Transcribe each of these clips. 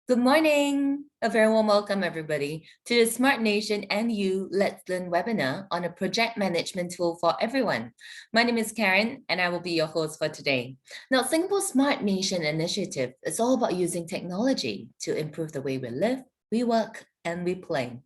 Good morning. A very warm welcome, everybody, to the Smart Nation NU Let's Learn webinar on a project management tool for everyone. My name is Karen, and I will be your host for today. Now, Singapore's Smart Nation initiative is all about using technology to improve the way we live, we work, and we play.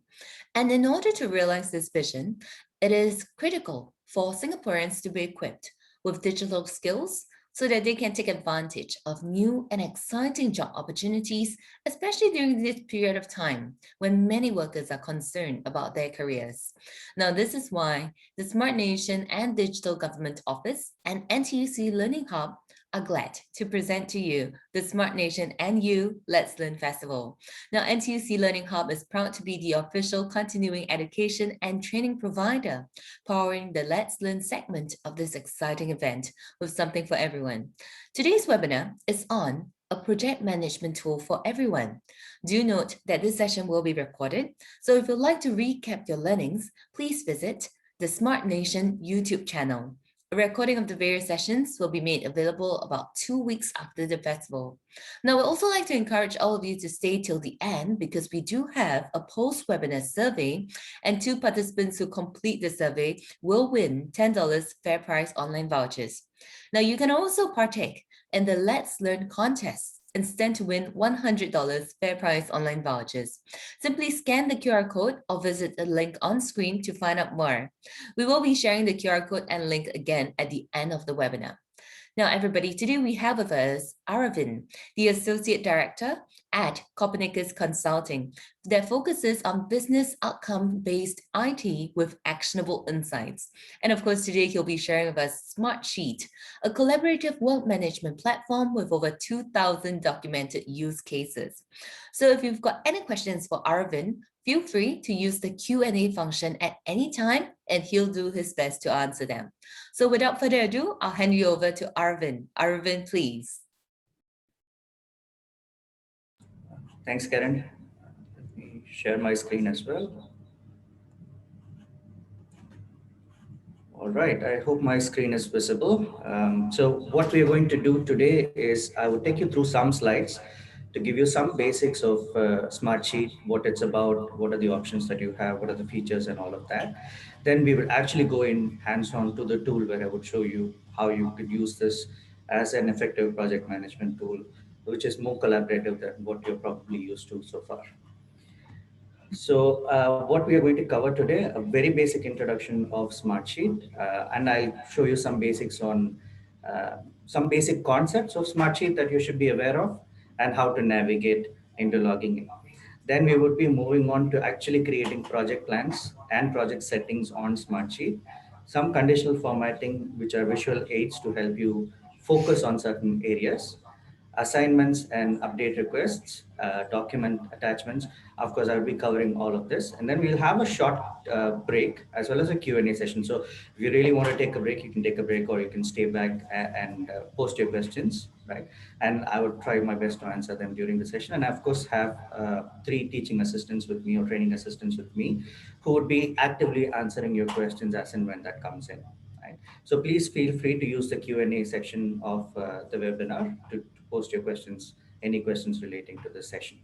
And in order to realize this vision, it is critical for Singaporeans to be equipped with digital skills so that they can take advantage of new and exciting job opportunities, especially during this period of time when many workers are concerned about their careers. Now, this is why the Smart Nation and Digital Government Office and NTUC Learning Hub are glad to present to you the Smart Nation NU Let's Learn Festival. Now, NTUC Learning Hub is proud to be the official continuing education and training provider, powering the Let's Learn segment of this exciting event with something for everyone. Today's webinar is on a project management tool for everyone. Do note that this session will be recorded, so if you'd like to recap your learnings, please visit the Smart Nation YouTube channel. A recording of the various sessions will be made available about 2 weeks after the festival. Now, we'd also like to encourage all of you to stay till the end because we do have a post-webinar survey, and 2 participants who complete the survey will win $10 fair price online vouchers. Now, you can also partake in the Let's Learn contest and stand to win $100 fair price online vouchers. Simply scan the QR code or visit the link on screen to find out more. We will be sharing the QR code and link again at the end of the webinar. Now, everybody, today we have with us Aravind, the Associate Director at Copernicus Consulting, that focuses on business outcome-based IT with actionable insights. And of course, today he'll be sharing with us Smartsheet, a collaborative work management platform with over 2,000 documented use cases. So if you've got any questions for Aravind, feel free to use the Q&A function at any time, and he'll do his best to answer them. So without further ado, I'll hand you over to Aravind. Aravind, please. Thanks, Karen. Let me share my screen as well. All right, I hope my screen is visible. So what we're going to do today is I will take you through some slides to give you some basics of Smartsheet, what it's about, what are the options that you have, what are the features and all of that. Then we will actually go in hands-on to the tool where I would show you how you could use this as an effective project management tool, which is more collaborative than what you're probably used to so far. So what we are going to cover today, a very basic introduction of Smartsheet, and I'll show you some basics on some basic concepts of Smartsheet that you should be aware of and how to navigate into logging in. Then we would be moving on to actually creating project plans and project settings on Smartsheet, some conditional formatting, which are visual aids to help you focus on certain areas, assignments and update requests, document attachments. Of course, I'll be covering all of this. And then we'll have a short break as well as a Q&A session. So if you really want to take a break, you can take a break or you can stay back and post your questions, right? And I will try my best to answer them during the session. And I, of course, have 3 teaching assistants with me or training assistants with me who would be actively answering your questions as and when that comes in. Right? So please feel free to use the Q&A section of the webinar to post your questions, any questions relating to the session.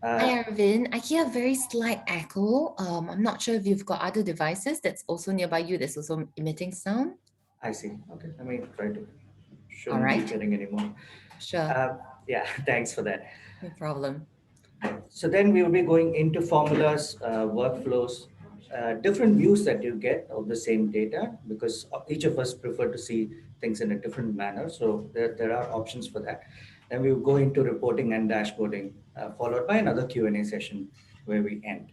Hi, Aravind. I hear a very slight echo. I'm not sure if you've got other devices that's also nearby you that's also emitting sound. I see. Okay, let me try to. All Shouldn't be right. getting anymore. Sure. Yeah, thanks for that. No problem. So then we will be going into formulas, workflows, different views that you get of the same data, because each of us prefer to see things in a different manner. So there are options for that. Then we will go into reporting and dashboarding, followed by another Q&A session where we end.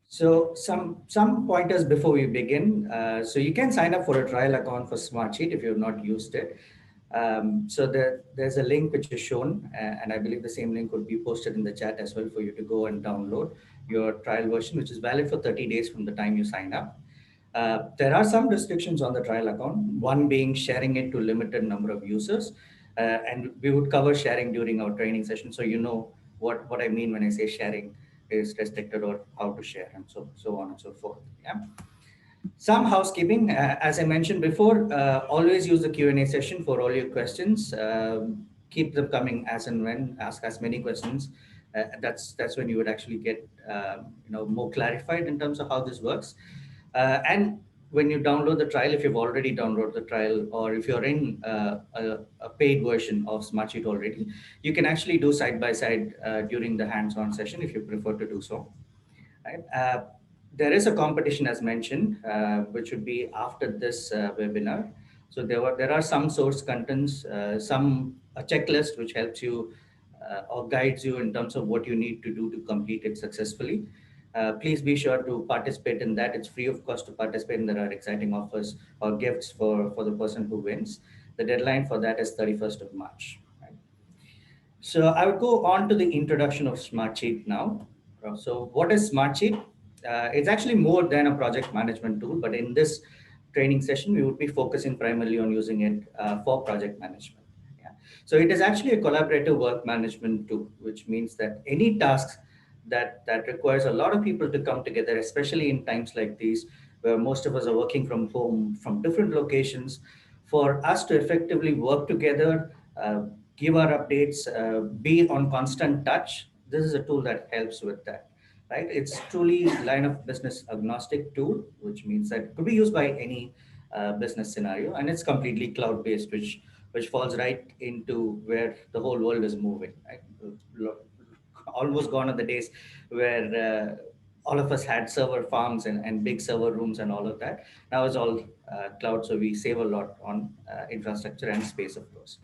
So some pointers before we begin. So you can sign up for a trial account for Smartsheet if you've not used it. So there's a link which is shown, and I believe the same link would be posted in the chat as well for you to go and download your trial version, which is valid for 30 days from the time you sign up. There are some restrictions on the trial account, one being sharing it to limited number of users. And we would cover sharing during our training session. So you know what I mean when I say sharing is restricted or how to share and so on and so forth. Yeah. Some housekeeping, as I mentioned before, always use the Q&A session for all your questions. keep them coming as and when, ask as many questions. That's when you would actually get more clarified in terms of how this works. And when you download the trial, if you've already downloaded the trial, or if you're in a paid version of Smartsheet already, you can actually do side by side during the hands-on session if you prefer to do so. Right? There is a competition as mentioned, which would be after this webinar. So there are some source contents, some a checklist which helps you or guides you in terms of what you need to do to complete it successfully. Please be sure to participate in that. It's free of cost to participate, and there are exciting offers or gifts for the person who wins. The deadline for that is 31st of March. Right? So I would go on to the introduction of Smartsheet now. So what is Smartsheet? It's actually more than a project management tool, but in this training session, we would be focusing primarily on using it for project management. Yeah. So it is actually a collaborative work management tool, which means that any tasks that requires a lot of people to come together, especially in times like these, where most of us are working from home, from different locations, for us to effectively work together, give our updates, be on constant touch. This is a tool that helps with that, right? It's truly line of business agnostic tool, which means that it could be used by any business scenario, and it's completely cloud based, which falls right into where the whole world is moving. Right? Almost gone are the days where all of us had server farms and big server rooms and all of that. Now it's all cloud, so we save a lot on infrastructure and space, of course.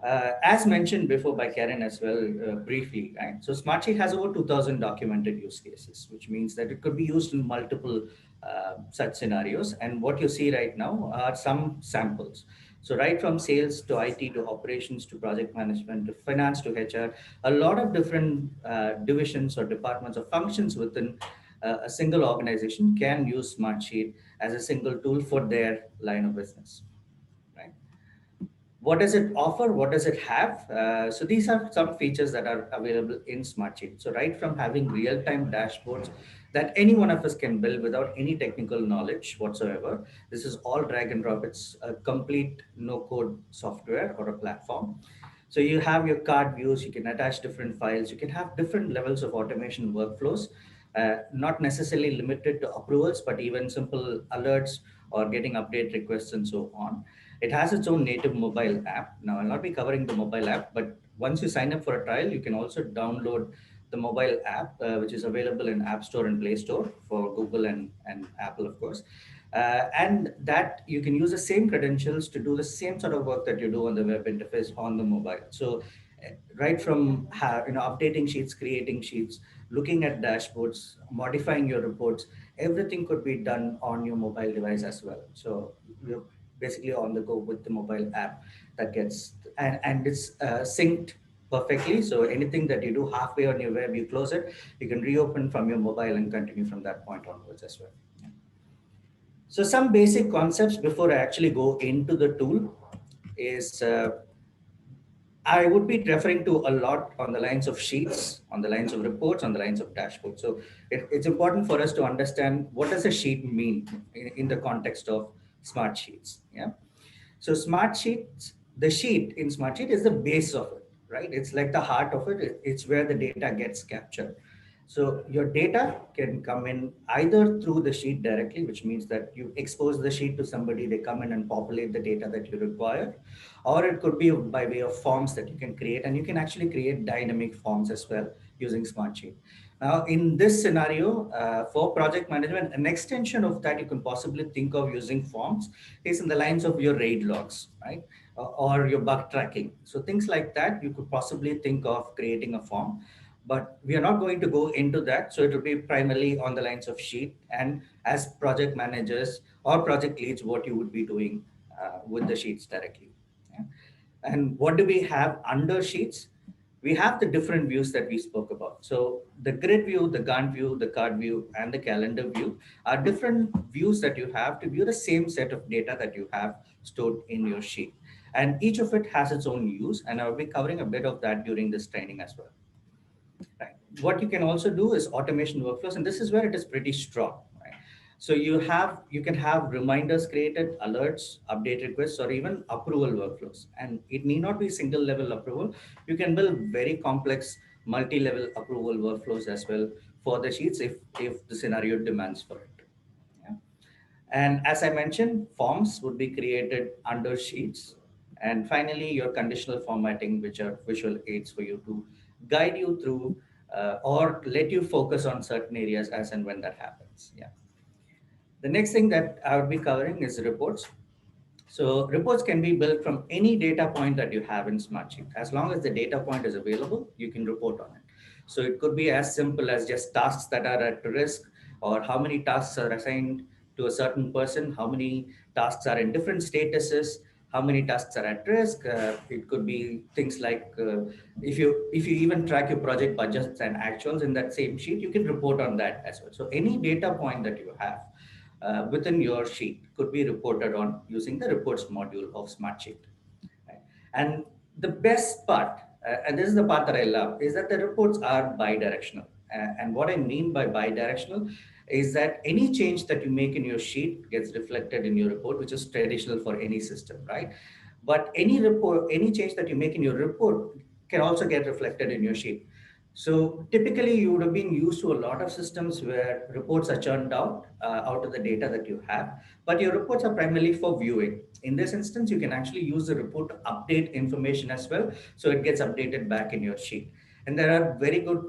As mentioned before by Karen as well, briefly, right? So Smartsheet has over 2,000 documented use cases, which means that it could be used in multiple such scenarios. And what you see right now are some samples. So right from sales to IT to operations to project management to finance to HR, a lot of different divisions or departments or functions within a single organization can use Smartsheet as a single tool for their line of business. Right? What does it offer? What does it have? So these are some features that are available in Smartsheet. So right from having real-time dashboards that any one of us can build without any technical knowledge whatsoever. This is all drag and drop. It's a complete no-code software or a platform. So you have your card views, you can attach different files, you can have different levels of automation workflows, not necessarily limited to approvals, but even simple alerts or getting update requests and so on. It has its own native mobile app. Now, I'll not be covering the mobile app, but once you sign up for a trial, you can also download the mobile app, which is available in App Store and Play Store for Google and Apple, of course. And that you can use the same credentials to do the same sort of work that you do on the web interface on the mobile. So right from updating sheets, creating sheets, looking at dashboards, modifying your reports, everything could be done on your mobile device as well. So you're basically on the go with the mobile app that gets and it's synced perfectly. So anything that you do halfway on your web, you close it, you can reopen from your mobile and continue from that point onwards as well. So some basic concepts before I actually go into the tool is I would be referring to a lot on the lines of sheets, on the lines of reports, on the lines of dashboards. So it's important for us to understand what does a sheet mean in the context of smart sheets. Yeah. So smart sheets, the sheet in Smartsheet is the base of it, right? It's like the heart of it. It's where the data gets captured. So your data can come in either through the sheet directly, which means that you expose the sheet to somebody, they come in and populate the data that you require, or it could be by way of forms that you can create, and you can actually create dynamic forms as well using Smartsheet. Now, in this scenario, for project management, an extension of that you can possibly think of using forms is in the lines of your RAID logs, right? Or your bug tracking. So things like that, you could possibly think of creating a form, but we are not going to go into that. So it will be primarily on the lines of sheet and as project managers or project leads, what you would be doing with the sheets directly. Yeah. And what do we have under sheets? We have the different views that we spoke about. So the grid view, the Gantt view, the card view, and the calendar view are different views that you have to view the same set of data that you have stored in your sheet. And each of it has its own use, and I'll be covering a bit of that during this training as well. Right. What you can also do is automation workflows, and this is where it is pretty strong. Right? So you can have reminders created, alerts, update requests, or even approval workflows. And it need not be single level approval. You can build very complex multi-level approval workflows as well for the sheets if the scenario demands for it. Yeah. And as I mentioned, forms would be created under sheets. And finally, your conditional formatting, which are visual aids for you to guide you through or let you focus on certain areas as and when that happens. Yeah. The next thing that I would be covering is reports. So reports can be built from any data point that you have in Smartsheet. As long as the data point is available, you can report on it. So it could be as simple as just tasks that are at risk, or how many tasks are assigned to a certain person, how many tasks are in different statuses, how many tasks are at risk. It could be things like if you even track your project budgets and actuals in that same sheet, you can report on that as well. So any data point that you have within your sheet could be reported on using the reports module of Smartsheet. Right? And the best part, and this is the part that I love, is that the reports are bi-directional. And what I mean by bi-directional is that any change that you make in your sheet gets reflected in your report, which is traditional for any system, right? But any report, any change that you make in your report can also get reflected in your sheet. So typically, you would have been used to a lot of systems where reports are churned out of the data that you have, but your reports are primarily for viewing. In this instance, you can actually use the report to update information as well, so it gets updated back in your sheet. And there are very good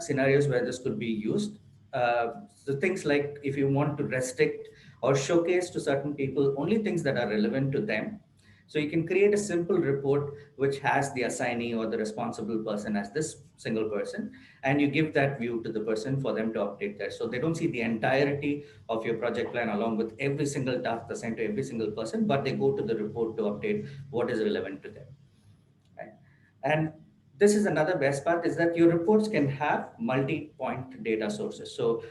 scenarios where this could be used. So things like if you want to restrict or showcase to certain people only things that are relevant to them, so you can create a simple report which has the assignee or the responsible person as this single person, and you give that view to the person for them to update that. So they don't see the entirety of your project plan along with every single task assigned to every single person, but they go to the report to update what is relevant to them. Right? And this is another best part is that your reports can have multi-point data sources. So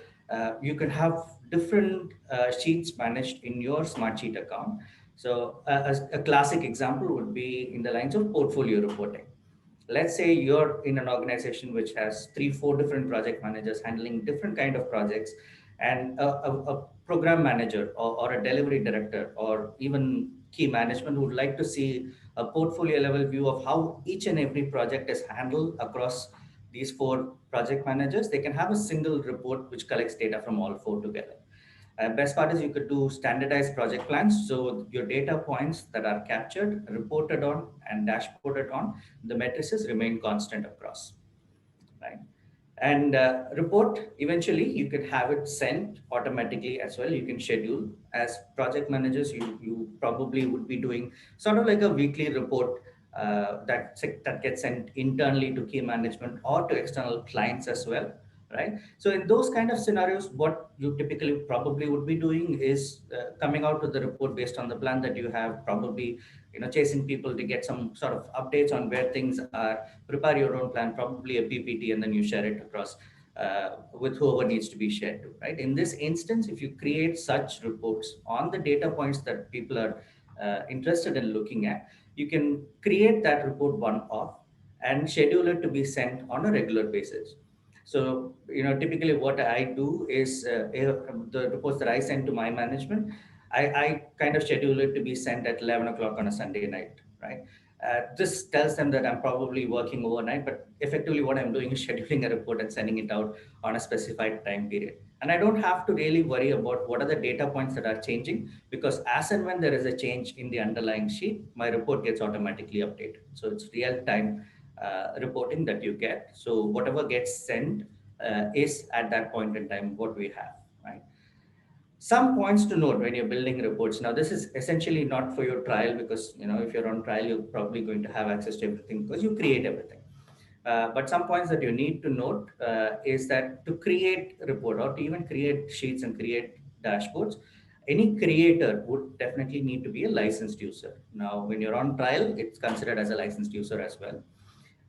you can have different sheets managed in your Smartsheet account. So a classic example would be in the lines of portfolio reporting. Let's say you're in an organization which has 3 4 different project managers handling different kind of projects, and a program manager or a delivery director or even key management would like to see a portfolio level view of how each and every project is handled across these 4 project managers. They can have a single report which collects data from all 4 together. Best part is you could do standardized project plans. So your data points that are captured, reported on, and dashboarded on, the matrices remain constant across, right? And report, eventually you could have it sent automatically as well. You can schedule as project managers. You probably would be doing sort of like a weekly report that gets sent internally to key management or to external clients as well, right? So in those kind of scenarios, what you typically probably would be doing is coming out with the report based on the plan that you have, probably chasing people to get some sort of updates on where things are, prepare your own plan, probably a PPT, and then you share it across with whoever needs to be shared to, right? In this instance, if you create such reports on the data points that people are interested in looking at, you can create that report one off and schedule it to be sent on a regular basis. So, typically what I do is the reports that I send to my management, I kind of schedule it to be sent at 11 o'clock on a Sunday night, right? This tells them that I'm probably working overnight, but effectively what I'm doing is scheduling a report and sending it out on a specified time period. And I don't have to really worry about what are the data points that are changing, because as and when there is a change in the underlying sheet, my report gets automatically updated. So it's real time reporting that you get. So whatever gets sent is at that point in time what we have, right? Some points to note when you're building reports. Now, this is essentially not for your trial, because if you're on trial, you're probably going to have access to everything because you create everything. But some points that you need to note is that to create a report or to even create sheets and create dashboards, any creator would definitely need to be a licensed user. Now, when you're on trial, it's considered as a licensed user as well.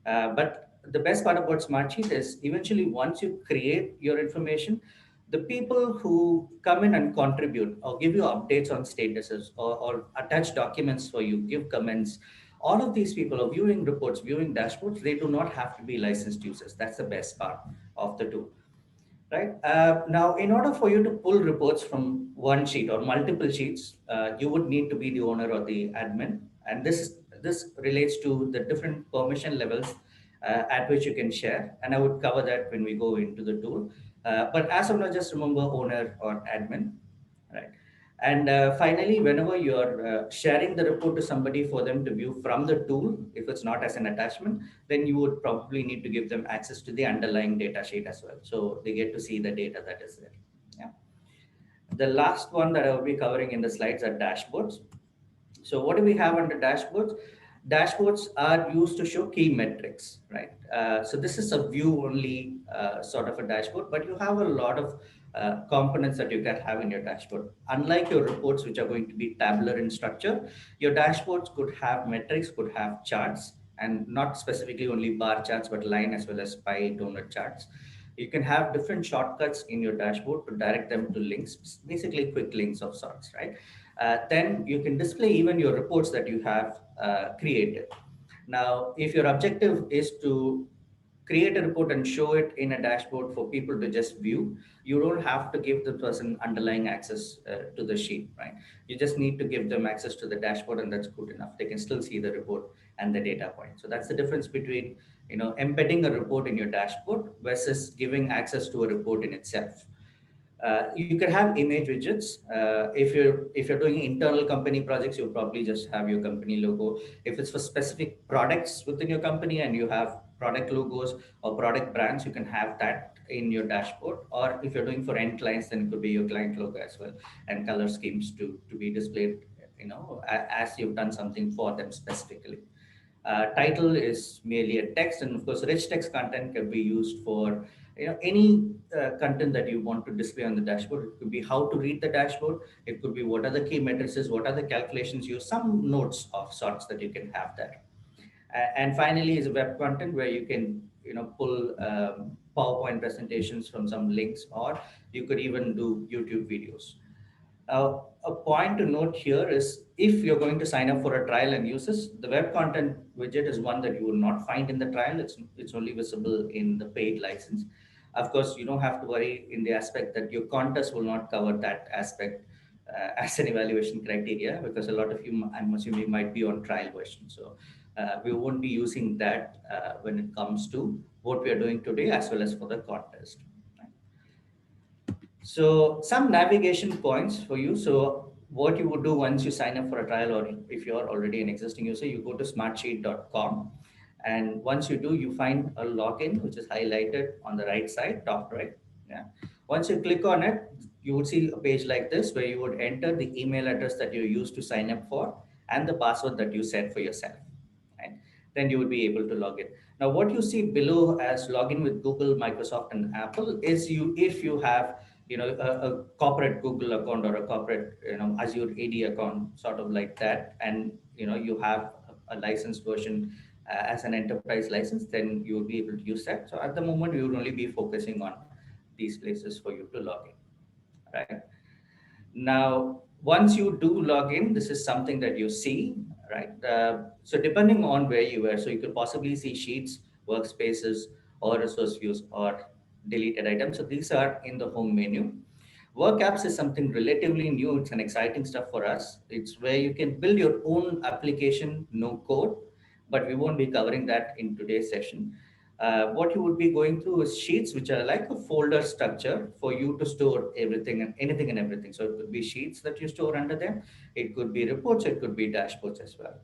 But the best part about Smartsheet is eventually once you create your information, the people who come in and contribute or give you updates on statuses or attach documents for you, give comments, all of these people are viewing reports, viewing dashboards. They do not have to be licensed users. That's the best part of the tool. right? Now, in order for you to pull reports from one sheet or multiple sheets, you would need to be the owner or the admin, and this relates to the different permission levels at which you can share. And I would cover that when we go into the tool. But as of now, just remember owner or admin, right? And finally, whenever you're sharing the report to somebody for them to view from the tool, if it's not as an attachment, then you would probably need to give them access to the underlying data sheet as well. So they get to see the data that is there. Yeah. The last one that I will be covering in the slides are dashboards. So what do we have under dashboards? Dashboards are used to show key metrics, right? So this is a view only sort of a dashboard, but you have a lot of components that you can have in your dashboard. Unlike your reports, which are going to be tabular in structure, your dashboards could have metrics, could have charts, and not specifically only bar charts, but line as well as pie donut charts. You can have different shortcuts in your dashboard to direct them to links, basically quick links of sorts, right? Then you can display even your reports that you have created. Now, if your objective is to create a report and show it in a dashboard for people to just view, you don't have to give the person underlying access to the sheet, right? You just need to give them access to the dashboard, and that's good enough. They can still see the report and the data point. So that's the difference between, embedding a report in your dashboard versus giving access to a report in itself. You can have image widgets. If you're doing internal company projects, you'll probably just have your company logo. If it's for specific products within your company and you have product logos or product brands, you can have that in your dashboard. Or if you're doing for end clients, then it could be your client logo as well, and color schemes to be displayed, as you've done something for them specifically. Title is merely a text, and of course, rich text content can be used for any content that you want to display on the dashboard. It could be how to read the dashboard. It could be what are the key matrices, what are the calculations used, some notes of sorts that you can have there. And finally, is web content where you can pull PowerPoint presentations from some links, or you could even do YouTube videos. A point to note here is if you're going to sign up for a trial and use this, the web content widget is one that you will not find in the trial. It's only visible in the paid license. Of course, you don't have to worry in the aspect that your contest will not cover that aspect as an evaluation criteria, because a lot of you, I'm assuming, might be on trial version. So we won't be using that when it comes to what we are doing today as well as for the contest. So some navigation points for you. So what you would do once you sign up for a trial, or if you're already an existing user, you go to smartsheet.com. And once you do, you find a login, which is highlighted on the right side, top right. Yeah. Once you click on it, you would see a page like this where you would enter the email address that you used to sign up for and the password that you set for yourself. Right? Then you would be able to log in. Now, what you see below as login with Google, Microsoft, and Apple is if you have a corporate Google account or a corporate Azure AD account, sort of like that, and you have a licensed version as an enterprise license, then you will be able to use that. So at the moment, we would only be focusing on these places for you to log in, right? Now, once you do log in, this is something that you see, right? So depending on where you were, so you could possibly see sheets, workspaces, or resource views, or deleted items. So these are in the home menu. Work apps is something relatively new. It's an exciting stuff for us. It's where you can build your own application, no code, but we won't be covering that in today's session. What you would be going through is sheets, which are like a folder structure for you to store everything and anything and everything. So it could be sheets that you store under them. It could be reports. It could be dashboards as well.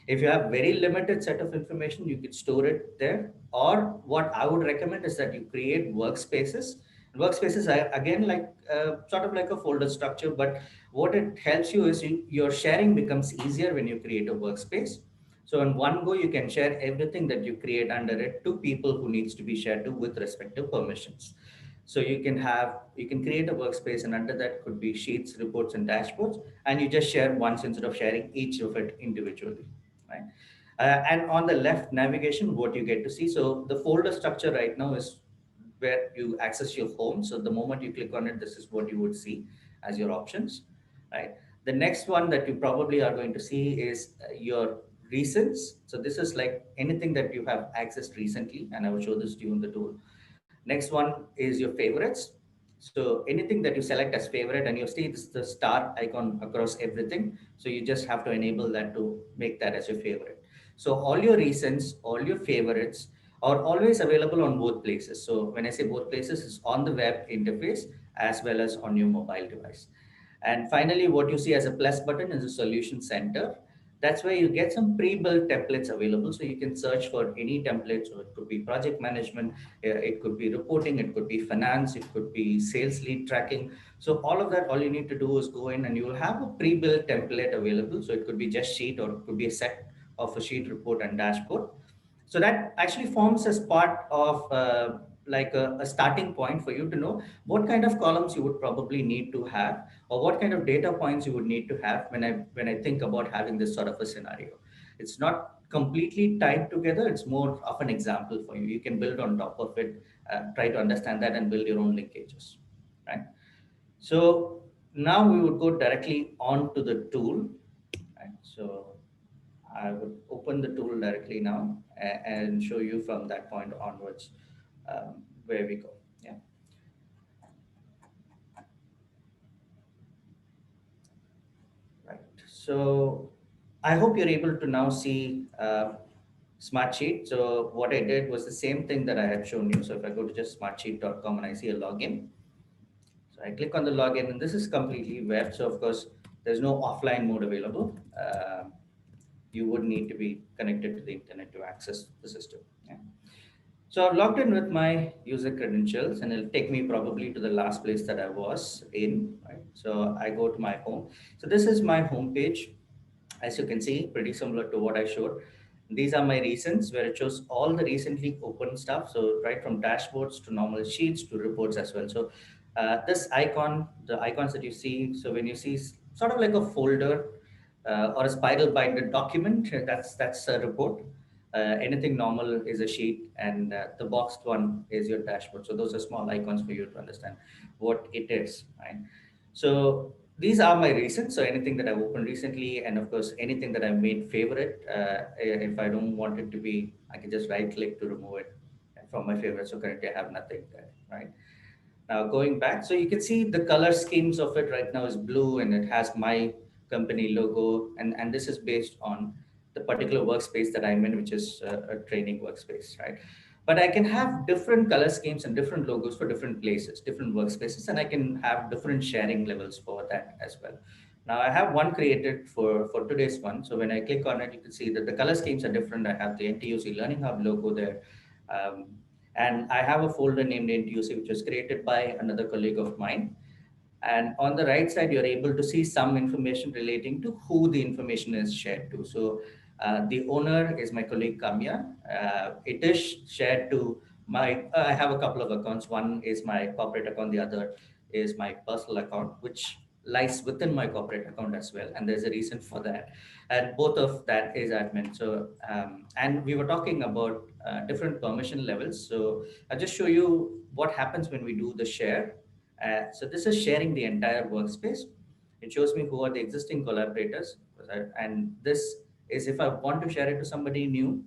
If you have very limited set of information, you could store it there. Or what I would recommend is that you create workspaces. Workspaces are again like sort of like a folder structure, but what it helps you is your sharing becomes easier when you create a workspace. So in one go, you can share everything that you create under it to people who needs to be shared to with respective permissions. So you can create a workspace, and under that could be sheets, reports, and dashboards, and you just share once instead of sharing each of it individually, right? And on the left navigation, what you get to see. So the folder structure right now is where you access your home. So the moment you click on it, this is what you would see as your options, right? The next one that you probably are going to see is your recents. So this is like anything that you have accessed recently, and I will show this to you in the tool. Next one is your favorites. So anything that you select as favorite, and you see this the star icon across everything. So you just have to enable that to make that as your favorite. So all your recents, all your favorites are always available on both places. So when I say both places, it's on the web interface as well as on your mobile device. And finally, what you see as a plus button is a solution center. That's where you get some pre-built templates available. So you can search for any template. So it could be project management, it could be reporting, it could be finance, it could be sales lead tracking. So all of that, all you need to do is go in and you will have a pre-built template available. So it could be just sheet, or it could be a set of a sheet, report, and dashboard. So that actually forms as part of like a starting point for you to know what kind of columns you would probably need to have, or what kind of data points you would need to have when I think about having this sort of a scenario. It's not completely tied together. It's more of an example for you. You can build on top of it, try to understand that, and build your own linkages, right? So now we would go directly on to the tool, right? So I would open the tool directly now and show you from that point onwards where we go. Yeah, right. So I hope you're able to now see Smartsheet. So what I did was the same thing that I had shown you. So if I go to just smartsheet.com and I see a login, so I click on the login, and this is completely web. So of course, there's no offline mode available. You would need to be connected to the internet to access the system. Yeah. So I've logged in with my user credentials, and it'll take me probably to the last place that I was in, right? So I go to my home. So this is my home page. As you can see, pretty similar to what I showed. These are my recents where it shows all the recently opened stuff. So right from dashboards to normal sheets to reports as well. So this icon, the icons that you see, so when you see sort of like a folder or a spiral binded document, that's a report. Anything normal is a sheet, and the boxed one is your dashboard. So those are small icons for you to understand what it is, right? So these are my recent. So anything that I've opened recently, and of course anything that I've made favorite. If I don't want it to be, I can just right click to remove it from my favorite. So currently I have nothing there, right? Now going back, so you can see the color schemes of it right now is blue, and it has my company logo, and this is based on the particular workspace that I'm in, which is a training workspace, right? But I can have different color schemes and different logos for different places, different workspaces, and I can have different sharing levels for that as well. Now I have one created for today's one. So when I click on it, you can see that the color schemes are different. I have the NTUC Learning Hub logo there. Um, and I have a folder named NTUC, which was created by another colleague of mine. And on the right side, you're able to see some information relating to who the information is shared to. So the owner is my colleague Kamya. It is shared to my, I have a couple of accounts. One is my corporate account, the other is my personal account, which lies within my corporate account as well. And there's a reason for that. And both of that is admin. So, and we were talking about different permission levels. So I'll just show you what happens when we do the share. So this is sharing the entire workspace. It shows me who are the existing collaborators, and this is if I want to share it to somebody new,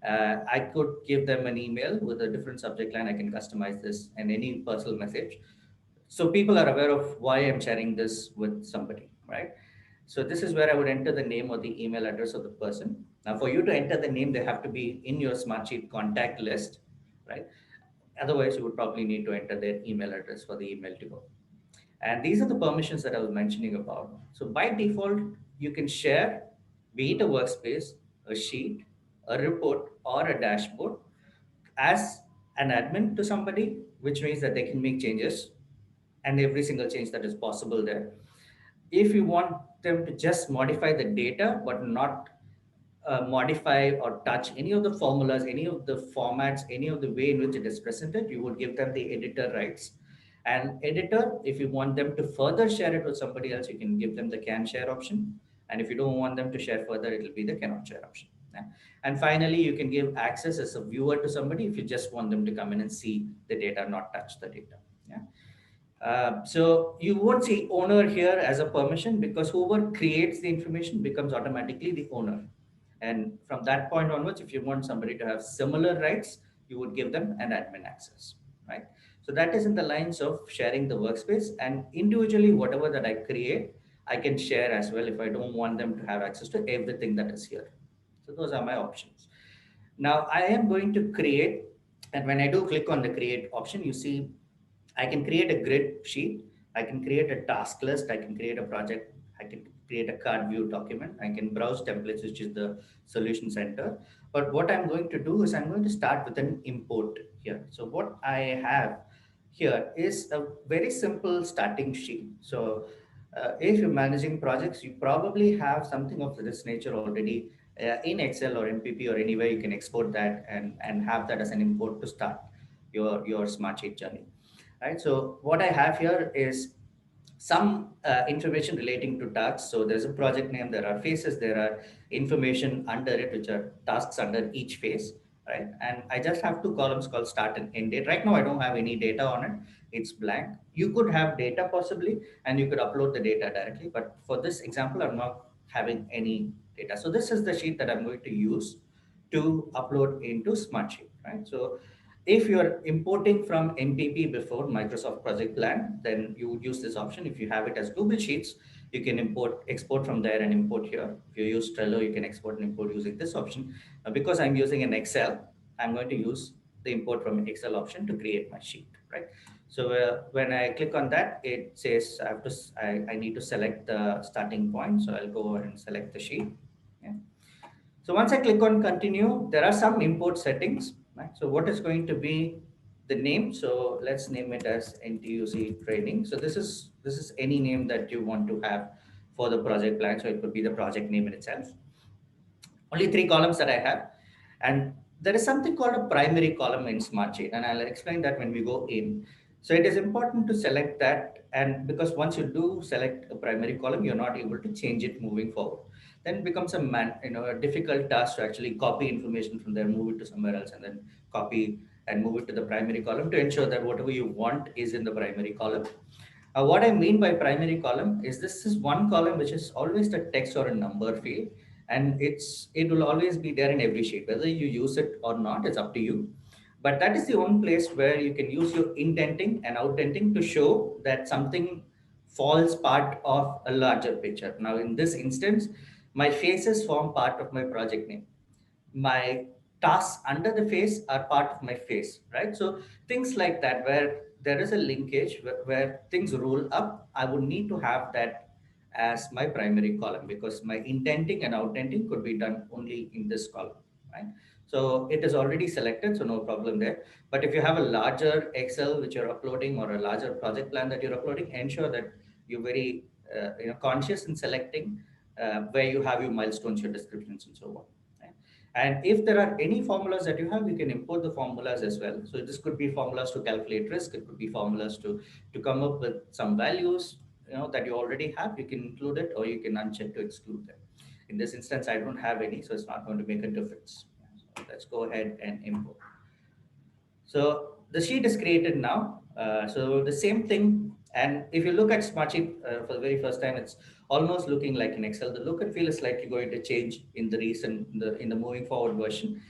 I could give them an email with a different subject line. I can customize this and any personal message, so people are aware of why I'm sharing this with somebody, right? So this is where I would enter the name or the email address of the person. Now, for you to enter the name, they have to be in your Smartsheet contact list, right? Otherwise, you would probably need to enter their email address for the email to go. And these are the permissions that I was mentioning about. So by default, you can share, be it a workspace, a sheet, a report, or a dashboard as an admin to somebody, which means that they can make changes and every single change that is possible there. If you want them to just modify the data, but not modify or touch any of the formulas, any of the formats, any of the way in which it is presented, you would give them the editor rights. And editor, if you want them to further share it with somebody else, you can give them the can share option. And if you don't want them to share further, it will be the cannot share option. Yeah. And finally, you can give access as a viewer to somebody if you just want them to come in and see the data, not touch the data. Yeah. So you won't see owner here as a permission because whoever creates the information becomes automatically the owner. And from that point onwards, if you want somebody to have similar rights, you would give them an admin access. right? So that is in the lines of sharing the workspace, and individually whatever that I create, I can share as well if I don't want them to have access to everything that is here. So those are my options. Now I am going to create, and when I do click on the create option, you see I can create a grid sheet, I can create a task list, I can create a project, I can create a card view document, I can browse templates, which is the solution center. But what I'm going to do is I'm going to start with an import here. So what I have here is a very simple starting sheet. So if you're managing projects, you probably have something of this nature already in Excel or MPP or anywhere. You can export that and have that as an import to start your Smartsheet journey, right? So what I have here is some information relating to tasks. So there's a project name, there are phases, there are information under it, which are tasks under each phase, right? And I just have two columns called start and end date. Right now, I don't have any data on it. It's blank. You could have data possibly, and you could upload the data directly. But for this example, I'm not having any data. So this is the sheet that I'm going to use to upload into Smartsheet, right? So if you're importing from MPP before Microsoft Project Plan, then you would use this option. If you have it as Google Sheets, you can export from there and import here. If you use Trello, you can export and import using this option. Because I'm using an Excel, I'm going to use the import from Excel option to create my sheet, right? So when I click on that, it says I need to select the starting point. So I'll go and select the sheet. Yeah. So once I click on continue, there are some import settings, right? So what is going to be the name? So let's name it as NTUC training. So this is any name that you want to have for the project plan. So it could be the project name in itself. Only three columns that I have. And there is something called a primary column in Smartsheet, and I'll explain that when we go in. So it is important to select that, and because once you do select a primary column, you're not able to change it moving forward. Then it becomes a difficult task to actually copy information from there, move it to somewhere else, and then copy and move it to the primary column to ensure that whatever you want is in the primary column. What I mean by primary column is this is one column which is always the text or a number field, and it will always be there in every sheet. Whether you use it or not, it's up to you. But that is the one place where you can use your indenting and outdenting to show that something falls part of a larger picture. Now, in this instance, my faces form part of my project name, my tasks under the face are part of my face, right? So things like that, where there is a linkage where things roll up, I would need to have that as my primary column because my indenting and outdenting could be done only in this column, right? So it is already selected, so no problem there. But if you have a larger Excel which you're uploading or a larger project plan that you're uploading, ensure that you're very conscious in selecting where you have your milestones, your descriptions, and so on. Right? And if there are any formulas that you have, you can import the formulas as well. So this could be formulas to calculate risk. It could be formulas to come up with some values, that you already have. You can include it or you can uncheck to exclude them. In this instance, I don't have any, so it's not going to make a difference. So let's go ahead and import. So the sheet is created now. So the same thing. And if you look at Smartsheet for the very first time, it's almost looking like in Excel. The look and feel is slightly going to change in the in the moving forward version.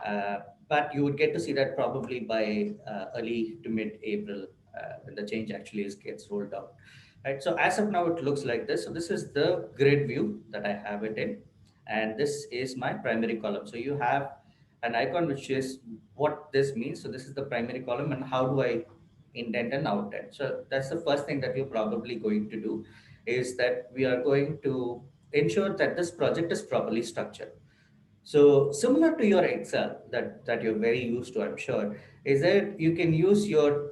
Uh, but you would get to see that probably by early to mid April when the change actually gets rolled out. Right. So as of now, it looks like this. So this is the grid view that I have it in, and this is my primary column. So you have an icon which is what this means. So this is the primary column, and how do I indent and outdent? So that's the first thing that you're probably going to do, is that we are going to ensure that this project is properly structured. So similar to your Excel that you're very used to, I'm sure, is that you can use your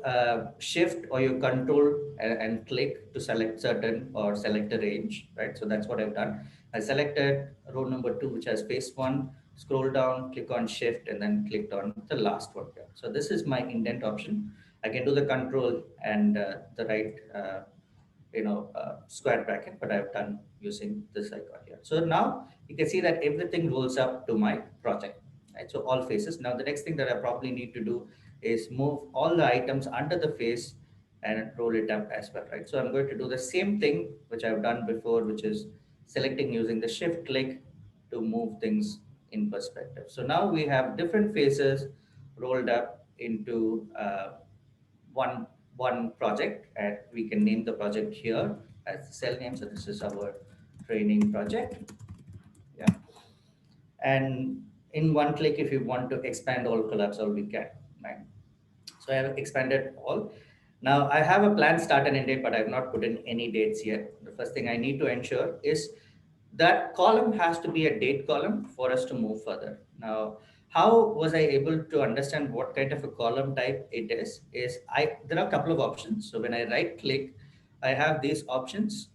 shift or your control and click to select certain or select a range, right? So that's what I've done. I selected row number 2, which has phase 1, scroll down, click on shift, and then clicked on the last one here. So this is my indent option. I can do the control and the right square bracket, but I've done using this icon here. So now you can see that everything rolls up to my project, right? So all faces. Now the next thing that I probably need to do is move all the items under the face and roll it up as well, right? So I'm going to do the same thing which I've done before, which is selecting using the shift click to move things in perspective. So now we have different faces rolled up into one one project, and we can name the project here as the cell name. So this is our training project. Yeah. And in one click, if you want to expand all, collapse all, we can, right? So I have expanded all. Now I have a planned start and end date, but I have not put in any dates yet. The first thing I need to ensure is that column has to be a date column for us to move further. Now, how was I able to understand what kind of a column type it is there are a couple of options. So when I right click, I have these options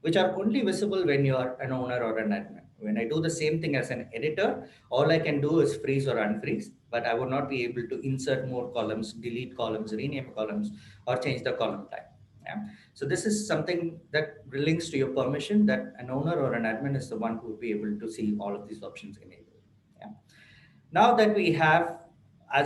which are only visible when you are an owner or an admin. When I do the same thing as an editor, all I can do is freeze or unfreeze, but I would not be able to insert more columns, delete columns, rename columns, or change the column type. Yeah. So this is something that links to your permission that an owner or an admin is the one who will be able to see all of these options enabled. Yeah. Now that we have,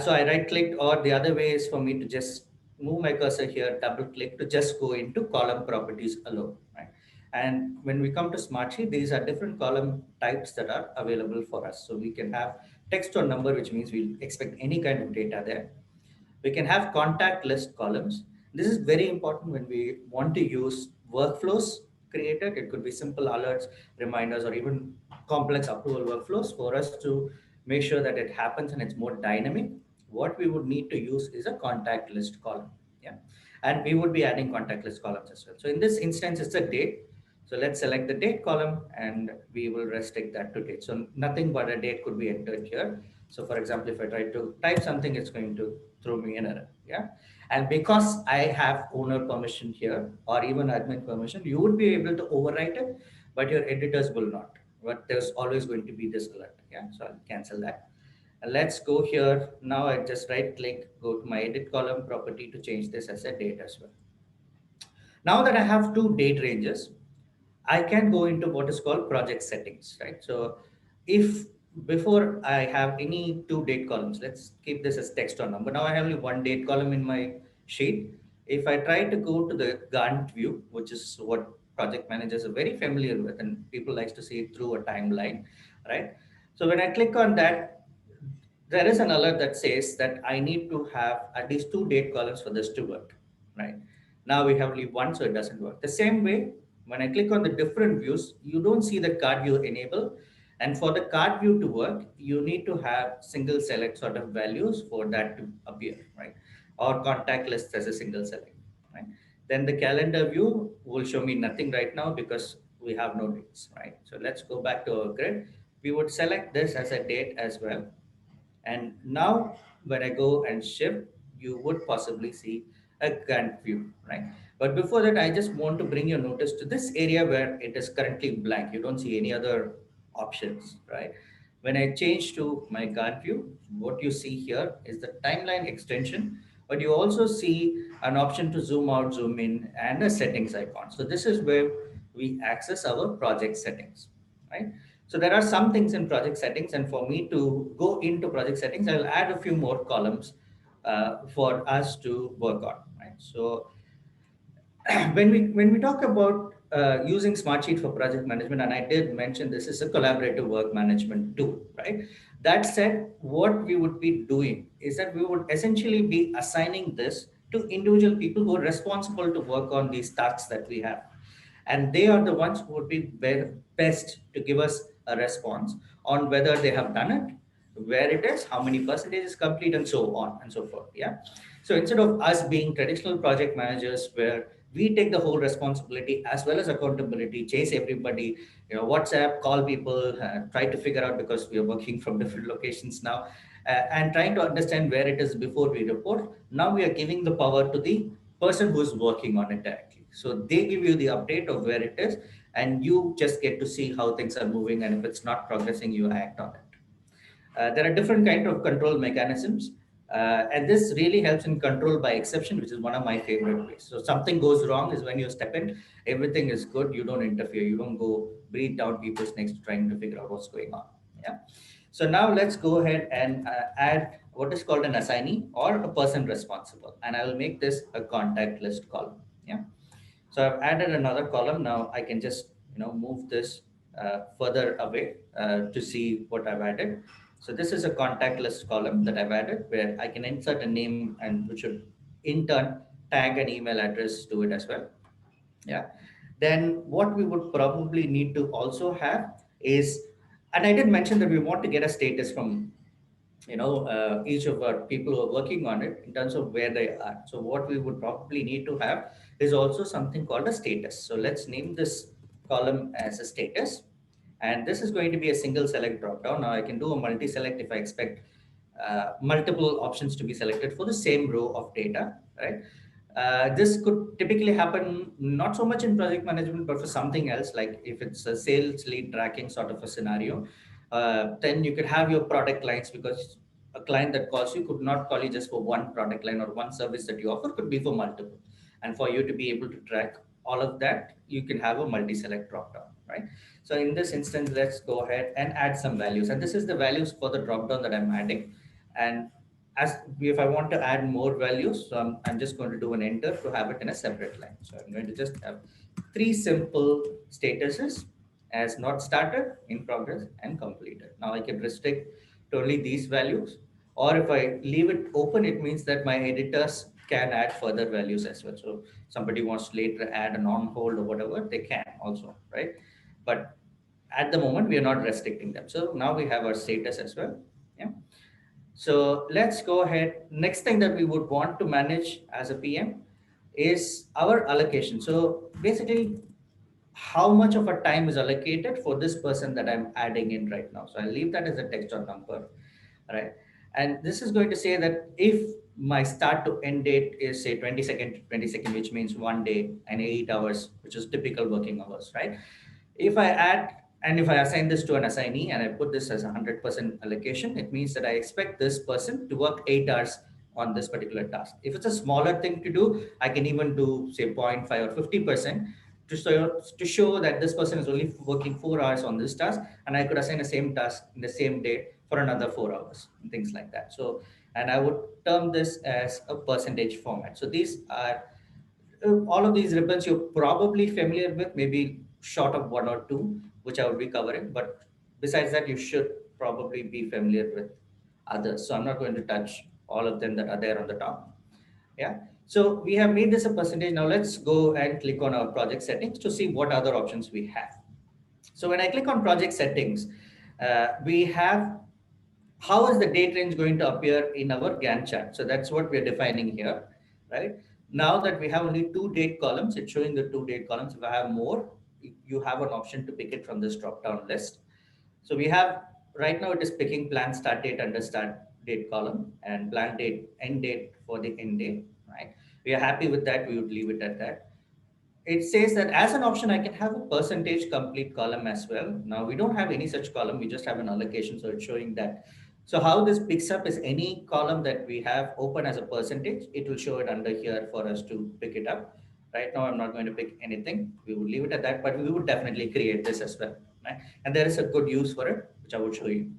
so I right clicked, or the other way is for me to just move my cursor here, double click to just go into column properties alone, right? And when we come to Smartsheet, these are different column types that are available for us. So we can have text or number, which means we'll expect any kind of data there. We can have contact list columns. This is very important when we want to use workflows created. It could be simple alerts, reminders, or even complex approval workflows for us to make sure that it happens and it's more dynamic. What we would need to use is a contact list column. Yeah. And we would be adding contact list columns as well. So in this instance, it's a date. So let's select the date column and we will restrict that to date. So nothing but a date could be entered here. So for example, if I try to type something, it's going to throw me an error. Yeah. And because I have owner permission here or even admin permission, you would be able to overwrite it, but your editors will not. But there's always going to be this alert. Yeah. So I'll cancel that. And let's go here. Now I just right click, go to my edit column property to change this as a date as well. Now that I have two date ranges, I can go into what is called project settings, right? So if before I have any two date columns, let's keep this as text or number. Now I have only one date column in my sheet. If I try to go to the Gantt view, which is what project managers are very familiar with, and people likes to see it through a timeline, right? So when I click on that, there is an alert that says that I need to have at least two date columns for this to work, right? Now we have only one, so it doesn't work. The same way, when I click on the different views, you don't see the card view enable. And for the card view to work, you need to have single select sort of values for that to appear, right? Or contact lists as a single select, right? Then the calendar view will show me nothing right now because we have no dates, right? So let's go back to our grid. We would select this as a date as well, and now when I go and shift, you would possibly see a Gantt view, right? But before that, I just want to bring your notice to this area where it is currently blank. You don't see any other options, right? When I change to my Gantt view, what you see here is the timeline extension, but you also see an option to zoom out, zoom in, and a settings icon. So this is where we access our project settings, right? So there are some things in project settings, and for me to go into project settings, I'll add a few more columns for us to work on, right? So when we talk about using Smartsheet for project management, and I did mention this is a collaborative work management tool, right? That said, what we would be doing is that we would essentially be assigning this to individual people who are responsible to work on these tasks that we have, and they are the ones who would be best to give us a response on whether they have done it, where it is, how many percentage is complete, and so on and so forth. Yeah. So instead of us being traditional project managers where we take the whole responsibility as well as accountability, chase everybody, WhatsApp, call people, try to figure out, because we are working from different locations now, and trying to understand where it is before we report. Now we are giving the power to the person who is working on it directly. So they give you the update of where it is, and you just get to see how things are moving. And if it's not progressing, you act on it. There are different kind of control mechanisms, and this really helps in control by exception, which is one of my favorite ways. So something goes wrong is when you step in, everything is good, you don't interfere, you don't go breathe down people's necks trying to figure out what's going on. Yeah. So now let's go ahead and add what is called an assignee or a person responsible, and I will make this a contact list column. Yeah. So I've added another column. Now I can just move this further away to see what I've added. So this is a contact list column that I've added where I can insert a name, and which should in turn tag an email address to it as well. Yeah. Then what we would probably need to also have is, and I did mention that we want to get a status from each of our people who are working on it in terms of where they are. So what we would probably need to have is also something called a status. So let's name this column as a status, and this is going to be a single select drop down. Now I can do a multi select if I expect multiple options to be selected for the same row of data, right? This could typically happen not so much in project management, but for something else, like if it's a sales lead tracking sort of a scenario, then you could have your product lines, because a client that calls you could not call you just for one product line or one service that you offer, could be for multiple. And for you to be able to track all of that, you can have a multi-select dropdown, right? So in this instance, let's go ahead and add some values. And this is the values for the dropdown that I'm adding. And as if I want to add more values, so I'm just going to do an enter to have it in a separate line. So I'm going to just have three simple statuses as not started, in progress, and completed. Now I can restrict to only these values, or if I leave it open, it means that my editors can add further values as well. So somebody wants to later add an on hold or whatever, they can also, right? But at the moment, we are not restricting them. So now we have our status as well. Yeah. So let's go ahead. Next thing that we would want to manage as a PM is our allocation. So basically, how much of a time is allocated for this person that I'm adding in right now. So I'll leave that as a text or number, right? And this is going to say that if my start to end date is say 22nd to 22nd, which means 1 day and 8 hours, which is typical working hours, right? If I add and if I assign this to an assignee and I put this as 100% allocation, it means that I expect this person to work 8 hours on this particular task. If it's a smaller thing to do, I can even do say 0.5 or 50% to show that this person is only working 4 hours on this task, and I could assign the same task in the same day for another 4 hours and things like that. So, and I would term this as a percentage format. So these are all of these ribbons you're probably familiar with, maybe short of one or two, which I will be covering. But besides that, you should probably be familiar with others. So I'm not going to touch all of them that are there on the top. Yeah. So we have made this a percentage. Now let's go and click on our project settings to see what other options we have. So when I click on project settings, we have how is the date range going to appear in our Gantt chart? So that's what we're defining here, right? Now that we have only two date columns, it's showing the two date columns. If I have more, you have an option to pick it from this drop-down list. So we have, right now it is picking plan start date under start date column and plan date end date for the end date, right? We are happy with that. We would leave it at that. It says that as an option, I can have a percentage complete column as well. Now we don't have any such column. We just have an allocation. So it's showing that. So how this picks up is any column that we have open as a percentage, it will show it under here for us to pick it up. Right now, I'm not going to pick anything. We would leave it at that, but we would definitely create this as well. Right? And there is a good use for it, which I will show you.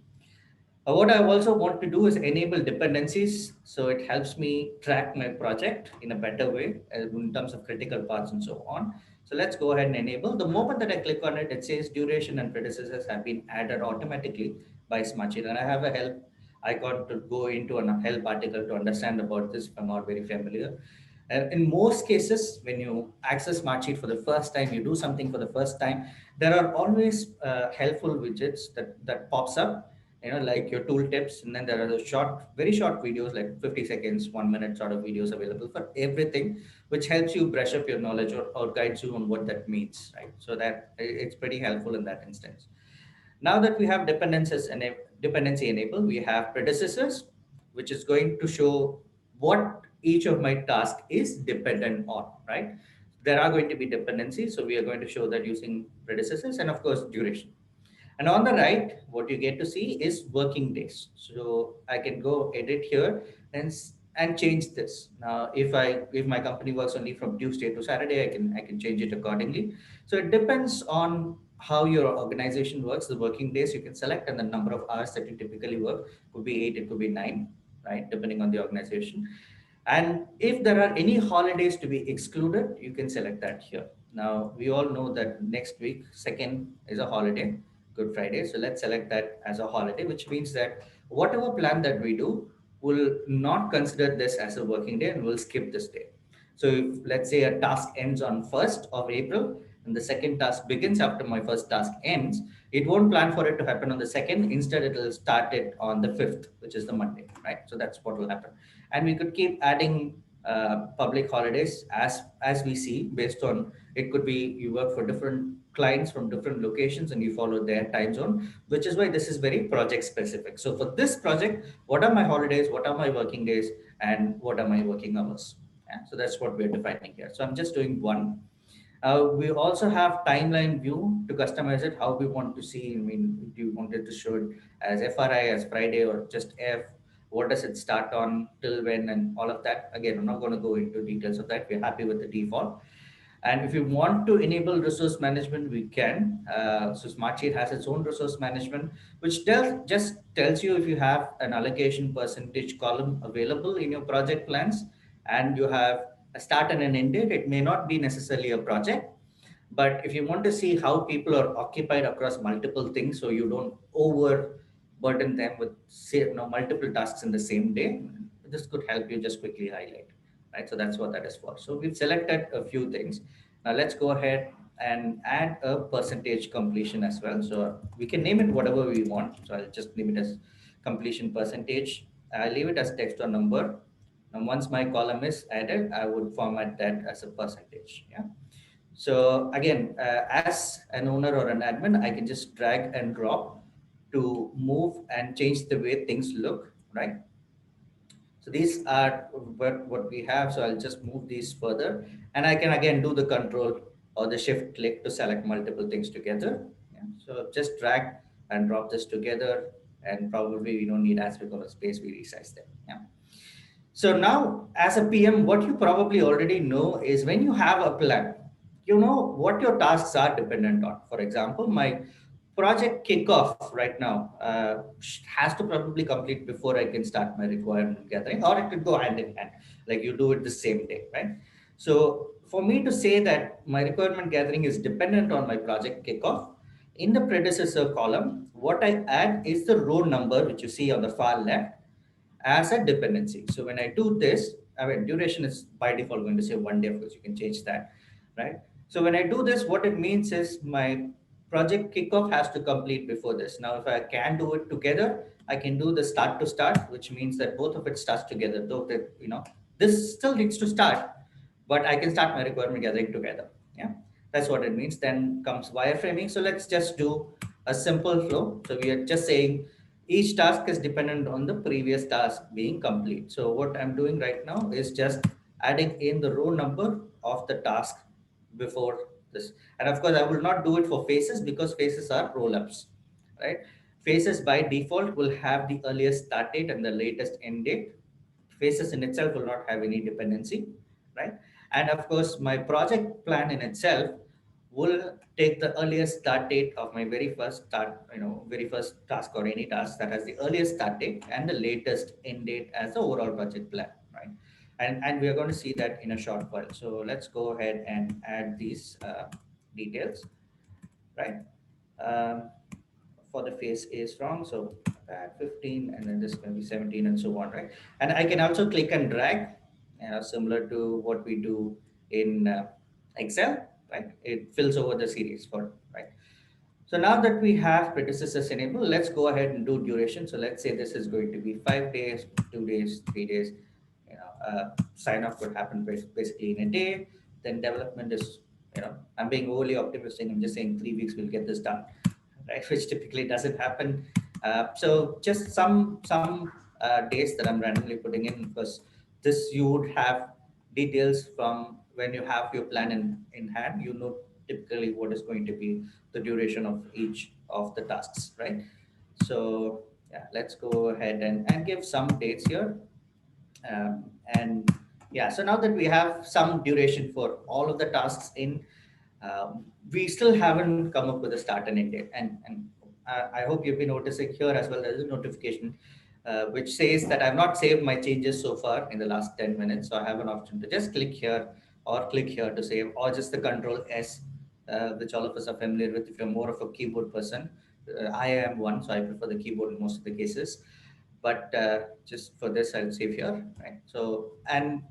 What I also want to do is enable dependencies, so it helps me track my project in a better way in terms of critical paths and so on. So let's go ahead and enable. The moment that I click on it, it says duration and predecessors have been added automatically by Smartsheet. And I have a help icon to go into a help article to understand about this if I'm not very familiar. And in most cases, when you access Smartsheet for the first time, you do something for the first time, there are always helpful widgets that pops up, like your tool tips, and then there are the very short videos, like 50 seconds, 1 minute sort of videos available for everything, which helps you brush up your knowledge or guides you on what that means, right? So that it's pretty helpful in that instance. Now that we have dependency enabled, we have predecessors, which is going to show what each of my task is dependent on, right? There are going to be dependencies, so we are going to show that using predecessors and of course duration. And on the right, what you get to see is working days. So I can go edit here and change this. Now, if my company works only from Tuesday to Saturday, I can change it accordingly. So it depends on how your organization works. The working days you can select, and the number of hours that you typically work could be 8, it could be 9, right? Depending on the organization. And if there are any holidays to be excluded, you can select that here. Now, we all know that next week, second is a holiday, Good Friday. So let's select that as a holiday, which means that whatever plan that we do, will not consider this as a working day and will skip this day. So if let's say a task ends on 1st of April and the second task begins after my first task ends, it won't plan for it to happen on the second. Instead, it will start it on the 5th, which is the Monday, right? So that's what will happen. And we could keep adding public holidays as we see based on it could be you work for different clients from different locations and you follow their time zone, which is why this is very project specific. So for this project, what are my holidays, what are my working days, and what are my working hours? Yeah, so that's what we're defining here. So I'm just doing one. We also have timeline view to customize it, how we want to see. I mean, do you want it to show it as FRI, as Friday, or just F? What does it start on, till when, and all of that? Again, I'm not going to go into details of that. We're happy with the default. And if you want to enable resource management, we can. So Smartsheet has its own resource management, which just tells you if you have an allocation percentage column available in your project plans and you have a start and an end date. It may not be necessarily a project, but if you want to see how people are occupied across multiple things, so you don't overburden them with say, multiple tasks in the same day, this could help you just quickly highlight, right? So that's what that is for. So we've selected a few things. Now let's go ahead and add a percentage completion as well. So we can name it whatever we want. So I'll just name it as completion percentage. I'll leave it as text or number. And once my column is added, I would format that as a percentage. Yeah. So again, as an owner or an admin, I can just drag and drop to move and change the way things look, right? So these are what we have. So I'll just move these further and I can again do the control or the shift click to select multiple things together. Yeah. So just drag and drop this together and probably we don't need as big of a space, we resize them. Yeah. So now, as a PM, what you probably already know is when you have a plan, you know what your tasks are dependent on. For example, my project kickoff right now has to probably complete before I can start my requirement gathering, or it could go hand in hand, like you do it the same day, right? So for me to say that my requirement gathering is dependent on my project kickoff, in the predecessor column, what I add is the row number, which you see on the far left as a dependency. So when I do this, I mean, duration is by default going to say 1 day. Of course, you can change that, right? So when I do this, what it means is my project kickoff has to complete before this. Now, if I can do it together, I can do the start to start, which means that both of it starts together. Though that this still needs to start, but I can start my requirement gathering together. Yeah, that's what it means. Then comes wireframing. So let's just do a simple flow. So we are just saying each task is dependent on the previous task being complete. So what I'm doing right now is just adding in the row number of the task before this. And of course, I will not do it for phases because phases are roll-ups, right? Phases by default will have the earliest start date and the latest end date. Phases in itself will not have any dependency, right? And of course, my project plan in itself will take the earliest start date of my very first task or any task that has the earliest start date and the latest end date as the overall project plan, right? And we are going to see that in a short while. So let's go ahead and add these details, right? Um, for the phase is wrong. So add 15 and then this can be 17 and so on, right? And I can also click and drag, similar to what we do in Excel, right? It fills over the series for, right? So now that we have predecessors enabled, let's go ahead and do duration. So let's say this is going to be 5 days, 2 days, 3 days. Sign off could happen basically in a day. Then development is, I'm being overly optimistic. I'm just saying 3 weeks we'll get this done, right? Which typically doesn't happen. So just some days that I'm randomly putting in because this you would have details from when you have your plan in hand. You know typically what is going to be the duration of each of the tasks, right? So yeah, let's go ahead and give some dates here. And yeah, so now that we have some duration for all of the tasks in, we still haven't come up with a start and end date. And I hope you've been noticing here as well. There's a notification which says that I've not saved my changes so far in the last 10 minutes. So I have an option to just click here or click here to save, or just the Control S, which all of us are familiar with. If you're more of a keyboard person, I am one, so I prefer the keyboard in most of the cases. but just for this I'll save here, right? So, and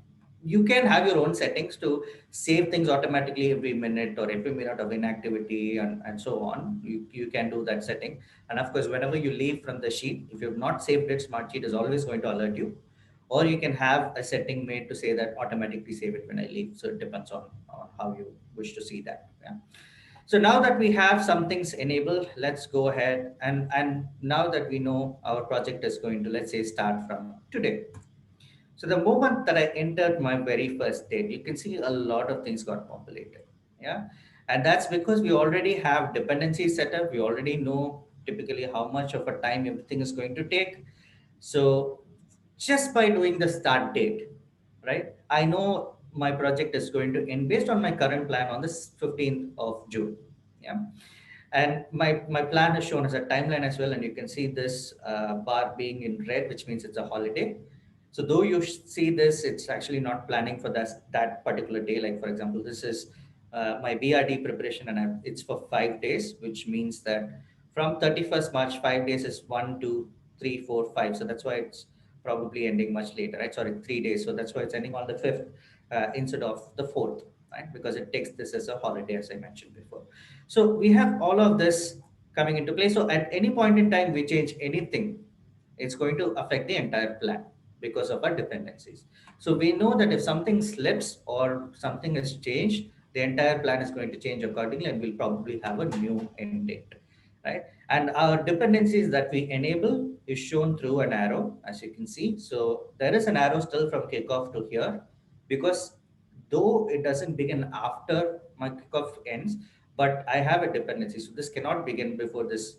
you can have your own settings to save things automatically every minute or every minute of inactivity, and so on. You can do that setting. And of course, whenever you leave from the sheet, if you've not saved it, Smartsheet is always going to alert you. Or you can have a setting made to say that automatically save it when I leave. So it depends on how you wish to see that. Yeah. So now that we have some things enabled, let's go ahead, and now that we know our project is going to, let's say, start from today. So the moment that I entered my very first date, you can see a lot of things got populated. Yeah. And that's because we already have dependencies set up. We already know typically how much of a time everything is going to take. So just by doing the start date, right? I know my project is going to end based on my current plan on the 15th of June. Yeah. And my plan is shown as a timeline as well. And you can see this bar being in red, which means it's a holiday. So though you see this, it's actually not planning for that particular day. Like for example, this is my BRD preparation, and it's for 5 days, which means that from 31st March, 5 days is 1, 2, 3, 4, 5. So that's why it's probably ending much later, right? Sorry, 3 days. So that's why it's ending on the 5th instead of the 4th, right? Because it takes this as a holiday, as I mentioned before. So we have all of this coming into play. So at any point in time, we change anything, it's going to affect the entire plan because of our dependencies. So we know that if something slips or something is changed, the entire plan is going to change accordingly, and we'll probably have a new end date, right? And our dependencies that we enable is shown through an arrow, as you can see. So there is an arrow still from kickoff to here, because though it doesn't begin after my kickoff ends, but I have a dependency. So this cannot begin before this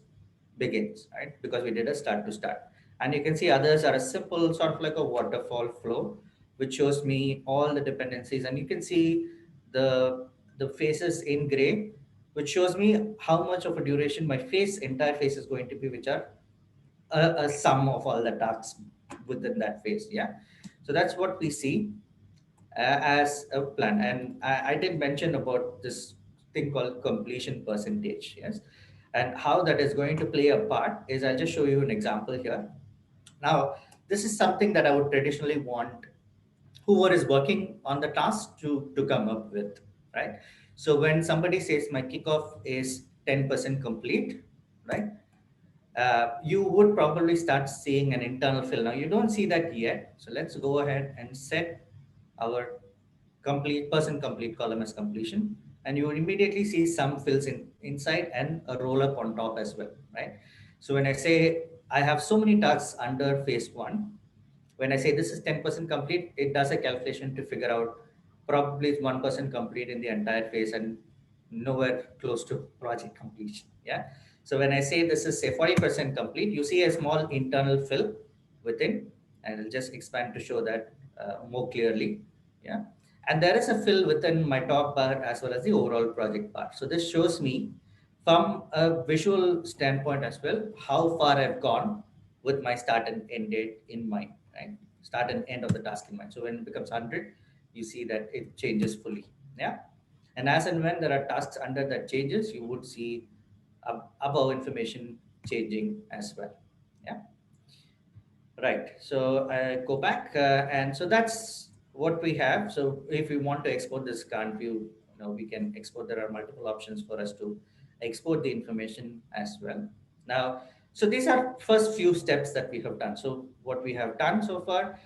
begins, right? Because we did a start to start. And you can see others are a simple sort of like a waterfall flow, which shows me all the dependencies. And you can see the faces in gray, which shows me how much of a duration my entire face is going to be, which are a sum of all the tasks within that phase. Yeah. So that's what we see as a plan. And I did mention about this thing called completion percentage. Yes. And how that is going to play a part is I'll just show you an example here. Now, this is something that I would traditionally want whoever is working on the task to come up with, right? So when somebody says my kickoff is 10% complete, right? You would probably start seeing an internal fill. Now you don't see that yet. So let's go ahead and set our complete column as completion. And you will immediately see some fills inside and a roll up on top as well, right? So when I say I have so many tasks under phase one, when I say this is 10% complete, it does a calculation to figure out probably it's 1% complete in the entire phase and nowhere close to project completion. Yeah. So when I say this is say 40% complete, you see a small internal fill within, and I'll just expand to show that more clearly. Yeah. And there is a fill within my top bar as well as the overall project bar. So this shows me from a visual standpoint as well how far I've gone with my start and end date in mind, right? Start and end of the task in mind. So when it becomes 100, you see that it changes fully. Yeah. And as and when there are tasks under that changes, you would see above information changing as well. Yeah. Right. So I go back, and so that's what we have. So if we want to export this current view, we can export. There are multiple options for us to export the information as well. Now, so these are first few steps that we have done. So what we have done so far,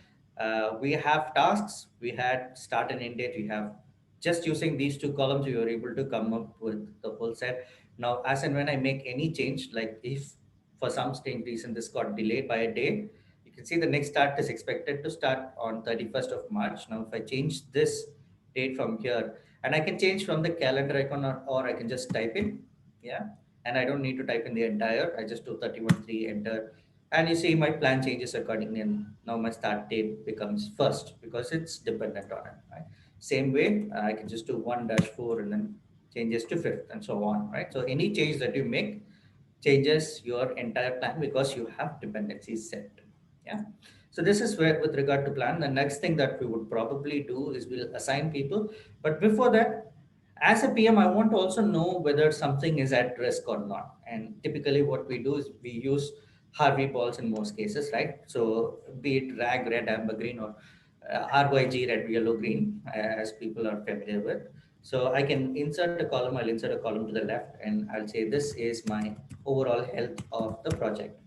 we have tasks. We had start and end date. We have just using these two columns, we were able to come up with the whole set. Now, as and when I make any change, like if for some strange reason this got delayed by a day, you can see the next start is expected to start on 31st of March. Now, if I change this date from here, and I can change from the calendar icon, or I can just type in, yeah, and I don't need to type in the entire, I just do 31.3, enter, and you see my plan changes accordingly, and now my start date becomes first because it's dependent on it, right? Same way, I can just do 1-4 and then changes to fifth and so on, right? So any change that you make changes your entire plan because you have dependencies set. Yeah. So this is where with regard to plan. The next thing that we would probably do is we'll assign people. But before that, as a PM, I want to also know whether something is at risk or not. And typically what we do is we use Harvey balls in most cases, right? So be it rag, red, amber, green, or RYG, red, yellow, green, as people are familiar with. So I can insert a column, I'll insert a column to the left, and I'll say this is my overall health of the project.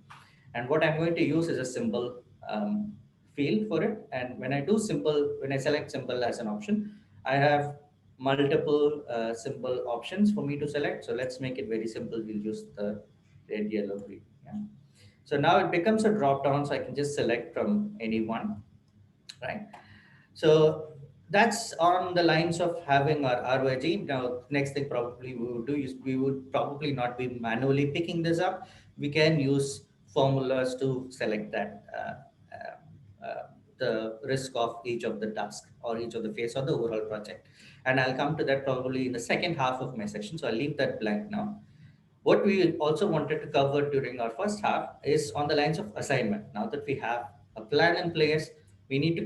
And what I'm going to use is a symbol field for it. And when I do symbol, when I select symbol as an option, I have multiple symbol options for me to select. So let's make it very simple. We'll use the red, yellow, green. Yeah. So now it becomes a drop down, so I can just select from any one, right? So that's on the lines of having our RYG. Now, next thing probably we would do is we would probably not be manually picking this up. We can use formulas to select that the risk of each of the task or each of the phase of the overall project. And I'll come to that probably in the second half of my section. So I'll leave that blank now. What we also wanted to cover during our first half is on the lines of assignment. Now that we have a plan in place, we need to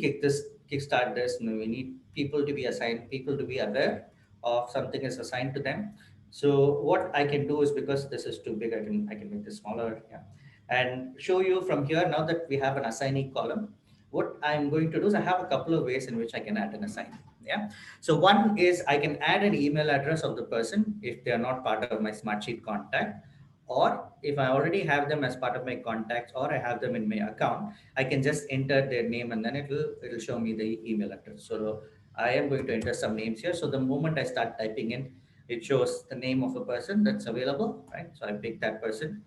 kickstart this. We need people to be assigned, people to be aware of something is assigned to them. So what I can do is, because this is too big, I can make this smaller, yeah, and show you from here. Now that we have an assignee column, what I'm going to do is I have a couple of ways in which I can add an assignee. Yeah. So one is I can add an email address of the person if they are not part of my Smartsheet contact, or if I already have them as part of my contacts, or I have them in my account, I can just enter their name and then it'll show me the email address. So I am going to enter some names here. So the moment I start typing in, it shows the name of a person that's available, right? So I pick that person.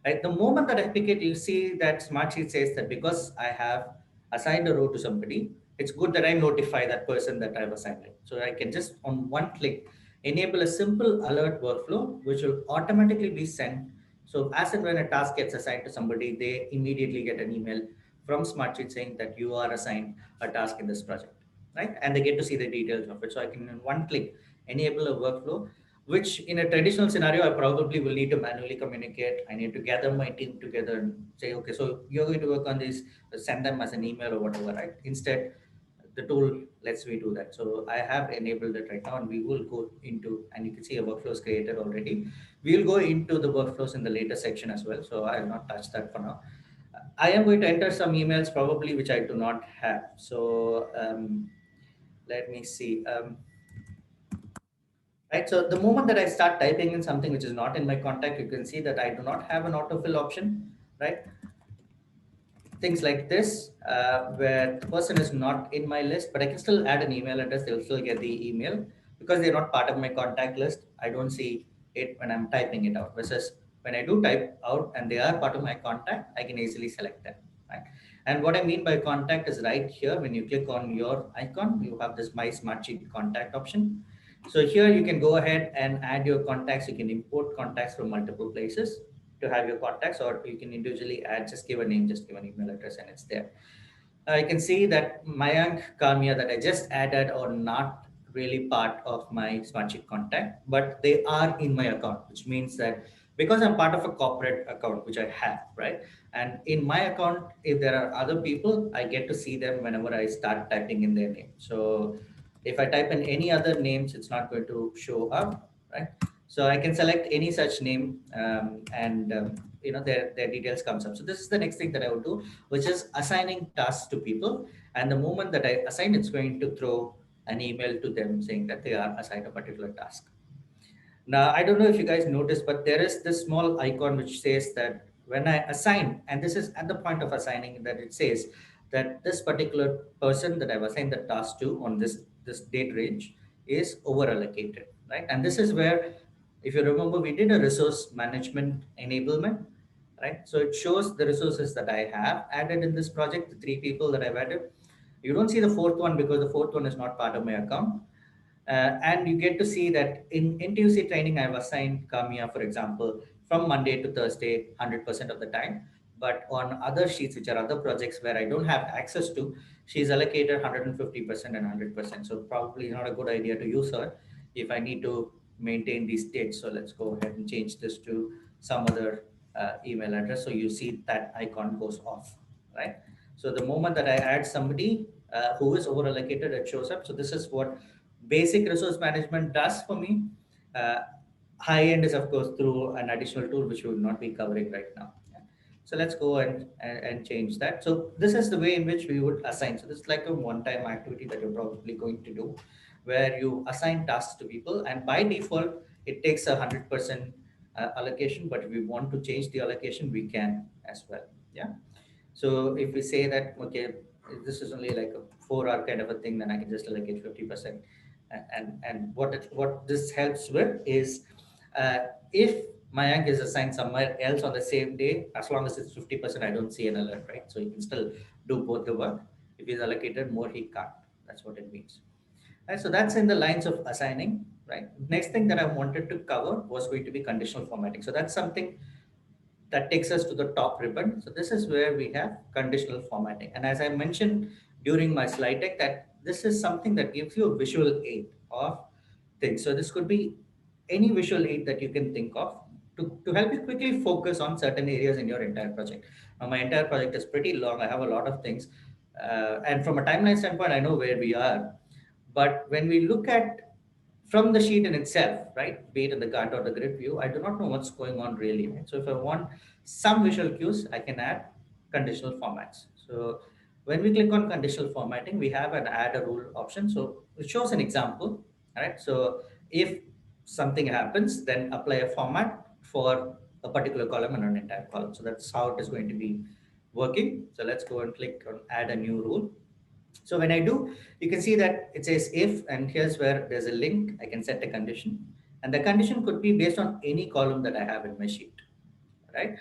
At the moment that I pick it, you see that Smartsheet says that because I have assigned a row to somebody, it's good that I notify that person that I've assigned it. So I can just on one click enable a simple alert workflow, which will automatically be sent. So as and when a task gets assigned to somebody, they immediately get an email from Smartsheet saying that you are assigned a task in this project, right? And they get to see the details of it. So I can in one click enable a workflow, which in a traditional scenario, I probably will need to manually communicate. I need to gather my team together and say, okay, so you're going to work on this, send them as an email or whatever, right? Instead, the tool lets me do that. So I have enabled it right now, and we will go into, and you can see a workflow is created already. We will go into the workflows in the later section as well. So I will not touch that for now. I am going to enter some emails probably which I do not have. So let me see. Right. So the moment that I start typing in something which is not in my contact, you can see that I do not have an autofill option, right? Things like this, where the person is not in my list, but I can still add an email address. They'll still get the email because they're not part of my contact list. I don't see it when I'm typing it out. Versus when I do type out and they are part of my contact, I can easily select them. Right. And what I mean by contact is right here. When you click on your icon, you have this My Smartsheet contact option. So here you can go ahead and add your contacts. You can import contacts from multiple places to have your contacts, or you can individually add, just give a name, just give an email address, and it's there. I can see that Mayank, Kamya that I just added are not really part of my Smartsheet contact, but they are in my account, which means that because I'm part of a corporate account, which I have, right? And in my account, if there are other people, I get to see them whenever I start typing in their name. So if I type in any other names, it's not going to show up, right? So I can select any such name, and their details comes up. So this is the next thing that I would do, which is assigning tasks to people. And the moment that I assign, it's going to throw an email to them saying that they are assigned a particular task. Now, I don't know if you guys noticed, but there is this small icon which says that when I assign, and this is at the point of assigning, that it says that this particular person that I've assigned the task to on this date range is over allocated, right? And this is where, if you remember, we did a resource management enablement, right? So it shows the resources that I have added in this project, the three people that I've added. You don't see the fourth one because the fourth one is not part of my account. And you get to see that in NTUC training, I've assigned Kamia, for example, from Monday to Thursday, 100% of the time. But on other sheets, which are other projects where I don't have access to, she's allocated 150% and 100%. So probably not a good idea to use her if I need to maintain these dates. So let's go ahead and change this to some other email address. So you see that icon goes off, right? So the moment that I add somebody who is over allocated, it shows up. So this is what basic resource management does for me. Uh, High end is, of course, through an additional tool which we will not be covering right now. Yeah. So let's go and change that. So this is the way in which we would assign. So this is like a one-time activity that you're probably going to do, where you assign tasks to people, and by default, it takes 100% allocation. But if we want to change the allocation, we can as well. Yeah. So if we say that, okay, this is only like a 4 hour kind of a thing, then I can just allocate 50%. And what this helps with is, uh, if Mayank is assigned somewhere else on the same day, as long as it's 50%, I don't see an alert, right? So he can still do both the work. If he's allocated more, he can't. That's what it means. Right, so that's in the lines of assigning, right? Next thing that I wanted to cover was going to be conditional formatting. So that's something that takes us to the top ribbon. So this is where we have conditional formatting. And as I mentioned during my slide deck, that this is something that gives you a visual aid of things. So this could be any visual aid that you can think of to help you quickly focus on certain areas in your entire project. Now, my entire project is pretty long. I have a lot of things. And from a timeline standpoint, I know where we are. But when we look at from the sheet in itself, right, be it in the Gantt or the grid view, I do not know what's going on really. Right? So if I want some visual cues, I can add conditional formats. So when we click on conditional formatting, we have an add a rule option. So it shows an example, right? So if something happens, then apply a format for a particular column and an entire column. So that's how it is going to be working. So let's go and click on add a new rule. So when I do, you can see that it says if, and here's where there's a link. I can set a condition, and the condition could be based on any column that I have in my sheet, right?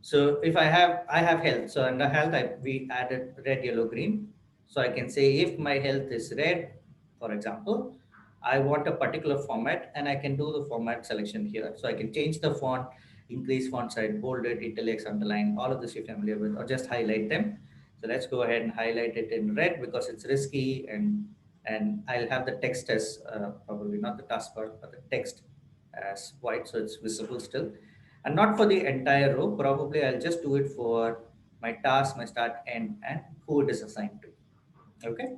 So if I have health, so under health, we added red, yellow, green. So I can say if my health is red, for example, I want a particular format, and I can do the format selection here. So I can change the font, increase font size, bold it, italics, underline, all of this you're familiar with, or just highlight them. So let's go ahead and highlight it in red because it's risky, and I'll have the text as probably not the taskbar, but the text as white, so it's visible still, and not for the entire row. Probably I'll just do it for my task, my start, end, and who it is assigned to. Okay.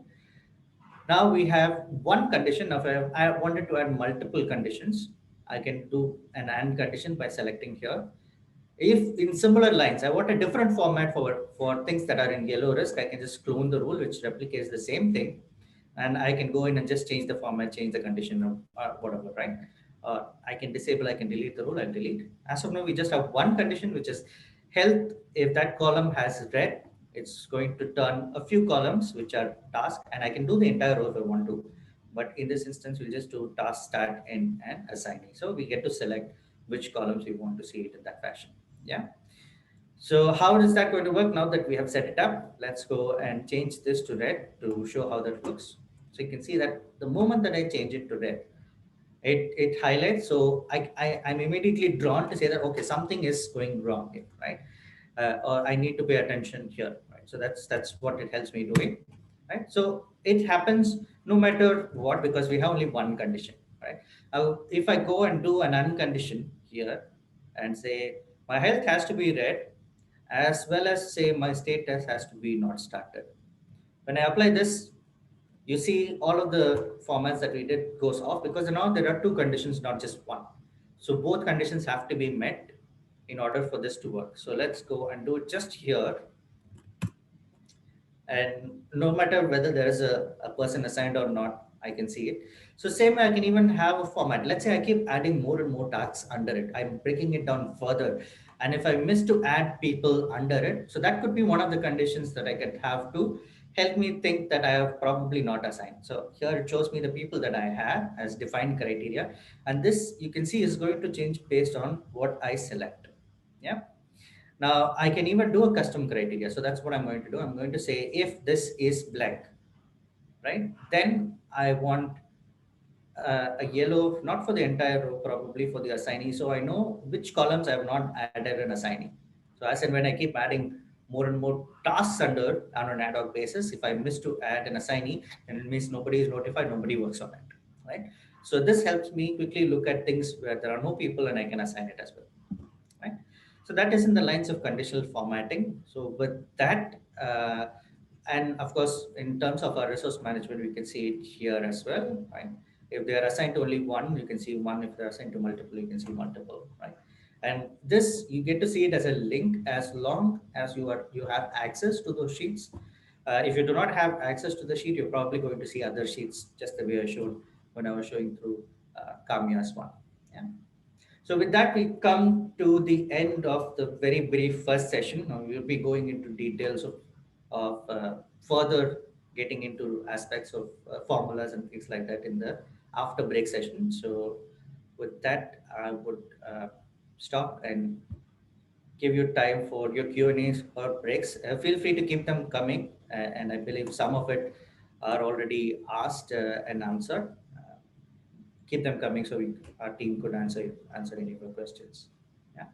Now we have one condition. Now, if I wanted to add multiple conditions, I can do an and condition by selecting here. If in similar lines, I want a different format for things that are in yellow risk, I can just clone the rule, which replicates the same thing. And I can go in and just change the format, change the condition, or whatever, right? I can disable, I can delete the rule, I'll delete. As of now, we just have one condition, which is health. If that column has red, it's going to turn a few columns, which are task, and I can do the entire row if I want to. But in this instance, we'll just do task, start, end, and assigning. So we get to select which columns we want to see it in that fashion. Yeah. So how is that going to work now that we have set it up? Let's go and change this to red to show how that looks. So you can see that the moment that I change it to red, it highlights. So I'm immediately drawn to say that, okay, something is going wrong here, right? Or I need to pay attention here, right? So that's what it helps me doing, right? So it happens no matter what, because we have only one condition, right? If I go and do an uncondition here and say my health has to be red, as well as say my status has to be not started. When I apply this, you see all of the formats that we did goes off, because now there are two conditions, not just one. So both conditions have to be met in order for this to work. So let's go and do it just here. And no matter whether there is a person assigned or not, I can see it. So same way, I can even have a format. Let's say I keep adding more and more tasks under it, I'm breaking it down further, and if I miss to add people under it, so that could be one of the conditions that I could have to help me think that I have probably not assigned. So here it shows me the people that I have as defined criteria, and this you can see is going to change based on what I select. Yeah. Now I can even do a custom criteria. So that's what I'm going to do. I'm going to say if this is blank, right? Then I want a yellow, not for the entire row, probably for the assignee. So I know which columns I have not added an assignee. So as and when I keep adding more and more tasks under on an ad hoc basis, if I miss to add an assignee, then it means nobody is notified, nobody works on it, right? So this helps me quickly look at things where there are no people and I can assign it as well, right? So that is in the lines of conditional formatting. So with that, and of course, in terms of our resource management, we can see it here as well, right? If they are assigned to only one, you can see one. If they're assigned to multiple, you can see multiple, right? And this, you get to see it as a link as long as you have access to those sheets. If you do not have access to the sheet, you're probably going to see other sheets just the way I showed when I was showing through Kamya's one. Yeah. So with that, we come to the end of the very brief first session. Now we'll be going into details of further getting into aspects of formulas and things like that in the after break session. So with that, I would stop and give you time for your Q&As or breaks. Feel free to keep them coming, and I believe some of it are already asked and answered. Keep them coming so our team could answer any of your questions. Yeah.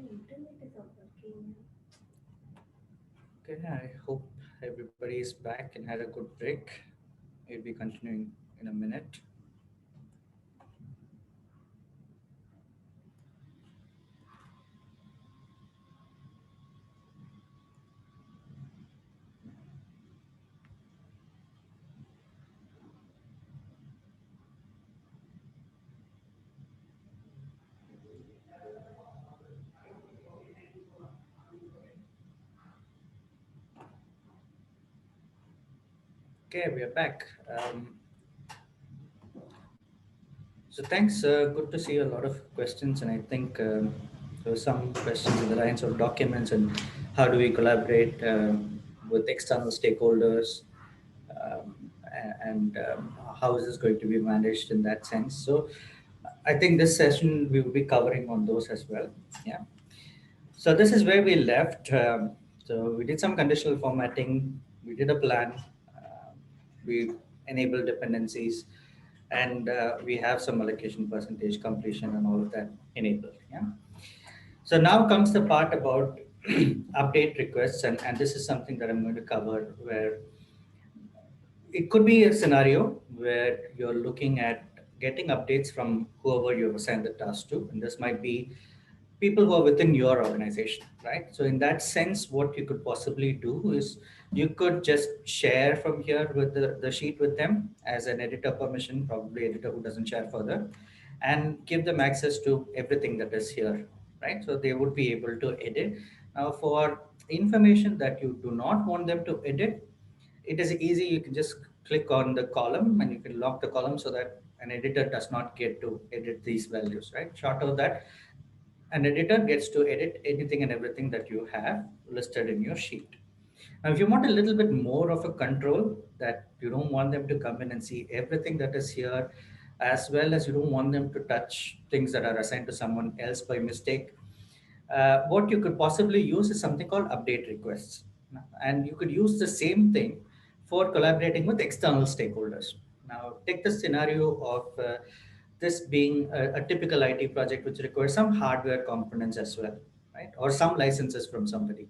Okay, I hope everybody is back and had a good break. We'll be continuing in a minute. Okay, we are back. So thanks. Good to see a lot of questions, and I think there were some questions in the lines of documents and how do we collaborate with external stakeholders, and how is this going to be managed in that sense. So I think this session we will be covering on those as well. Yeah. So this is where we left. So we did some conditional formatting. We did a plan. We enabled dependencies, and we have some allocation percentage completion and all of that enabled. Yeah. So now comes the part about update requests, and this is something that I'm going to cover where it could be a scenario where you're looking at getting updates from whoever you've assigned the task to, and this might be people who are within your organization, right? So in that sense, what you could possibly do is you could just share from here with the sheet with them as an editor permission, probably editor who doesn't share further, and give them access to everything that is here, right? So they would be able to edit. Now, for information that you do not want them to edit, it is easy. You can just click on the column and you can lock the column so that an editor does not get to edit these values, right? Short of that, an editor gets to edit anything and everything that you have listed in your sheet. Now, if you want a little bit more of a control, that you don't want them to come in and see everything that is here, as well as you don't want them to touch things that are assigned to someone else by mistake, what you could possibly use is something called update requests. And you could use the same thing for collaborating with external stakeholders. Now, take the scenario of this being a typical IT project which requires some hardware components as well, right? Or some licenses from somebody,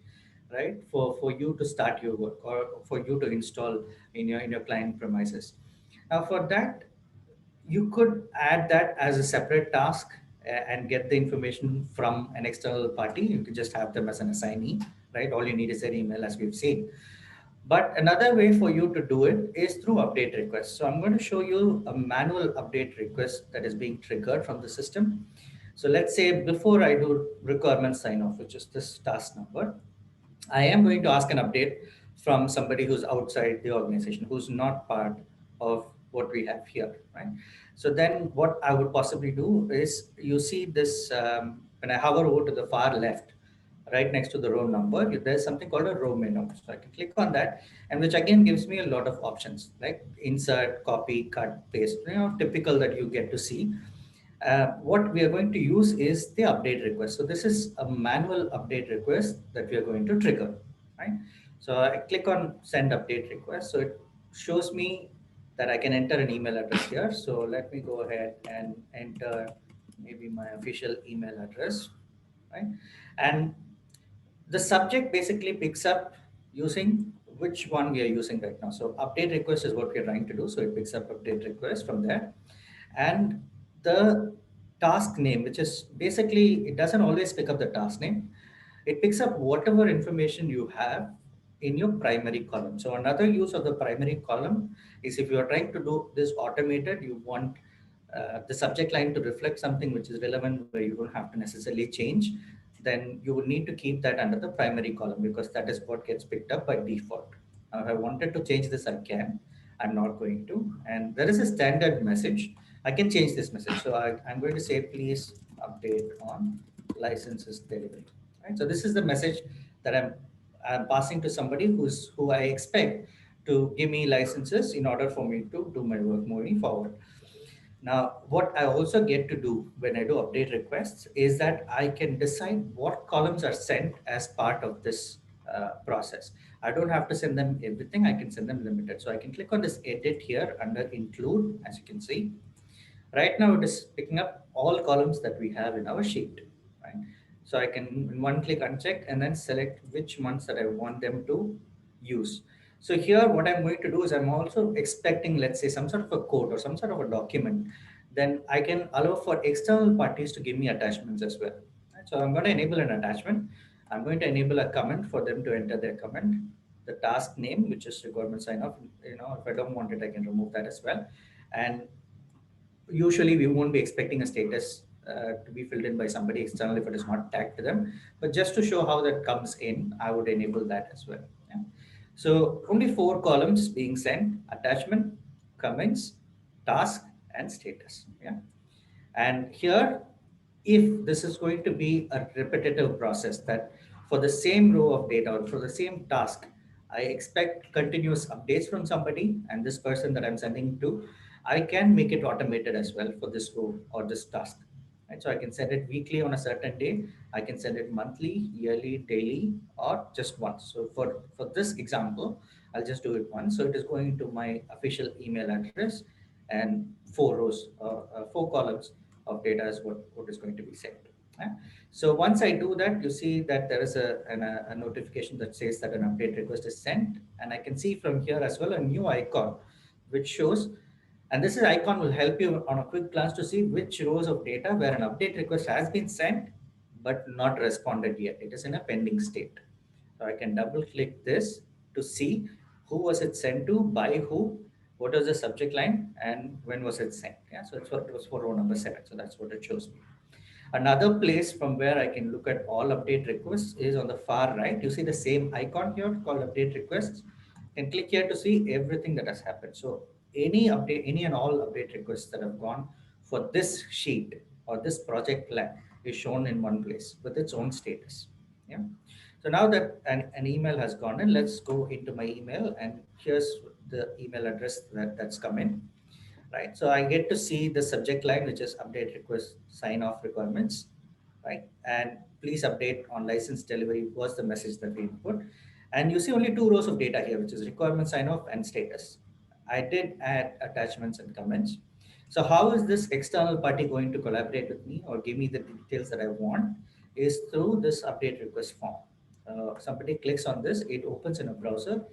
right? For you to start your work or for you to install in your client premises. Now, for that, you could add that as a separate task and get the information from an external party. You could just have them as an assignee, right? All you need is their email, as we've seen. But another way for you to do it is through update requests. So I'm going to show you a manual update request that is being triggered from the system. So let's say before I do requirement sign off, which is this task number, I am going to ask an update from somebody who's outside the organization, who's not part of what we have here, right? So then what I would possibly do is you see this, when I hover over to the far left, right next to the row number, there's something called a row menu. So I can click on that, and which again gives me a lot of options like insert, copy, cut, paste, typical that you get to see. What we are going to use is the update request. So this is a manual update request that we are going to trigger, right? So I click on send update request. So it shows me that I can enter an email address here. So let me go ahead and enter maybe my official email address, right? And the subject basically picks up using which one we are using right now. So update request is what we're trying to do. So it picks up update request from there. And the task name, which is basically, it doesn't always pick up the task name. It picks up whatever information you have in your primary column. So another use of the primary column is if you are trying to do this automated, you want the subject line to reflect something which is relevant where you don't have to necessarily change, then you would need to keep that under the primary column because that is what gets picked up by default. Now, if I wanted to change this, I can. I'm not going to. And there is a standard message. I can change this message. So I'm going to say, please update on licenses delivery. Right. So this is the message that I'm passing to somebody who I expect to give me licenses in order for me to do my work moving forward. Now, what I also get to do when I do update requests is that I can decide what columns are sent as part of this process. I don't have to send them everything. I can send them limited. So I can click on this edit here under include, as you can see. Right now, it is picking up all columns that we have in our sheet, right? So I can in one click uncheck and then select which months that I want them to use. So here what I'm going to do is I'm also expecting, let's say, some sort of a code or some sort of a document. Then I can allow for external parties to give me attachments as well. Right? So I'm going to enable an attachment. I'm going to enable a comment for them to enter their comment, the task name, which is requirement sign off. If I don't want it, I can remove that as well. And usually we won't be expecting a status to be filled in by somebody external if it is not tagged to them. But just to show how that comes in, I would enable that as well. Yeah. So only four columns being sent: attachment, comments, task, and status. Yeah. And here, if this is going to be a repetitive process, that for the same row of data or for the same task, I expect continuous updates from somebody, and this person that I'm sending to, I can make it automated as well for this row or this task. Right? So I can send it weekly on a certain day. I can send it monthly, yearly, daily, or just once. So for this example, I'll just do it once. So it is going to my official email address, and four rows, four columns of data is what is going to be sent. Yeah. So once I do that, you see that there is a notification that says that an update request is sent. And I can see from here as well a new icon, which shows, and this is icon will help you on a quick glance to see which rows of data where an update request has been sent, but not responded yet. It is in a pending state. So I can double click this to see who was it sent to, by who, what was the subject line, and when was it sent. Yeah, so it was for row number 7. So that's what it shows me. Another place from where I can look at all update requests is on the far right. You see the same icon here called update requests. You can click here to see everything that has happened. So any and all update requests that have gone for this sheet or this project plan is shown in one place with its own status. Yeah. So now that an email has gone in, let's go into my email, and here's the email address that's come in. Right? So I get to see the subject line, which is update request sign off requirements, right? And please update on license delivery was the message that we input. And you see only two rows of data here, which is requirement sign off and status. I did add attachments and comments. So how is this external party going to collaborate with me or give me the details that I want is through this update request form. Somebody clicks on this, it opens in a browser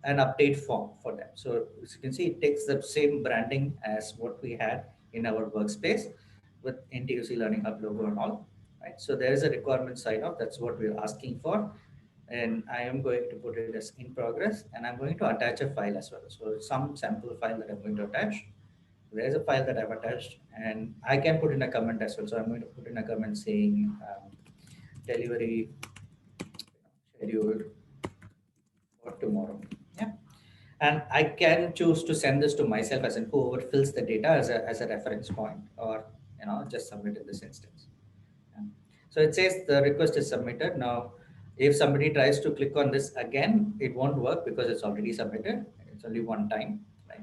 an update form for them. So as you can see, it takes the same branding as what we had in our workspace with NTUC Learning Hub logo and all. Right. So there is a requirement sign off. That's what we're asking for. And I am going to put it as in progress, and I'm going to attach a file as well. So some sample file that I'm going to attach. There's a file that I've attached, and I can put in a comment as well. So I'm going to put in a comment saying delivery scheduled for tomorrow. Yeah. And I can choose to send this to myself as in whoever fills the data as a reference point, or just submit in this instance. Yeah. So it says the request is submitted. Now, if somebody tries to click on this again, it won't work because it's already submitted. It's only one time. Right?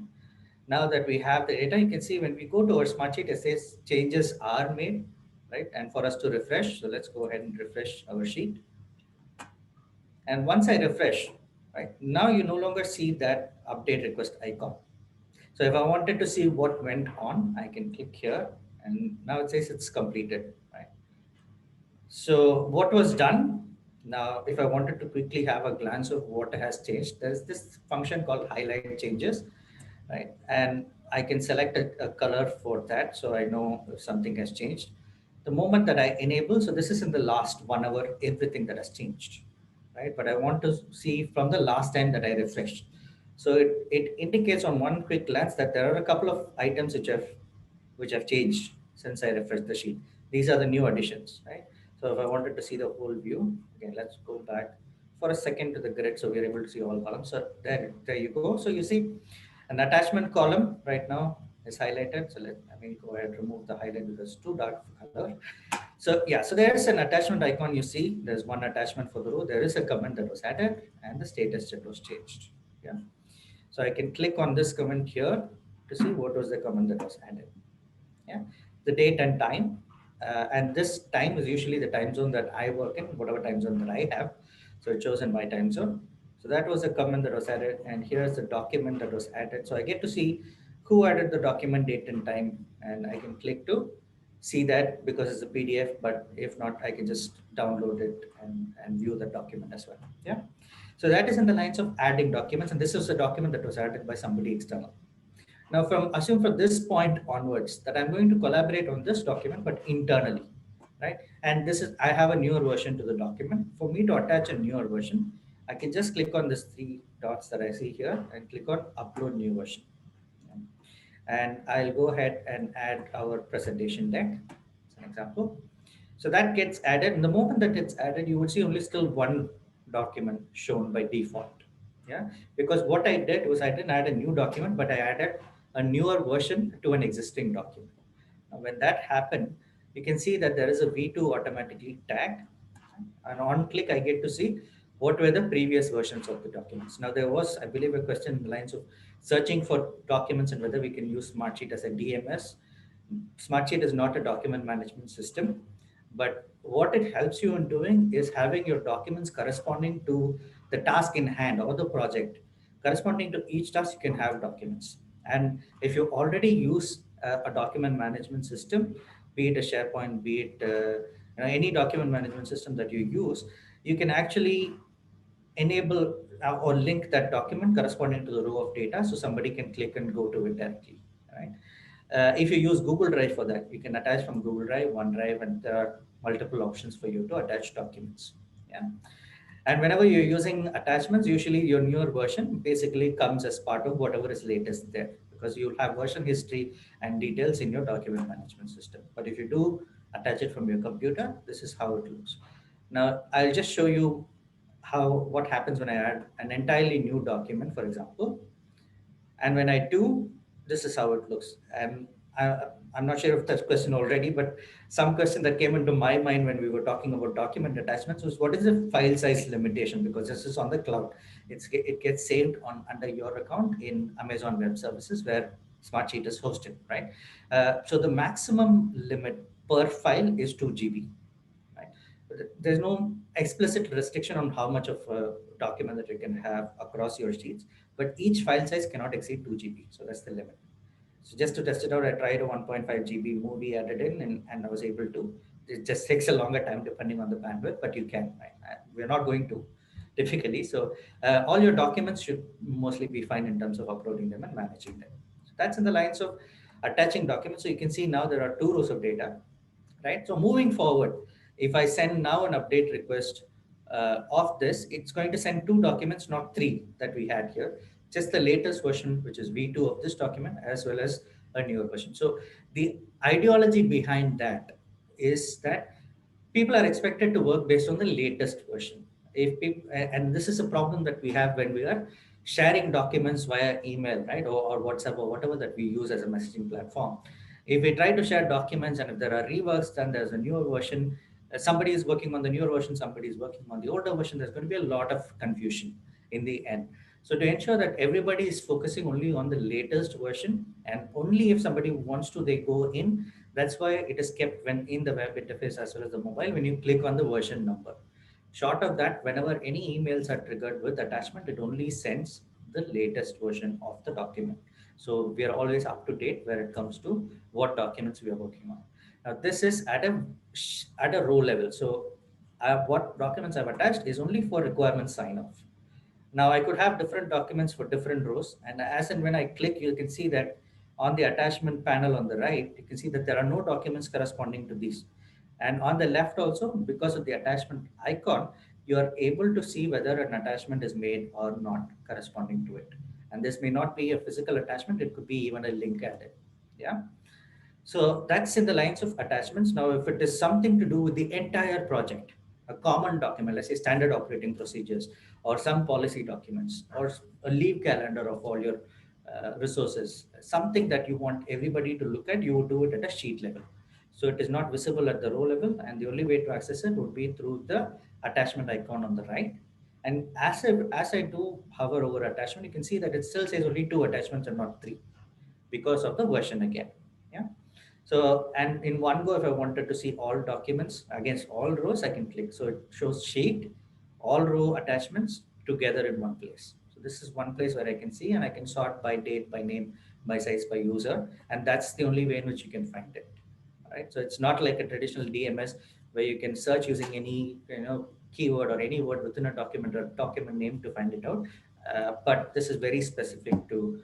Now that we have the data, you can see when we go to our Smartsheet, it says changes are made, right? And for us to refresh, so let's go ahead and refresh our sheet. And once I refresh, right, now you no longer see that update request icon. So if I wanted to see what went on, I can click here, and now it says it's completed, right? So what was done? Now, if I wanted to quickly have a glance of what has changed, there's this function called highlight changes, right? And I can select a color for that, so I know if something has changed. The moment that I enable, so this is in the last 1 hour, everything that has changed, right? But I want to see from the last time that I refreshed. So it indicates on one quick glance that there are a couple of items which have changed since I refreshed the sheet. These are the new additions, right? So if I wanted to see the whole view, again, let's go back for a second to the grid so we're able to see all columns. So there you go. So you see an attachment column right now is highlighted. So let me go ahead and remove the highlight because it's too dark color. So yeah, so there's an attachment icon you see. There's one attachment for the row. There is a comment that was added and the status that was changed. Yeah. So I can click on this comment here to see what was the comment that was added. Yeah, the date and time, and this time is usually the time zone that I work in, whatever time zone that I have. So it shows in my time zone. So that was a comment that was added, and here's the document that was added. So I get to see who added the document, date and time, and I can click to see that because it's a PDF, but if not, I can just download it and view the document as well. Yeah. So that is in the lines of adding documents, and this is a document that was added by somebody external. Now, assume from this point onwards that I'm going to collaborate on this document, but internally, right? And this is, I have a newer version to the document. For me to attach a newer version, I can just click on this three dots that I see here and click on upload new version. And I'll go ahead and add our presentation deck as an example. So that gets added. And the moment that it's added, you would see only still one document shown by default. Yeah, because what I did was I didn't add a new document, but I added a newer version to an existing document. Now, when that happened, you can see that there is a V2 automatically tagged, and on click, I get to see what were the previous versions of the documents. Now, there was, I believe, a question in the lines of searching for documents and whether we can use Smartsheet as a DMS. Smartsheet is not a document management system, but what it helps you in doing is having your documents corresponding to the task in hand or the project. Corresponding to each task, you can have documents. And if you already use a document management system, be it a SharePoint, be it any document management system that you use, you can actually enable or link that document corresponding to the row of data so somebody can click and go to it directly, right? If you use Google Drive for that, you can attach from Google Drive, OneDrive, and there are multiple options for you to attach documents. Yeah. And whenever you're using attachments, usually your newer version basically comes as part of whatever is latest there, because you'll have version history and details in your document management system. But if you do attach it from your computer, this is how it looks. Now, I'll just show you what happens when I add an entirely new document, for example. And when I do, this is how it looks. And I'm not sure if that's question already, but some question that came into my mind when we were talking about document attachments was what is the file size limitation? Because this is on the cloud. It gets saved on under your account in Amazon Web Services where Smartsheet is hosted, right? So the maximum limit per file is 2 GB, right? There's no explicit restriction on how much of a document that you can have across your sheets, but each file size cannot exceed 2 GB. So that's the limit. So just to test it out, I tried a 1.5 GB movie added in, and I was able to. It just takes a longer time depending on the bandwidth, but you can. Right? We're not going to typically. So all your documents should mostly be fine in terms of uploading them and managing them. So that's in the lines of attaching documents. So you can see now there are two rows of data, right? So moving forward, if I send now an update request of this, it's going to send two documents, not three that we had here, just the latest version, which is V2 of this document, as well as a newer version. So the ideology behind that is that people are expected to work based on the latest version. If people, and this is a problem that we have when we are sharing documents via email, right, or WhatsApp or whatever that we use as a messaging platform. If we try to share documents and if there are reworks, then there's a newer version. Somebody is working on the newer version, somebody is working on the older version. There's going to be a lot of confusion in the end. So to ensure that everybody is focusing only on the latest version, and only if somebody wants to, they go in. That's why it is kept when in the web interface as well as the mobile, when you click on the version number. Short of that, whenever any emails are triggered with attachment, it only sends the latest version of the document. So we are always up to date where it comes to what documents we are working on. Now this is at a row level. So what documents I've attached is only for requirement sign off. Now I could have different documents for different rows, and as and when I click, you can see that on the attachment panel on the right, you can see that there are no documents corresponding to these. And on the left also, because of the attachment icon, you are able to see whether an attachment is made or not corresponding to it. And this may not be a physical attachment, it could be even a link added. Yeah. So that's in the lines of attachments. Now, if it is something to do with the entire project, a common document, let's say standard operating procedures, or some policy documents, or a leave calendar of all your resources, something that you want everybody to look at, you would do it at a sheet level. So it is not visible at the row level, and the only way to access it would be through the attachment icon on the right. And as I do hover over attachment, you can see that it still says only two attachments and not three because of the version again. Yeah. So, and in one go, if I wanted to see all documents against all rows, I can click. So it shows sheet, all row attachments together in one place. So this is one place where I can see, and I can sort by date, by name, by size, by user. And that's the only way in which you can find it. right? So it's not like a traditional DMS where you can search using any keyword or any word within a document or document name to find it out. But this is very specific to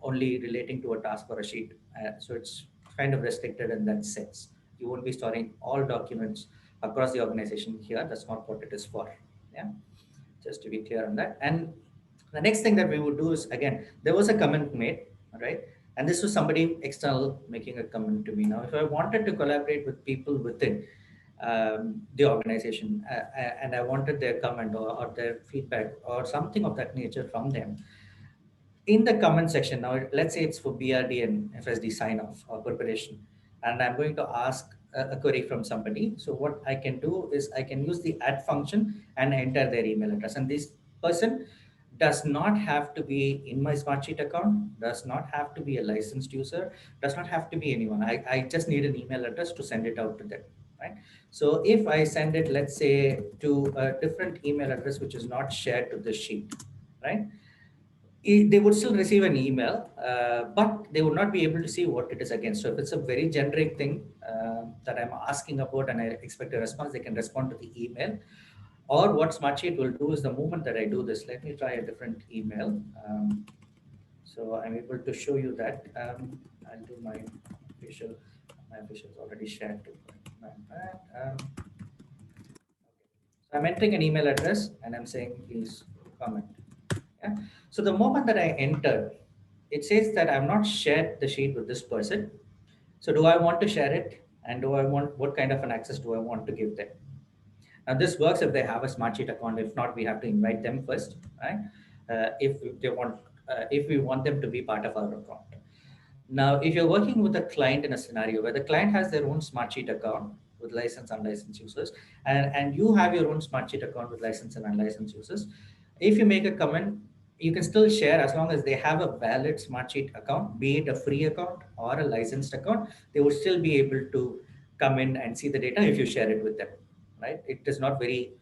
only relating to a task or a sheet. So it's kind of restricted in that sense. You won't be storing all documents across the organization here. That's not what it is for. Yeah, just to be clear on that. And the next thing that we would do is, again, there was a comment made, right? And this was somebody external making a comment to me. Now, if I wanted to collaborate with people within the organization, and I wanted their comment or their feedback or something of that nature from them, in the comment section, now let's say it's for BRD and FSD sign off or preparation, and I'm going to ask a query from somebody. So what I can do is I can use the add function and enter their email address. And this person does not have to be in my Smartsheet account, does not have to be a licensed user, does not have to be anyone. I just need an email address to send it out to them, right? So if I send it, let's say, to a different email address which is not shared to the sheet, right? They would still receive an email, but they would not be able to see what it is against. So if it's a very generic thing that I'm asking about and I expect a response, they can respond to the email. Or what Smartsheet will do is the moment that I do this, let me try a different email. So I'm able to show you that. I'll do official, my official is already shared to my iPad. So I'm entering an email address and I'm saying, please comment. Yeah. So the moment that I enter, it says that I've not shared the sheet with this person. So do I want to share it? And do I want, what kind of an access do I want to give them? Now this works if they have a Smartsheet account. If not, we have to invite them first, right? If they want, if we want them to be part of our account. Now, if you're working with a client in a scenario where the client has their own Smartsheet account with licensed and unlicensed users, and you have your own Smartsheet account with licensed and unlicensed users, if you make a comment, you can still share as long as they have a valid Smartsheet account, be it a free account or a licensed account, they will still be able to come in and see the data if you share it with them, right? It is not very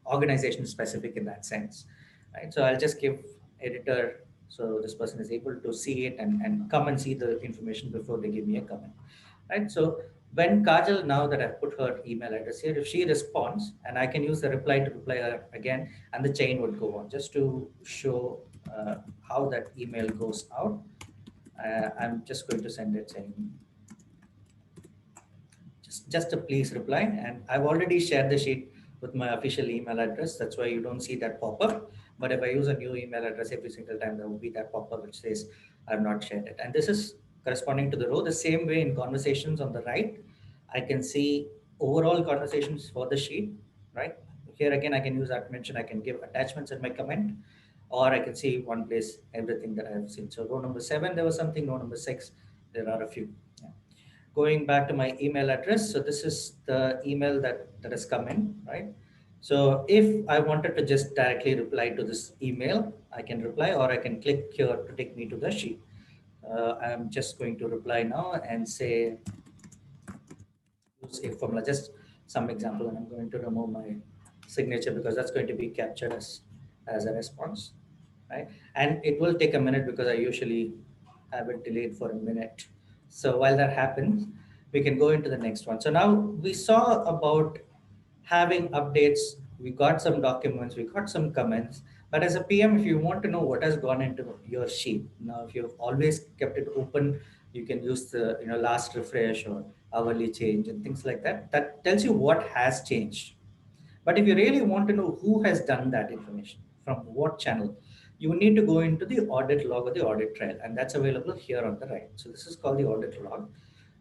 organization specific in that sense, right? So I'll just give editor so this person is able to see it and come and see the information before they give me a comment, right? So when Kajal, now that I've put her email address here, if she responds, and I can use the reply to reply her again, and the chain would go on just to show how that email goes out. I'm just going to send it saying, just a please reply. And I've already shared the sheet with my official email address. That's why you don't see that pop up. But if I use a new email address every single time, there will be that pop up which says I've not shared it. And this is corresponding to the row. The same way in conversations on the right, I can see overall conversations for the sheet, right? Here again, I can use that mention. I can give attachments in my comment, or I can see one place everything that I have seen. So row number 7, there was something. Row number 6, there are a few. Yeah. Going back to my email address. So this is the email that has come in, right? So if I wanted to just directly reply to this email, I can reply, or I can click here to take me to the sheet. I'm just going to reply now and say, use a formula, just some example, and I'm going to remove my signature because that's going to be captured as a response, right? And it will take a minute because I usually have it delayed for a minute. So while that happens, we can go into the next one. So now we saw about having updates, we got some documents, we got some comments. But as a PM, if you want to know what has gone into your sheet, now if you've always kept it open, you can use the last refresh or hourly change and things like that. That tells you what has changed. But if you really want to know who has done that information, from what channel, you need to go into the audit log or the audit trail, and that's available here on the right. So this is called the audit log,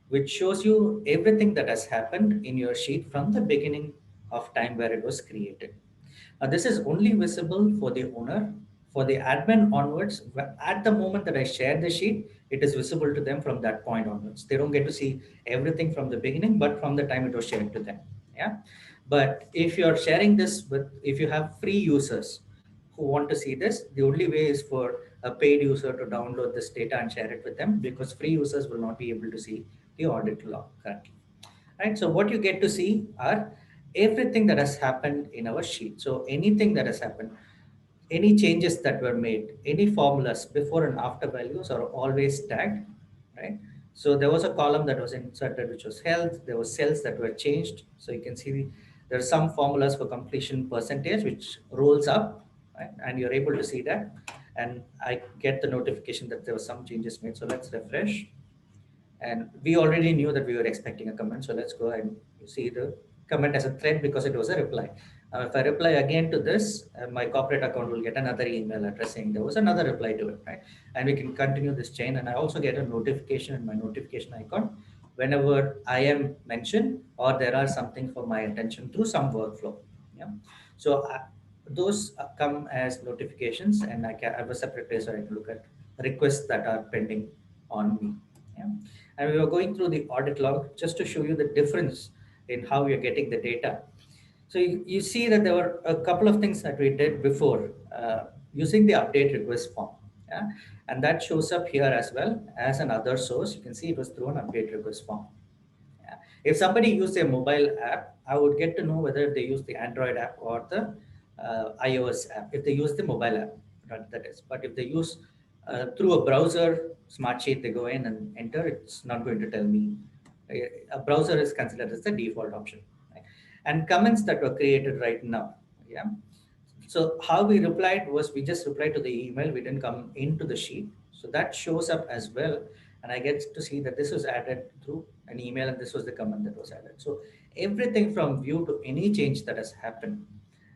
which shows you everything that has happened in your sheet from the beginning of time where it was created. This is only visible for the owner. For the admin onwards, at the moment that I share the sheet, it is visible to them from that point onwards. They don't get to see everything from the beginning, but from the time it was shared to them. Yeah. But if you're sharing this with, if you have free users who want to see this, the only way is for a paid user to download this data and share it with them, because free users will not be able to see the audit log currently. Right? So what you get to see are everything that has happened in our sheet. So anything that has happened, any changes that were made, any formulas before and after values are always tagged, right? So there was a column that was inserted, which was health. There were cells that were changed. So you can see there are some formulas for completion percentage, which rolls up, right? And you're able to see that. And I get the notification that there were some changes made. So let's refresh. And we already knew that we were expecting a comment. So let's go and see the comment as a thread because it was a reply. If I reply again to this, my corporate account will get another email address saying there was another reply to it, right? And we can continue this chain. And I also get a notification in my notification icon whenever I am mentioned or there are something for my attention through some workflow. Yeah. So those come as notifications, and I have a separate place where I can look at requests that are pending on me. Yeah. And we were going through the audit log just to show you the difference in how you're getting the data. So you see that there were a couple of things that we did before using the update request form. Yeah? And that shows up here as well as another source. You can see it was through an update request form. Yeah. If somebody used a mobile app, I would get to know whether they use the Android app or the iOS app. If they use the mobile app, that is. But if they use through a browser, Smartsheet, they go in and enter, it's not going to tell me. A browser is considered as the default option. Right? And comments that were created right now. Yeah. So how we replied was we just replied to the email. We didn't come into the sheet. So that shows up as well. And I get to see that this was added through an email and this was the comment that was added. So everything from view to any change that has happened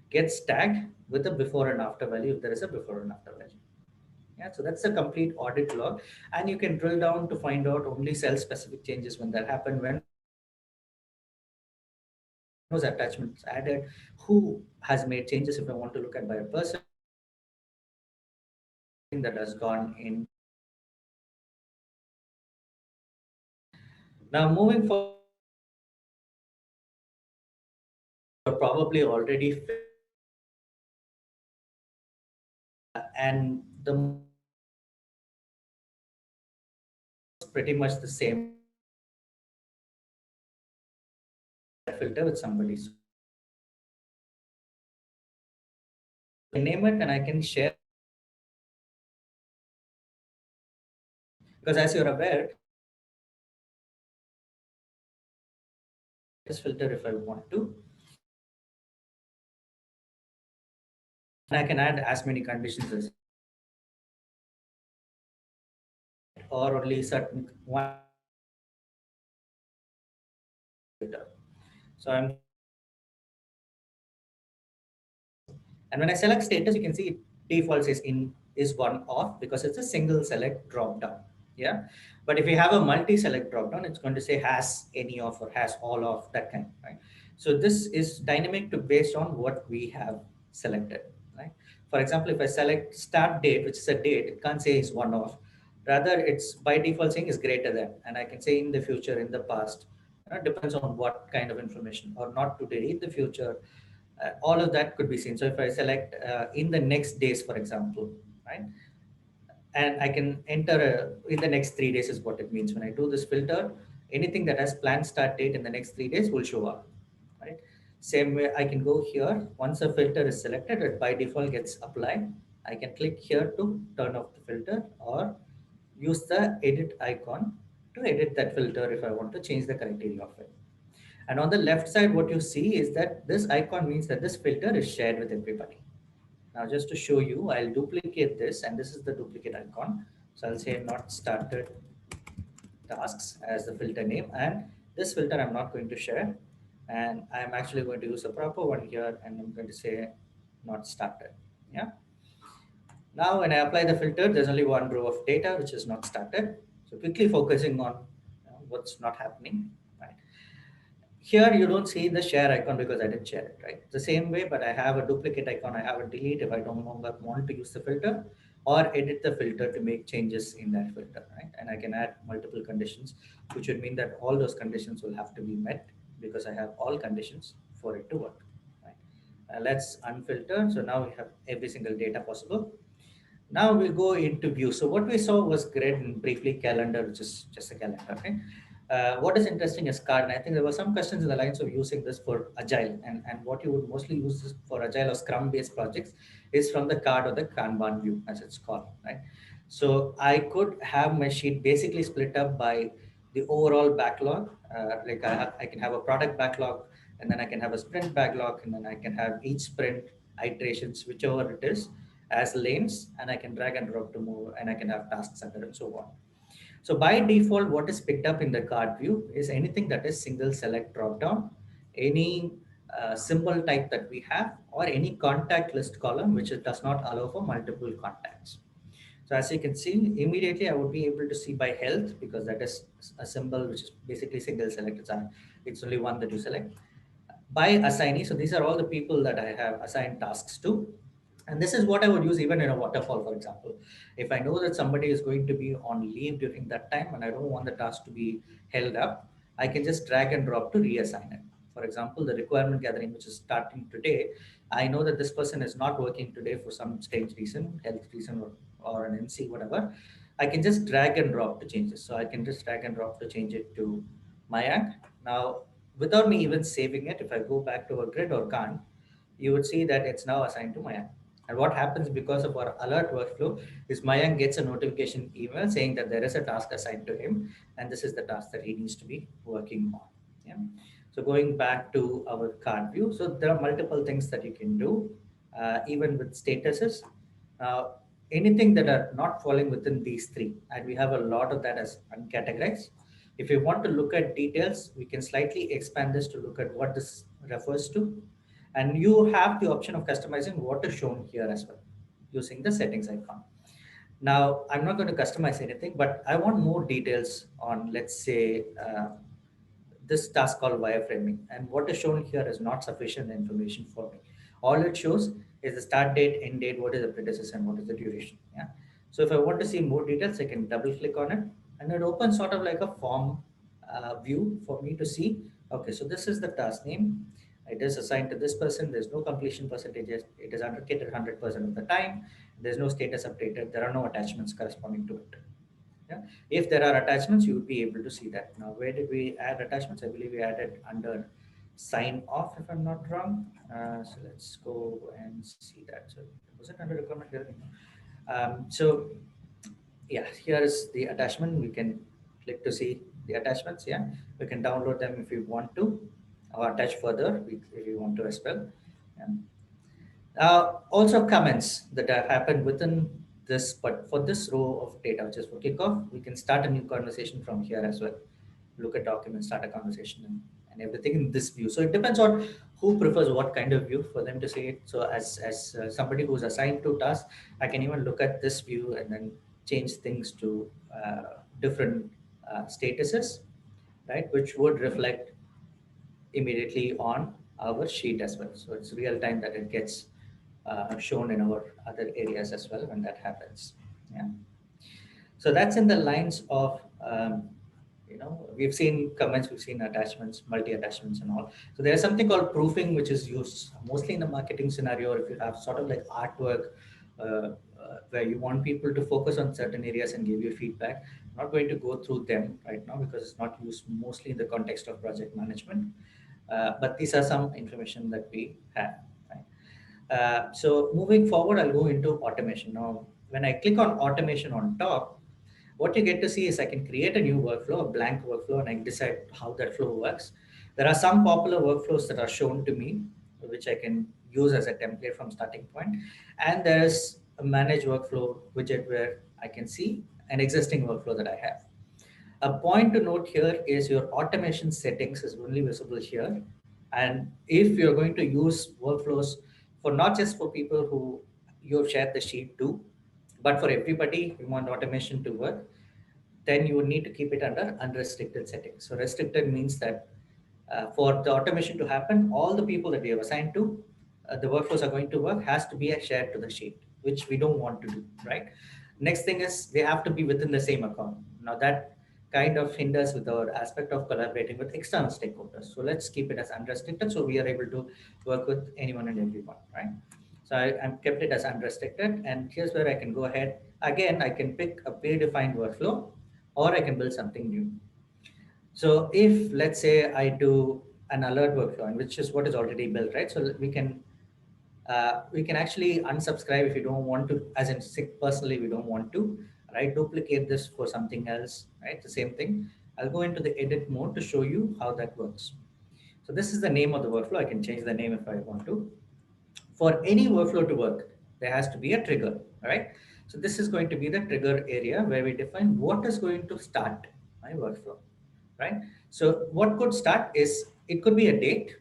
gets tagged with a before and after value if there is a before and after value. Yeah, so that's a complete audit log. And you can drill down to find out only cell specific changes when that happened, when was attachments added, who has made changes if I want to look at by a person, or anything that has gone into the calendar that has been added. Now, moving forward, you're probably already familiar with this. And the most important thing is that it works pretty much the same way. Let's share that filter with somebody. So I can name it and I can share it with somebody else. Because as you're aware, I can select this filter if I want to. And I can add as many conditions as or only certain one condition that I want to select in this filter. So I'm just going to select status. And when I select status, you can see it default says in is one off because it's a single select drop down. Yeah. But if you have a multi-select drop down, it's going to say has any off or has all off, that kind, right? So this is dynamic to based on what we have selected, right? For example, if I select start date, which is a date, it can't say is one off. Rather, it's by default saying is greater than, and I can say in the future, in the past. It depends on what kind of information, or not today, in the future. All of that could be seen. So if I select in the next days, for example, right, and I can enter in the next 3 days is what it means. When I do this filter, anything that has planned start date in the next 3 days will show up, right? Same way I can go here. Once a filter is selected, it by default gets applied. I can click here to turn off the filter or use the edit icon to edit that filter if I want to change the criteria of it. And on the left side, what you see is that this icon means that this filter is shared with everybody. Now, just to show you, I'll duplicate this, and this is the duplicate icon. So I'll say not started tasks as the filter name, and this filter I'm not going to share. And I'm actually going to use a proper one here, and I'm going to say not started. Yeah. Now, when I apply the filter, there's only one row of data which is not started. So quickly focusing on what's not happening, right? Here you don't see the share icon because I didn't share it, right? The same way, but I have a duplicate icon. I have a delete if I don't longer want to use the filter, or edit the filter to make changes in that filter, right? And I can add multiple conditions, which would mean that all those conditions will have to be met because I have all conditions for it to work, right? Let's unfilter. So now we have every single data possible. Now we'll go into view. So what we saw was grid and briefly calendar, which is just a calendar. Okay. What is interesting is card. And I think there were some questions in the lines of using this for agile, and what you would mostly use this for agile or scrum based projects is from the card or the Kanban view, as it's called, right? So I could have my sheet basically split up by the overall backlog. Like I can have a product backlog, and then I can have a sprint backlog, and then I can have each sprint iterations, whichever it is, as lanes, and I can drag and drop to move, and I can have tasks under and so on. So by default, what is picked up in the card view is anything that is single select drop down, any symbol type that we have, or any contact list column which it does not allow for multiple contacts. So as you can see, immediately I would be able to see by health, because that is a symbol which is basically single select. It's only one that you select. By assignee, so these are all the people that I have assigned tasks to. And this is what I would use even in a waterfall, for example. If I know that somebody is going to be on leave during that time and I don't want the task to be held up, I can just drag and drop to reassign it. For example, the requirement gathering, which is starting today, I know that this person is not working today for some strange reason, health reason, or an NC, whatever. I can just drag and drop to change this. So I can just drag and drop to change it to Mayank. Now, without me even saving it, if I go back to a grid or can't, you would see that it's now assigned to Mayank. And what happens because of our alert workflow is Mayank gets a notification email saying that there is a task assigned to him, and this is the task that he needs to be working on. Yeah. So going back to our card view, so there are multiple things that you can do, even with statuses. Now, anything that are not falling within these three, and we have a lot of that as uncategorized. If you want to look at details, we can slightly expand this to look at what this refers to. And you have the option of customizing what is shown here as well using the settings icon. Now, I'm not going to customize anything, but I want more details on, let's say, this task called wireframing. And what is shown here is not sufficient information for me. All it shows is the start date, end date, what is the predecessor, and what is the duration. Yeah. So if I want to see more details, I can double click on it, and it opens sort of like a form view for me to see. Okay, so this is the task name. It is assigned to this person. There's no completion percentages. It is allocated 100% of the time. There's no status updated. There are no attachments corresponding to it. Yeah. If there are attachments, you would be able to see that. Now, where did we add attachments? I believe we added under sign off, if I'm not wrong. So let's go and see that. So was it under requirement here? So yeah, here is the attachment. We can click to see the attachments. Yeah, we can download them if you want to, or attach further if you want to as well. Yeah. Also comments that have happened within this, but for this row of data, which is for kickoff, we can start a new conversation from here as well. Look at documents, start a conversation, and everything in this view. So it depends on who prefers what kind of view for them to see it. So as somebody who's assigned to tasks, I can even look at this view and then change things to different statuses, right, which would reflect immediately on our sheet as well. So it's real time that it gets shown in our other areas as well when that happens. Yeah. So that's in the lines of, we've seen comments, we've seen attachments, multi-attachments and all. So there's something called proofing, which is used mostly in the marketing scenario, or if you have sort of like artwork, where you want people to focus on certain areas and give you feedback. I'm not going to go through them right now because it's not used mostly in the context of project management. But these are some information that we have. Right? So moving forward, I'll go into automation. Now, when I click on automation on top, what you get to see is I can create a new workflow, a blank workflow, and I can decide how that flow works. There are some popular workflows that are shown to me, which I can use as a template from starting point. And there's a manage workflow widget where I can see an existing workflow that I have. A point to note here is your automation settings is only visible here. And if you're going to use workflows for not just for people who you've shared the sheet to, but for everybody you want automation to work, then you would need to keep it under unrestricted settings. So restricted means that for the automation to happen, all the people that we have assigned to, the workflows are going to work, has to be shared to the sheet, which we don't want to do, right? Next thing is they have to be within the same account. Now that kind of hinders with our aspect of collaborating with external stakeholders. So let's keep it as unrestricted so we are able to work with anyone and everyone, right? So I've kept it as unrestricted, and here's where I can go ahead. Again, I can pick a predefined workflow or I can build something new. So if let's say I do an alert workflow, and which is what is already built, right? So we can actually unsubscribe if you don't want to, as in sick personally, we don't want to, right? Duplicate this for something else, right? The same thing. I'll go into the edit mode to show you how that works. So this is the name of the workflow. I can change the name if I want to. For any workflow to work, there has to be a trigger, all right? So this is going to be the trigger area where we define what is going to start my workflow, right? So what could start is, it could be a date,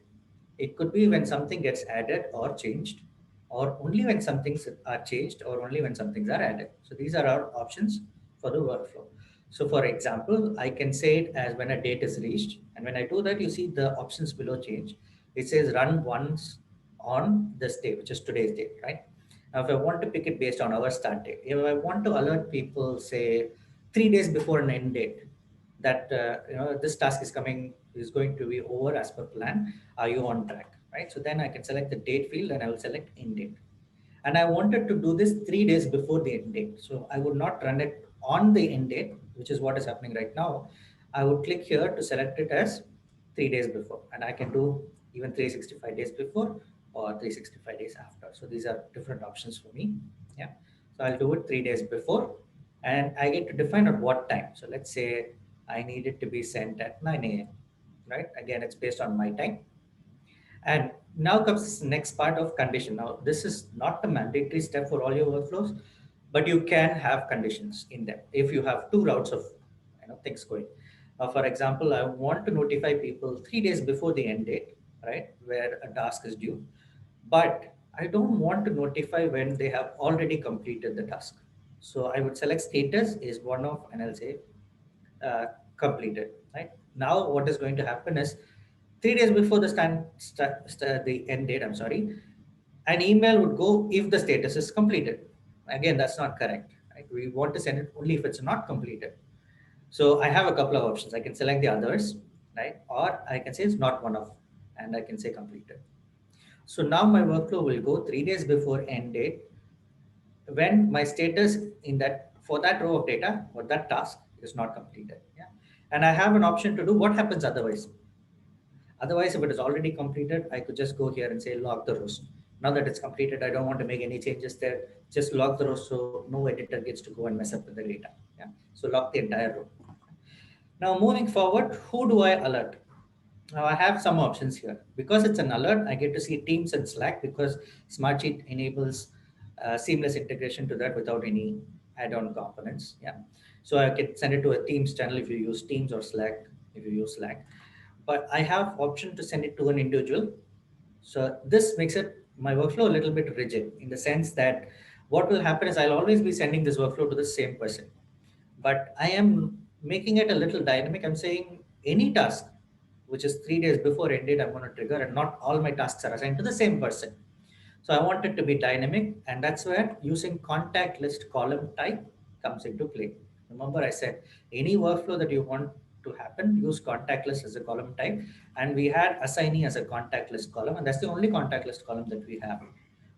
it could be when something gets added or changed, or only when some things are changed, or only when some things are added. So these are our options for the workflow. So for example, I can say it as when a date is reached. And when I do that, you see the options below change. It says run once on this day, which is today's date, right? Now, if I want to pick it based on our start date, if I want to alert people, say 3 days before an end date, that this task is going to be over as per plan. Are you on track, right? So then I can select the date field and I will select end date. And I wanted to do this 3 days before the end date. So I would not run it on the end date, which is what is happening right now. I would click here to select it as 3 days before, and I can do even 365 days before or 365 days after. So these are different options for me. Yeah. So I'll do it 3 days before, and I get to define at what time. So let's say I need it to be sent at 9 a.m. Right? Again, it's based on my time. And now comes this next part of condition. Now, this is not a mandatory step for all your workflows, but you can have conditions in them if you have two routes of things going. For example, I want to notify people 3 days before the end date, right, where a task is due, but I don't want to notify when they have already completed the task. So I would select status is one of, and I'll say uh, completed. Right now, what is going to happen is 3 days before the end date. I'm sorry, an email would go if the status is completed. Again, that's not correct. Right? We want to send it only if it's not completed. So I have a couple of options. I can select the others, right? Or I can say it's not one of, and I can say completed. So now my workflow will go 3 days before end date when my status in that for that row of data or that task is not completed. Yeah. And I have an option to do what happens otherwise. Otherwise, if it is already completed, I could just go here and say log the rows. Now that it's completed, I don't want to make any changes there. Just log the rows so no editor gets to go and mess up with the data. Yeah. So log the entire row. Now moving forward, who do I alert? Now I have some options here. Because it's an alert, I get to see Teams and Slack because Smartsheet enables seamless integration to that without any add-on components. Yeah. So I can send it to a Teams channel if you use Teams, or Slack if you use Slack. But I have option to send it to an individual. So this makes it my workflow a little bit rigid in the sense that what will happen is I'll always be sending this workflow to the same person, but I am making it a little dynamic. I'm saying any task which is 3 days before end date, I'm going to trigger, and not all my tasks are assigned to the same person. So I want it to be dynamic, and that's where using contact list column type comes into play. Remember, I said any workflow that you want to happen, use contact list as a column type, and we had assignee as a contact list column, and that's the only contact list column that we have.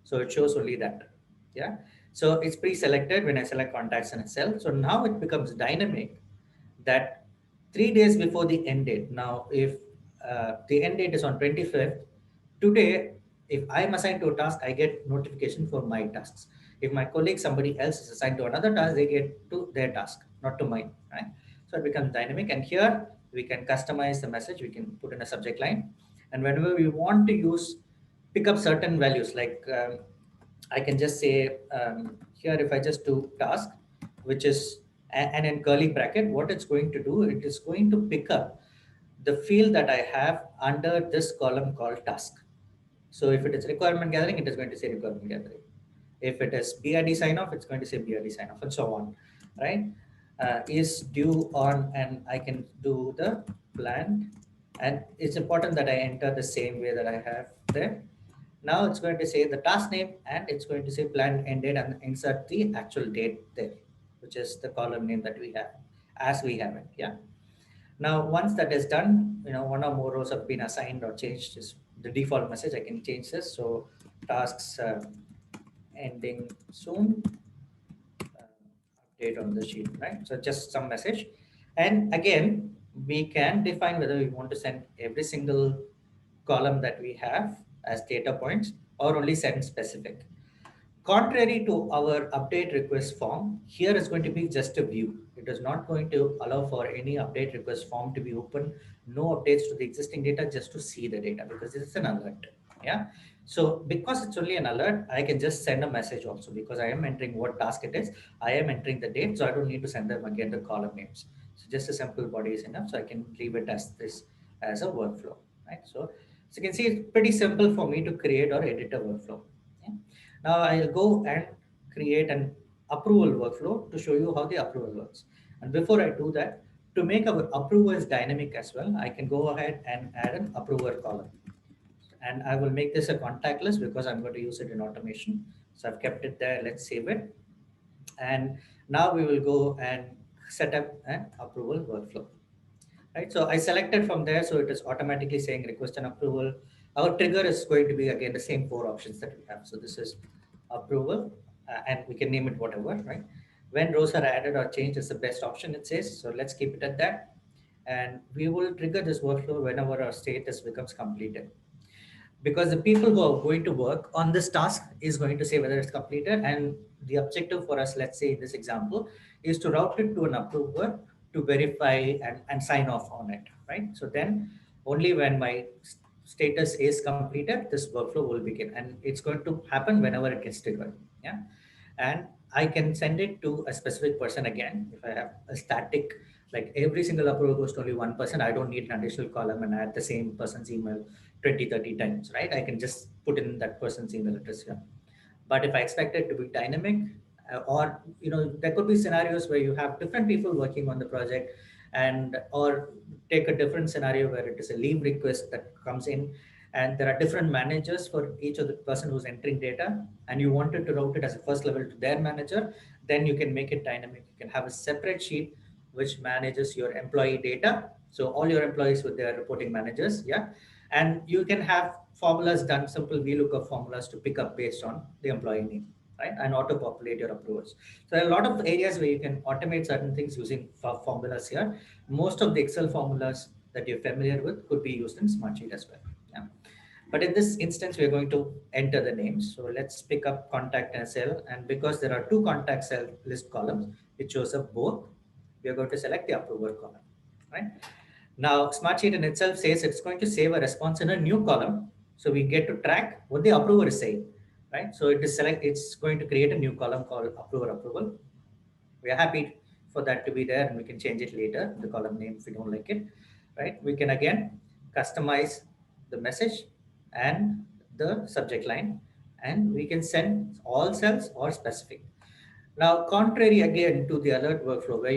So it shows only that. Yeah. So it's pre-selected when I select contacts in a cell. So now it becomes dynamic that 3 days before the end date. Now, if the end date is on 25th, today, if I'm assigned to a task, I get notification for my tasks. If my colleague, somebody else is assigned to another task, they get to their task, not to mine, right? So it becomes dynamic. And here we can customize the message. We can put in a subject line. And whenever we want to pick up certain values, like I can just say here, if I just do task, which is, and in curly bracket, what it's going to do, it is going to pick up the field that I have under this column called task. So if it is requirement gathering, it is going to say requirement gathering. If it is BRD sign off, it's going to say BRD sign off, and so on, right? Is due on, and I can do the planned, and it's important that I enter the same way that I have there. Now it's going to say the task name, and it's going to say planned end date, and insert the actual date there, which is the column name that we have as we have it. Yeah. Now, once that is done, one or more rows have been assigned or changed. Is the default message. I can change this. So tasks ending soon. Update on the sheet, right? So just some message. And again, we can define whether we want to send every single column that we have as data points or only send specific. Contrary to our update request form, here is going to be just a view. It is not going to allow for any update request form to be open, no updates to the existing data, just to see the data because this is an alert. Yeah. So because it's only an alert, I can just send a message also because I am entering what task it is. I am entering the date, so I don't need to send them again the column names. So just a simple body is enough. So I can leave it as this as a workflow. Right. So you can see it's pretty simple for me to create or edit a workflow. Yeah. Now I'll go and create an approval workflow to show you how the approval works. And before I do that, to make our approvers dynamic as well, I can go ahead and add an approver column. And I will make this a contact list because I'm going to use it in automation. So I've kept it there. Let's save it. And now we will go and set up an approval workflow. Right. So I selected from there. So it is automatically saying request an approval. Our trigger is going to be again the same four options that we have. So this is approval and we can name it whatever, right? When rows are added or changed is the best option, it says. So let's keep it at that. And we will trigger this workflow whenever our status becomes completed, because the people who are going to work on this task is going to say whether it's completed, and the objective for us, let's say in this example, is to route it to an approver to verify and sign off on it, right? So then only when my status is completed, this workflow will begin, and it's going to happen whenever it gets triggered. Yeah. And I can send it to a specific person again. If I have a static, like every single approval goes to only one person, I don't need an additional column and add the same person's email 20, 30 times, right? I can just put in that person's email address here. But if I expect it to be dynamic, or there could be scenarios where you have different people working on the project, and or take a different scenario where it is a leave request that comes in, and there are different managers for each of the person who's entering data, and you wanted to route it as a first level to their manager, then you can make it dynamic. You can have a separate sheet which manages your employee data. So all your employees with their reporting managers, yeah. And you can have formulas done, simple VLOOKUP formulas to pick up based on the employee name, right? And auto populate your approvers. So there are a lot of areas where you can automate certain things using formulas here. Most of the Excel formulas that you're familiar with could be used in Smartsheet as well. Yeah. But in this instance, we're going to enter the names. So let's pick up contact and cell. And because there are two contact cell list columns, it shows up both. We are going to select the approver column, right? Now, Smartsheet in itself says it's going to save a response in a new column. So we get to track what the approver is saying, right? So it's going to create a new column called approver approval. We are happy for that to be there, and we can change it later, the column name if we don't like it, right? We can again customize the message and the subject line, and we can send all cells or specific. Now, contrary again to the alert workflow, where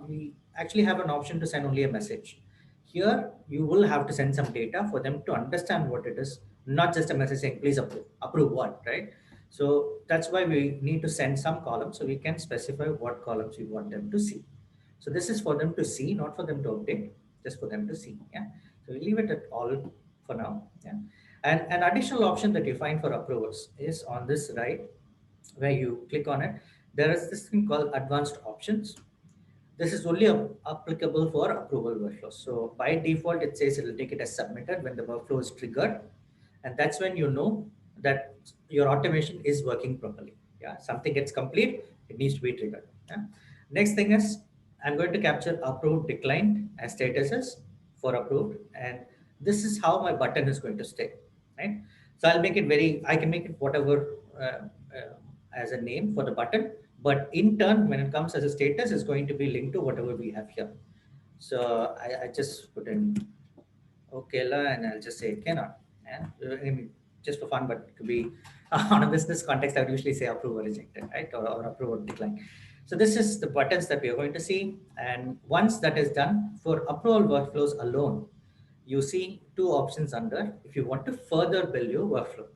we actually have an option to send only a message. Here, you will have to send some data for them to understand what it is, not just a message saying please approve. Approve what, right? So that's why we need to send some columns so we can specify what columns we want them to see. So this is for them to see, not for them to update, just for them to see. Yeah. So we leave it at all for now. Yeah. And an additional option that you find for approvers is on this right, where you click on it, there is this thing called advanced options. This is only applicable for approval workflows. So by default, it says it will take it as submitted when the workflow is triggered. And that's when you know that your automation is working properly. Yeah, something gets complete, it needs to be triggered. Yeah. Next thing is I'm going to capture approved declined as statuses for approved. And this is how my button is going to stay, right? So I can make it whatever as a name for the button, but in turn, when it comes as a status, it's going to be linked to whatever we have here. So I just put in okay, and I'll just say cannot. Yeah? I mean, just for fun, but to be on a business context, I would usually say approve or rejected, right? Or approve or decline. So this is the buttons that we are going to see. And once that is done, for approval workflows alone, you see two options under if you want to further build your workflow.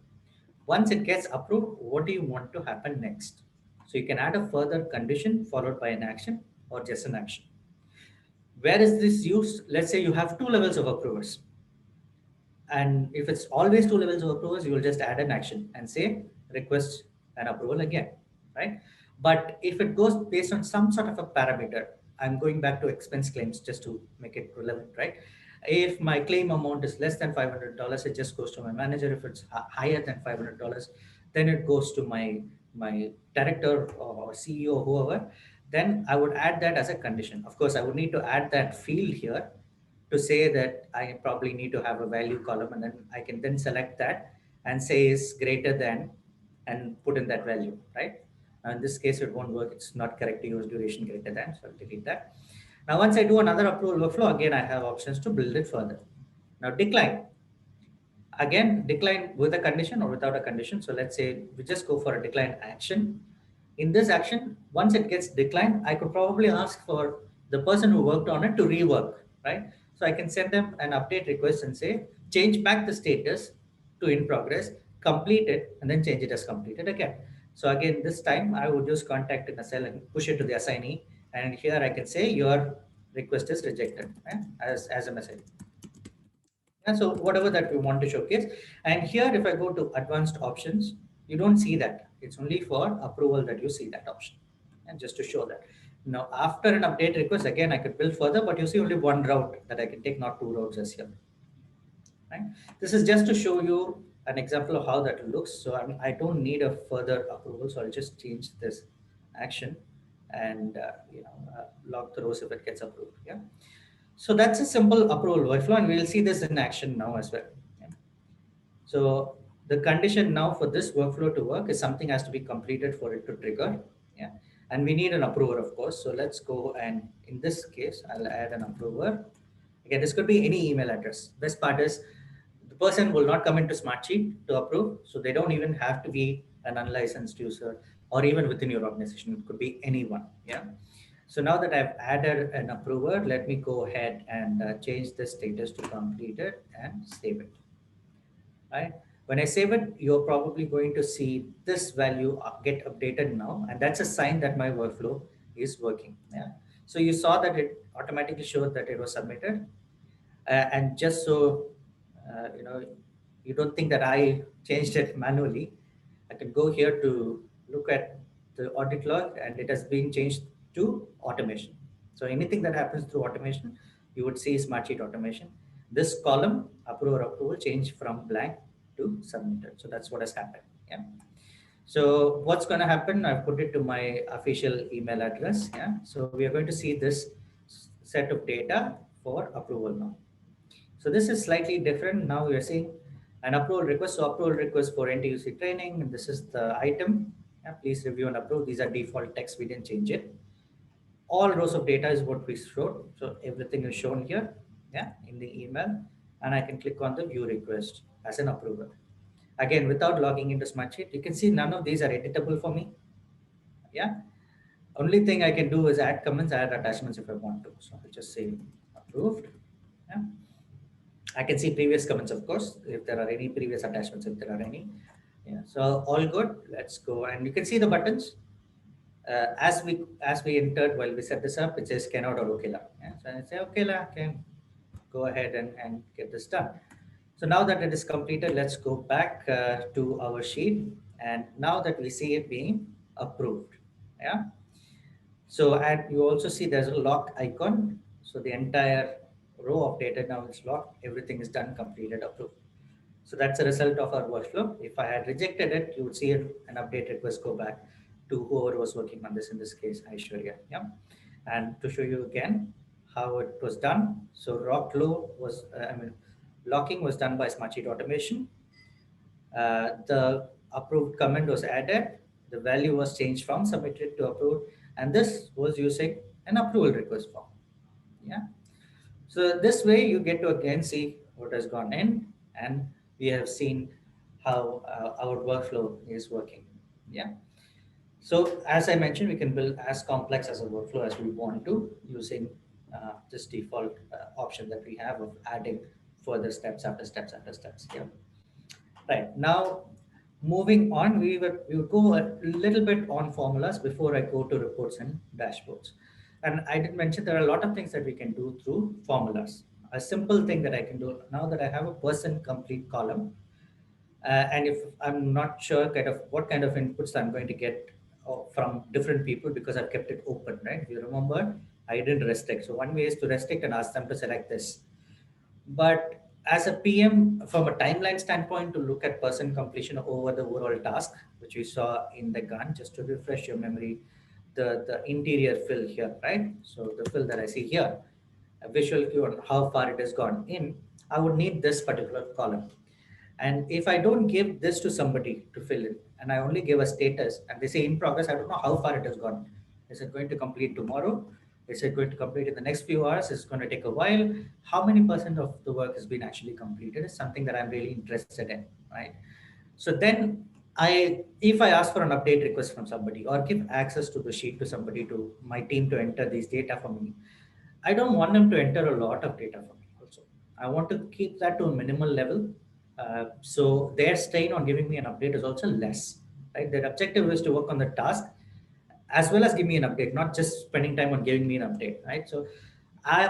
Once it gets approved, what do you want to happen next? So you can add a further condition followed by an action or just an action. Where is this used? Let's say you have two levels of approvers. And if it's always two levels of approvers, you will just add an action and say request an approval again, right? But if it goes based on some sort of a parameter, I'm going back to expense claims just to make it relevant, right? If my claim amount is less than $500, it just goes to my manager. If it's higher than $500, then it goes to my director or CEO, whoever. Then I would add that as a condition. Of course, I would need to add that field here to say that I probably need to have a value column, and then I can then select that and say is greater than and put in that value, right? Now in this case, it won't work. It's not correct to use duration greater than, so I'll delete that. Now, once I do another approval workflow, again, I have options to build it further. Now, decline. Again, decline with a condition or without a condition. So let's say we just go for a decline action. In this action, once it gets declined, I could probably ask for the person who worked on it to rework, right? So I can send them an update request and say, change back the status to in progress, complete it, and then change it as completed again. So again, this time I would just contact in a cell and push it to the assignee. And here I can say your request is rejected, right? As a message. And so whatever that we want to showcase. And here, if I go to advanced options, you don't see that. It's only for approval that you see that option. And just to show that. Now, after an update request, again, I could build further, but you see only one route that I can take, not two routes as here. Right? This is just to show you an example of how that looks. So I don't need a further approval. So I'll just change this action and log the rows if it gets approved. Yeah. So that's a simple approval workflow, and we'll see this in action now as well. Yeah. So the condition now for this workflow to work is something has to be completed for it to trigger. Yeah. And we need an approver, of course. So let's go, and in this case, I'll add an approver. Again, this could be any email address. Best part is the person will not come into Smartsheet to approve. So they don't even have to be an unlicensed user or even within your organization. It could be anyone. Yeah. So now that I've added an approver, let me go ahead and change the status to completed and save it. Right? When I save it, you're probably going to see this value get updated now, and that's a sign that my workflow is working. Yeah. So you saw that it automatically showed that it was submitted, and just so you know, you don't think that I changed it manually, I can go here to look at the audit log, and it has been changed to automation. So anything that happens through automation, you would see Smartsheet automation. This column, approval approval, changed from blank to submitted. So that's what has happened. Yeah. So what's going to happen? I've put it to my official email address. Yeah. So we are going to see this set of data for approval now. So this is slightly different. Now we are seeing an approval request. So approval request for NTUC training. And this is the item. Yeah, please review and approve. These are default text. We didn't change it. All rows of data is what we showed. So everything is shown here. Yeah, in the email. And I can click on the view request as an approval. Again, without logging into Smartsheet, you can see none of these are editable for me. Yeah. Only thing I can do is add comments, add attachments if I want to. So I'll just say approved. Yeah. I can see previous comments, of course, if there are any previous attachments, if there are any. Yeah, so all good. Let's go, and you can see the buttons. As we entered while we set this up, it says cannot or okay la. Yeah, so I say okay la, can go ahead and get this done. So now that it is completed, let's go back to our sheet, and now that we see it being approved. Yeah. So, and you also see there's a lock icon. So the entire row of data now is locked. Everything is done, completed, approved. So that's a result of our workflow. If I had rejected it, you would see an update request go back to whoever was working on this, in this case, Aishwarya. Yeah. And to show you again how it was done. So locking was done by Smartsheet automation. The approved comment was added. The value was changed from submitted to approved. And this was using an approval request form. Yeah. So this way you get to again see what has gone in, and we have seen how our workflow is working. Yeah. So as I mentioned, we can build as complex as a workflow as we want to using this default option that we have of adding further steps after steps after steps. Yeah. Right. Now, moving on, we would go a little bit on formulas before I go to reports and dashboards. And I did mention there are a lot of things that we can do through formulas. A simple thing that I can do now that I have a person complete column, and if I'm not sure what kind of inputs I'm going to get from different people because I've kept it open, right? If you remember, I didn't restrict. So one way is to restrict and ask them to select this. But as a PM, from a timeline standpoint, to look at person completion over the overall task, which we saw in the gun, just to refresh your memory, the interior fill here, right? So the fill that I see here, a visual cue on how far it has gone in, I would need this particular column. And if I don't give this to somebody to fill in, and I only give a status, and they say in progress, I don't know how far it has gone. Is it going to complete tomorrow? Is it going to complete in the next few hours? Is it going to take a while? How many percent of the work has been actually completed is something that I'm really interested in, right? So then if I ask for an update request from somebody or give access to the sheet to somebody, to my team, to enter these data for me, I don't want them to enter a lot of data for me also. I want to keep that to a minimal level. So their strain on giving me an update is also less, right? Their objective is to work on the task as well as give me an update, not just spending time on giving me an update, right? So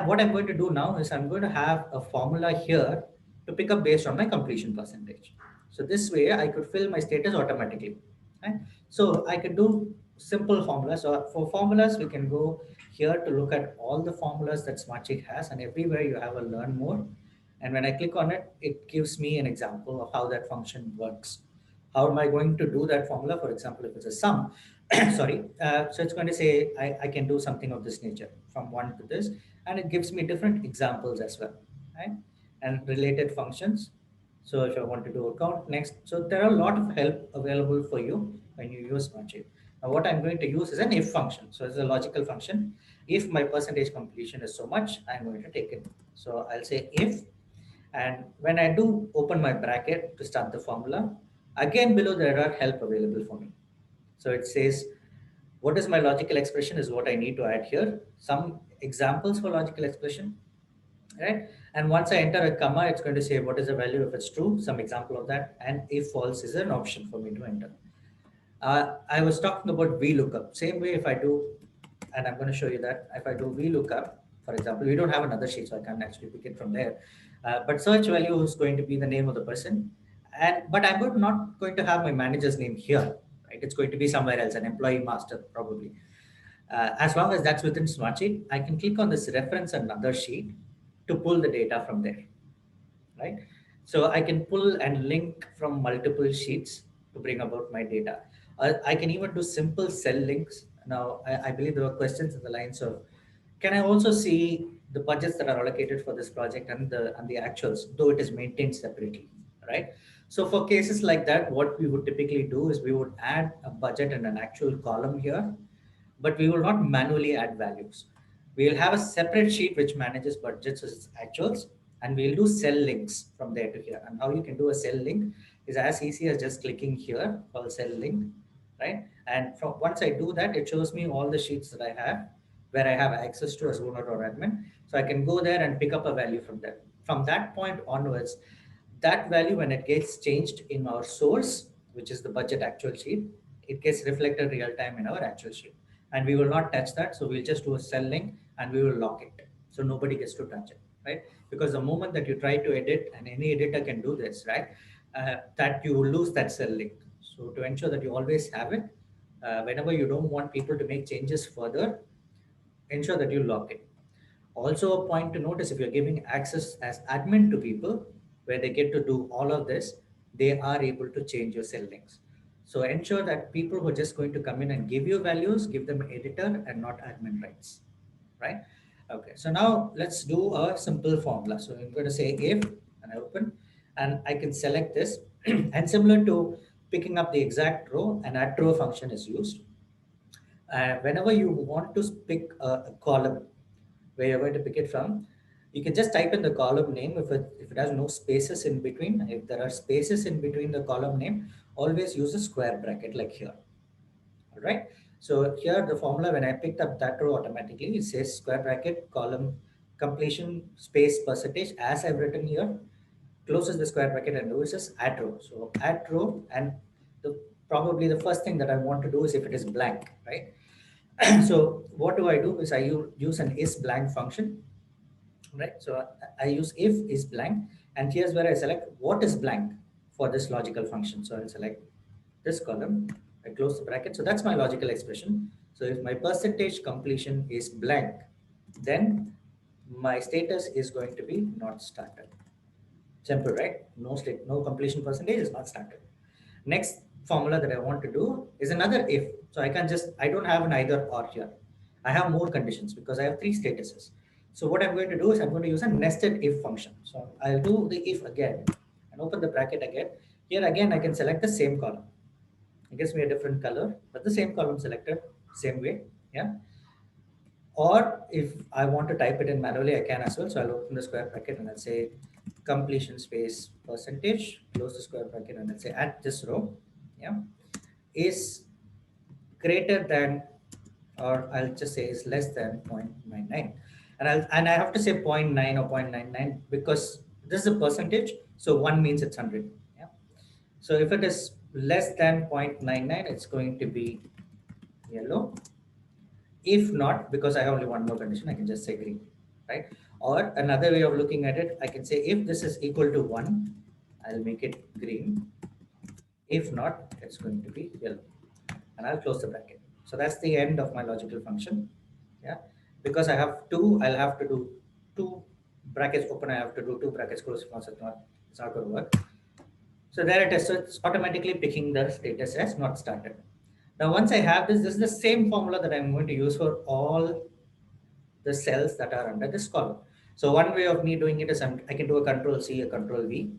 what I'm going to do now is I'm going to have a formula here to pick up based on my completion percentage. So this way I could fill my status automatically, right? So I can do simple formulas. So for formulas, we can go here to look at all the formulas that Smartsheet has, and everywhere you have a learn more. And when I click on it, it gives me an example of how that function works. How am I going to do that formula? For example, if it's a sum, sorry, so it's going to say I can do something of this nature from one to this, and it gives me different examples as well, right? And related functions. So if I want to do a count next, so there are a lot of help available for you when you use Smartsheet. Now what I'm going to use is an if function. So it's a logical function. If my percentage completion is so much, I'm going to take it. So I'll say if, and when I do open my bracket to start the formula, again below there are help available for me. So it says, what is my logical expression is what I need to add here. Some examples for logical expression, right? And once I enter a comma, it's going to say what is the value if it's true, some example of that, and if false is an option for me to enter. I was talking about VLOOKUP. Same way if I do, and I'm going to show you that if I do VLOOKUP, for example, we don't have another sheet, so I can't actually pick it from there. But search value is going to be the name of the person, and but not going to have my manager's name here, right? It's going to be somewhere else, an employee master probably. As long as that's within Smartsheet, I can click on this reference another sheet to pull the data from there, right? So I can pull and link from multiple sheets to bring about my data. I can even do simple cell links. Now, I believe there were questions in the lines of, can I also see the budgets that are allocated for this project and the actuals, though it is maintained separately, right? So for cases like that, what we would typically do is we would add a budget and an actual column here, but we will not manually add values. We'll have a separate sheet which manages budgets as actuals, and we'll do cell links from there to here. And how you can do a cell link is as easy as just clicking here, called cell link, right? And from once I do that, it shows me all the sheets that I have where I have access to as owner or admin. So I can go there and pick up a value from there. From that point onwards, that value, when it gets changed in our source, which is the budget actual sheet, it gets reflected real time in our actual sheet. And we will not touch that. So we'll just do a cell link and we will lock it. So nobody gets to touch it, right? Because the moment that you try to edit, and any editor can do this, right? That you will lose that cell link. So to ensure that you always have it, whenever you don't want people to make changes further, ensure that you lock it. Also, a point to notice, if you're giving access as admin to people where they get to do all of this, they are able to change your cell links. So ensure that people who are just going to come in and give you values, give them editor and not admin rights, right? Okay, so now let's do a simple formula. So I'm going to say if, and I open, and I can select this. And similar to picking up the exact row, an add row function is used. Whenever you want to pick a column where you're going to pick it from, you can just type in the column name. If it has no spaces in between, if there are spaces in between the column name, always use a square bracket like here. All right. So here the formula, when I picked up that row automatically, it says square bracket column completion space percentage as I've written here, closes the square bracket and uses add row. So add row, and probably the first thing that I want to do is if it is blank, right? So what do I do is I use an is blank function, right? So I use if is blank, and here's where I select what is blank for this logical function. So I'll select this column, I close the bracket. So that's my logical expression. So if my percentage completion is blank, then my status is going to be not started. Simple, right? No state, no completion percentage is not started. Next formula that I want to do is another if. So I can just, I don't have an either or here. I have more conditions because I have three statuses. So what I'm going to do is I'm going to use a nested if function. So I'll do the if again and open the bracket again. Here again, I can select the same column. It gives me a different color, but the same column selected, same way. Yeah. Or if I want to type it in manually, I can as well. So I'll open the square bracket and I'll say completion space percentage, close the square bracket and I'll say at this row, yeah, is greater than, or I'll just say is less than 0.99. And I have to say zero point 0.9 or 0.99 because this is a percentage. So one means it's 100. Yeah. So if it is less than 0.99, it's going to be yellow. If not, because I have only one more condition, I can just say green, right? Or another way of looking at it, I can say if this is equal to 1, I'll make it green. If not, it's going to be yellow. And I'll close the bracket. So that's the end of my logical function. Yeah. Because I have two, I'll have to do two brackets open, I have to do two brackets close. It's not going to work. So there it is. So it's automatically picking the status as not started. Now, once I have this is the same formula that I'm going to use for all the cells that are under this column. So one way of me doing it is I can do a control C, a control V,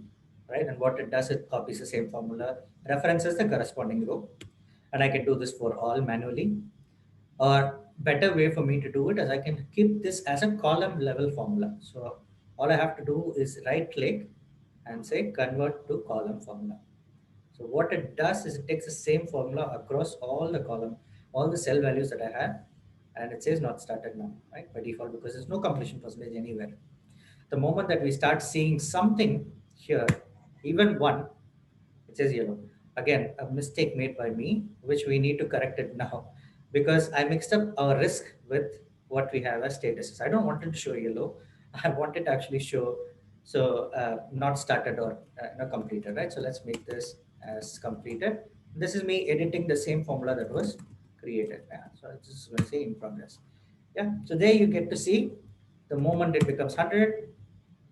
right? And what it does, it copies the same formula, references the corresponding row. And I can do this for all manually. Or better way for me to do it is I can keep this as a column level formula. So all I have to do is right click and say convert to column formula. So what it does is it takes the same formula across all the column, all the cell values that I have, and it says not started now, right? By default, because there's no completion percentage anywhere. The moment that we start seeing something here, even one, it says yellow. Again, a mistake made by me, which we need to correct it now, because I mixed up our risk with what we have as statuses. I don't want it to show yellow. I want it to actually show not started or completed, right? So let's make this as completed. This is me editing the same formula that was created. Yeah. So it's just going to say in progress. Yeah. So there you get to see the moment it becomes 100,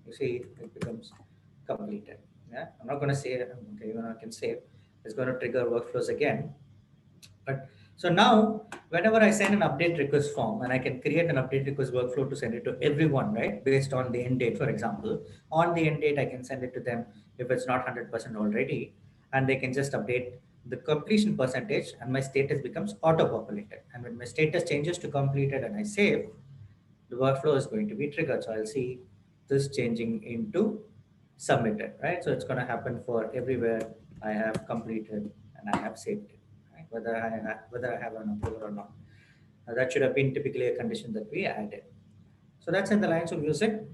you see it becomes completed. Yeah, I'm not going to say it. Okay, even I can save. It's going to trigger workflows again. But so now, whenever I send an update request form, and I can create an update request workflow to send it to everyone, right? Based on the end date, for example. On the end date, I can send it to them if it's not 100% already, and they can just update the completion percentage, and my status becomes auto-populated. And when my status changes to completed and I save, the workflow is going to be triggered. So I'll see this changing into submitted, right? So it's going to happen for everywhere I have completed and I have saved it, right? Whether I have an approval or not. Now, that should have been typically a condition that we added. So that's in the lines of using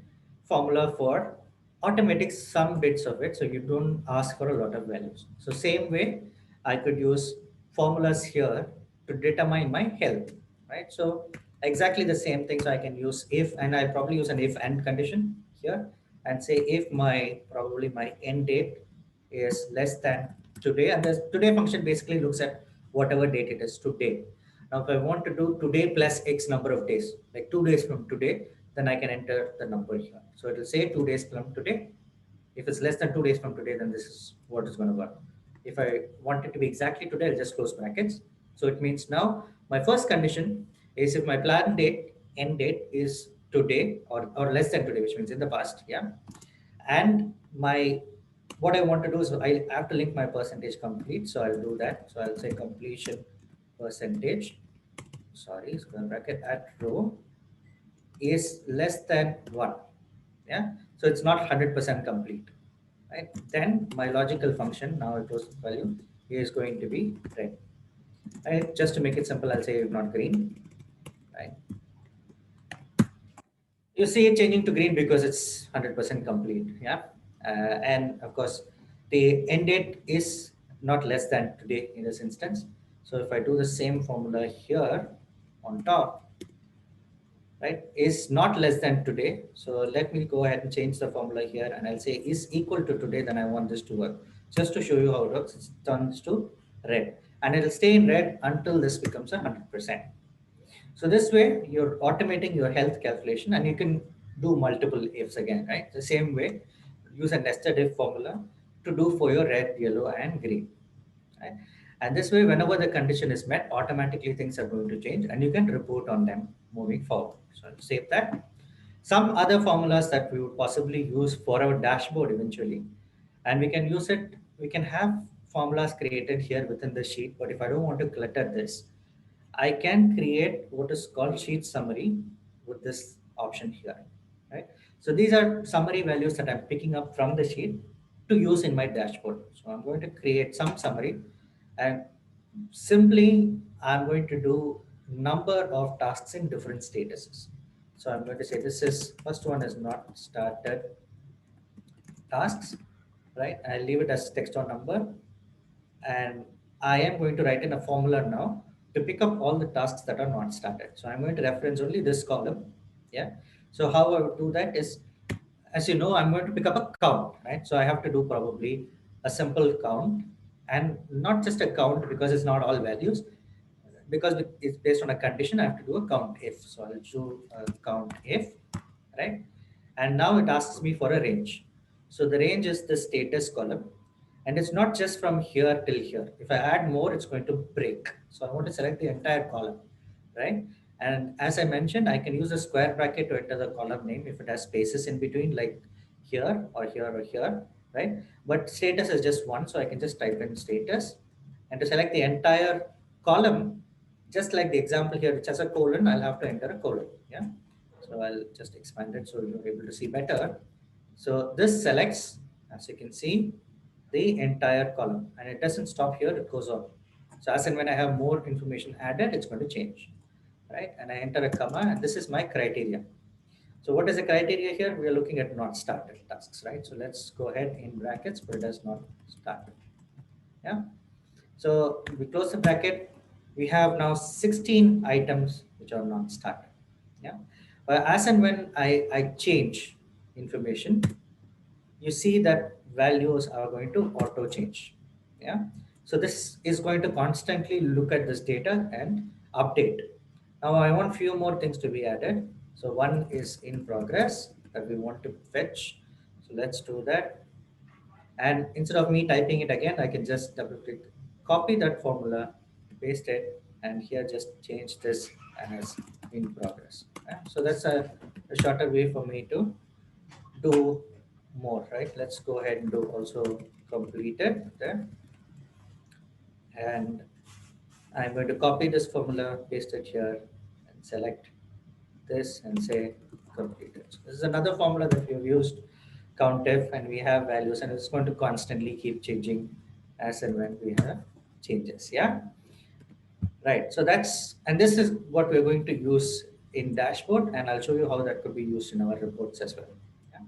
formula for automatic some bits of it. So you don't ask for a lot of values. So same way, I could use formulas here to determine my health, right? So exactly the same thing. So I can use if, and I probably use an if and condition here and say if probably my end date is less than today. And the today function basically looks at whatever date it is today. Now, if I want to do today plus X number of days, like 2 days from today, then I can enter the number here. So it will say 2 days from today. If it's less than 2 days from today, then this is what is going to work. If I want it to be exactly today, I'll just close brackets. So it means now my first condition is if my plan date, end date is today or less than today, which means in the past, yeah. And my what I want to do is I have to link my percentage complete. So I'll do that. So I'll say completion percentage, sorry, square bracket at row is less than 1. Yeah. So it's not 100% complete. Right. Then my logical function, now it was value, is going to be red. Right. Just to make it simple, I'll say not green. Right. You see it changing to green because it's 100% complete. Yeah. And of course, the end date is not less than today in this instance. So if I do the same formula here on top, right, is not less than today. So let me go ahead and change the formula here and I'll say is equal to today, then I want this to work. Just to show you how it works, it turns to red and it'll stay in red until this becomes 100%. So this way you're automating your health calculation and you can do multiple ifs again, right? The same way. use a nested if formula to do for your red, yellow, and green. Right? And this way, whenever the condition is met, automatically things are going to change and you can report on them moving forward. So I'll save that. Some other formulas that we would possibly use for our dashboard eventually, and we can have formulas created here within the sheet, but if I don't want to clutter this, I can create what is called sheet summary with this option here, right? So these are summary values that I'm picking up from the sheet to use in my dashboard. So I'm going to create some summary and simply I'm going to do number of tasks in different statuses. So I'm going to say this is first one is not started tasks, right? I'll leave it as text or number, and I am going to write in a formula now to pick up all the tasks that are not started. So I'm going to reference only this column. Yeah. So how I would do that is, as you know, I'm going to pick up a count, right? So I have to do probably a simple count, and not just a count because it's not all values, because it's based on a condition. I have to do a count if. So I'll do a count if, right? And now it asks me for a range. So the range is the status column, and it's not just from here till here. If I add more, it's going to break. So I want to select the entire column, right? And as I mentioned, I can use a square bracket to enter the column name if it has spaces in between, like here or here or here, right? But status is just one, so I can just type in status. And to select the entire column, just like the example here, which has a colon, I'll have to enter a colon. Yeah. So I'll just expand it so you're able to see better. So this selects, as you can see, the entire column, and it doesn't stop here, it goes on. So as and when I have more information added, it's going to change, right? And I enter a comma, and this is my criteria. So what is the criteria here? We are looking at not started tasks, right? So let's go ahead in brackets, but it does not started. Yeah. So we close the bracket. We have now 16 items which are not started. Yeah. As and when I change information, you see that values are going to auto change. Yeah. So this is going to constantly look at this data and update. Now I want few more things to be added. So one is in progress that we want to fetch. So let's do that. And instead of me typing it again, I can just double click, copy that formula, paste it, and here just change this as in progress. So that's a shorter way for me to do more, right? Let's go ahead and do also completed there. And I'm going to copy this formula, paste it here, and select this and say completed. So this is another formula that we've used, countif, and we have values, and it's going to constantly keep changing as and when we have changes. Yeah. Right. So that's, and this is what we're going to use in dashboard, and I'll show you how that could be used in our reports as well. Yeah.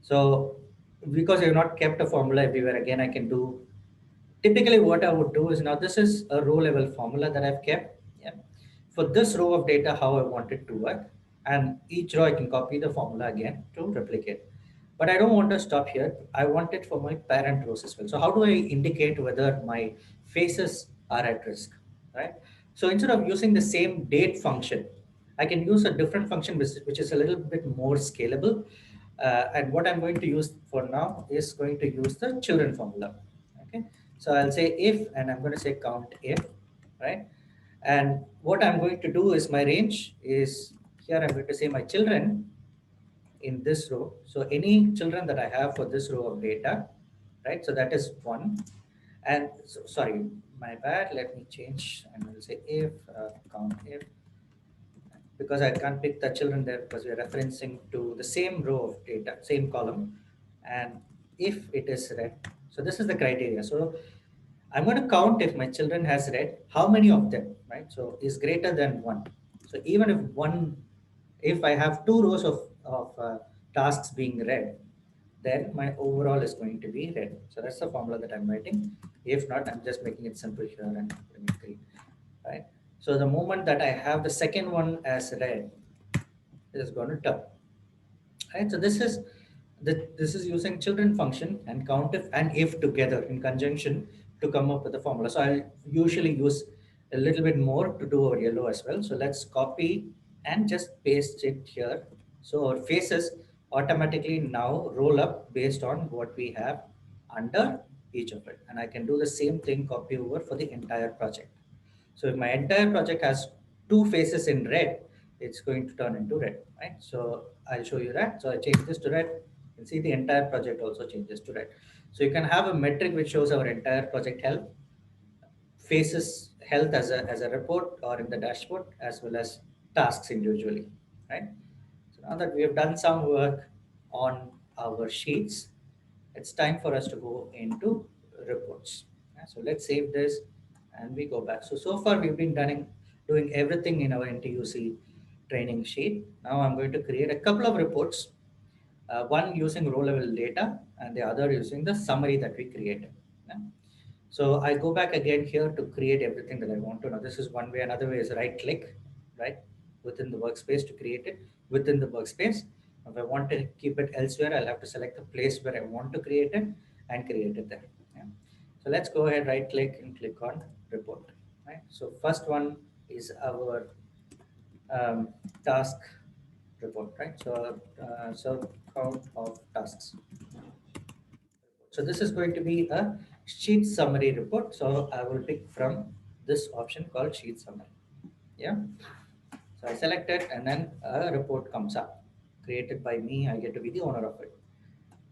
So because I've not kept a formula everywhere, again, I can do, typically what I would do is, now this is a row level formula that I've kept. Yeah. For this row of data, how I want it to work. And each row I can copy the formula again to replicate. But I don't want to stop here. I want it for my parent rows as well. So how do I indicate whether my faces are at risk, right? So instead of using the same date function, I can use a different function which is a little bit more scalable. And what I'm going to use for now is going to use the children formula. Okay. So I'll say if, and I'm going to say count if, right? And what I'm going to do is my range is here. I'm going to say my children in this row. So any children that I have for this row of data, right? So that is one. And so, sorry, my bad. Let me change and I'll say if count if, because I can't pick the children there because we're referencing to the same row of data, same column. And if it is red, so this is the criteria. So I'm going to count if my children has red, how many of them, right? So is greater than one. So even if one, if I have two rows of tasks being red, then my overall is going to be red. So that's the formula that I'm writing. If not, I'm just making it simple here and putting it green, right? So the moment that I have the second one as red, it is going to turn, right? So this is using children function and countif and if together in conjunction to come up with the formula. So I usually use a little bit more to do our yellow as well. So let's copy and just paste it here. So our faces automatically now roll up based on what we have under each of it. And I can do the same thing, copy over for the entire project. So if my entire project has two faces in red, it's going to turn into red, right? So I'll show you that. So I change this to red. You can see the entire project also changes to red. So you can have a metric which shows our entire project health, faces health as a report or in the dashboard, as well as tasks individually, right? So now that we have done some work on our sheets, it's time for us to go into reports. Yeah, so let's save this and we go back. So far we've been doing everything in our NTUC training sheet. Now I'm going to create a couple of reports, one using row level data and the other using the summary that we created. Yeah. So I go back again here to create everything that I want to. Now this is one way. Another way is right click, right, within the workspace to create it within the workspace. If I want to keep it elsewhere, I'll have to select the place where I want to create it and create it there. Yeah. So let's go ahead, right click and click on report. Right. So first one is our um, task report, right? So count of tasks. So this is going to be a sheet summary report. So I will pick from this option called sheet summary. Yeah. So I select it and then a report comes up created by me. I get to be the owner of it.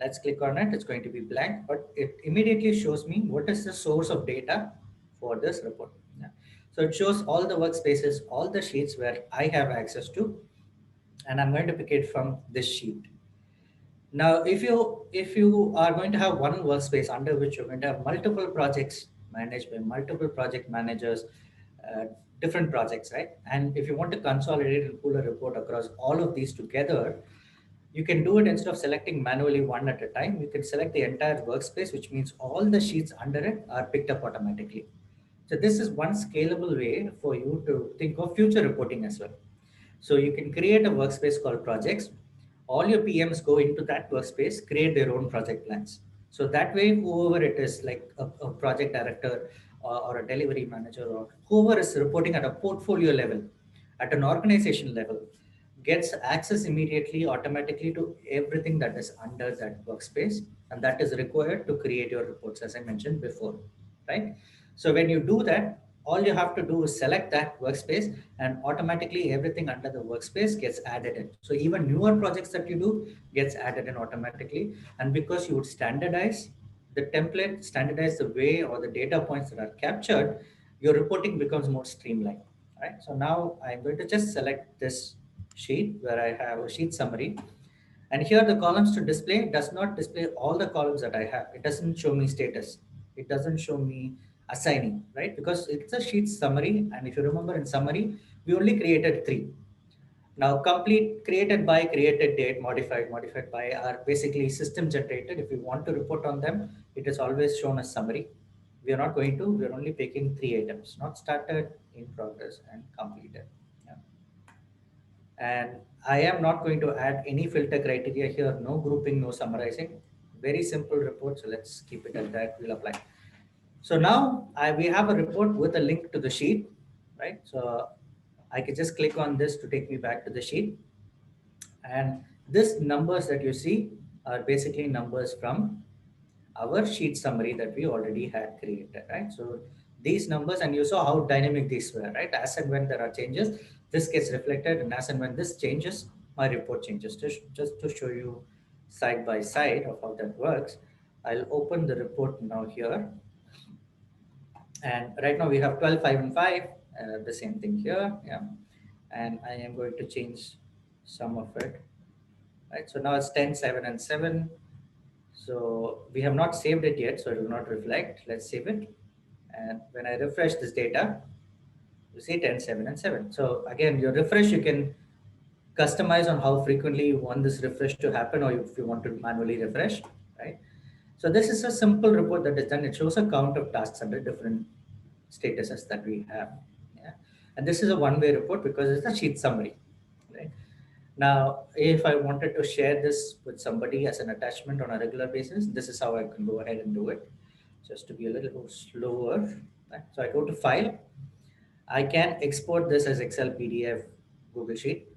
Let's click on it. It's going to be blank, but it immediately shows me what is the source of data for this report. Yeah. So it shows all the workspaces, all the sheets where I have access to, and I'm going to pick it from this sheet. Now, if you are going to have one workspace under which you're going to have multiple projects managed by multiple project managers, uh, different projects, right? And if you want to consolidate and pull a report across all of these together, you can do it instead of selecting manually one at a time. You can select the entire workspace, which means all the sheets under it are picked up automatically. So this is one scalable way for you to think of future reporting as well. So you can create a workspace called projects. All your PMs go into that workspace, create their own project plans. So that way, whoever it is, like a project director or a delivery manager or whoever is reporting at a portfolio level, at an organization level, gets access immediately, automatically to everything that is under that workspace, and that is required to create your reports, as I mentioned before, right? So when you do that, all you have to do is select that workspace and automatically everything under the workspace gets added in. So even newer projects that you do gets added in automatically. And because you would standardize the template, standardize the way or the data points that are captured, your reporting becomes more streamlined, right? So now I'm going to just select this sheet where I have a sheet summary. And here the columns to display does not display all the columns that I have. It doesn't show me status. It doesn't show me assigning, right? Because it's a sheet summary. And if you remember in summary, we only created three. Now complete, created by, created date, modified, modified by are basically system generated. If you want to report on them, it is always shown as summary. We are not going to, we're only picking three items, not started, in progress, and completed. Yeah. And I am not going to add any filter criteria here, no grouping, no summarizing. Very simple report. So let's keep it at that. We'll apply. So now we have a report with a link to the sheet, right? So I can just click on this to take me back to the sheet. And this numbers that you see are basically numbers from our sheet summary that we already had created, right? So these numbers, and you saw how dynamic these were, right? As and when there are changes, this gets reflected, and as and when this changes, my report changes. Just to show you side by side of how that works, I'll open the report now here. And right now we have 12, 5, and 5, the same thing here, yeah. And I am going to change some of it, right? So now it's 10, 7, and 7. So we have not saved it yet, so it will not reflect. Let's save it. And when I refresh this data, you see 10, 7, and 7. So again, your refresh, you can customize on how frequently you want this refresh to happen or if you want to manually refresh, right? So this is a simple report that is done. It shows a count of tasks under different statuses that we have. Yeah. And this is a one-way report because it's a sheet summary, right? Now, if I wanted to share this with somebody as an attachment on a regular basis, this is how I can go ahead and do it. Just to be a little more slower. Right? So I go to File. I can export this as Excel, PDF, Google Sheet.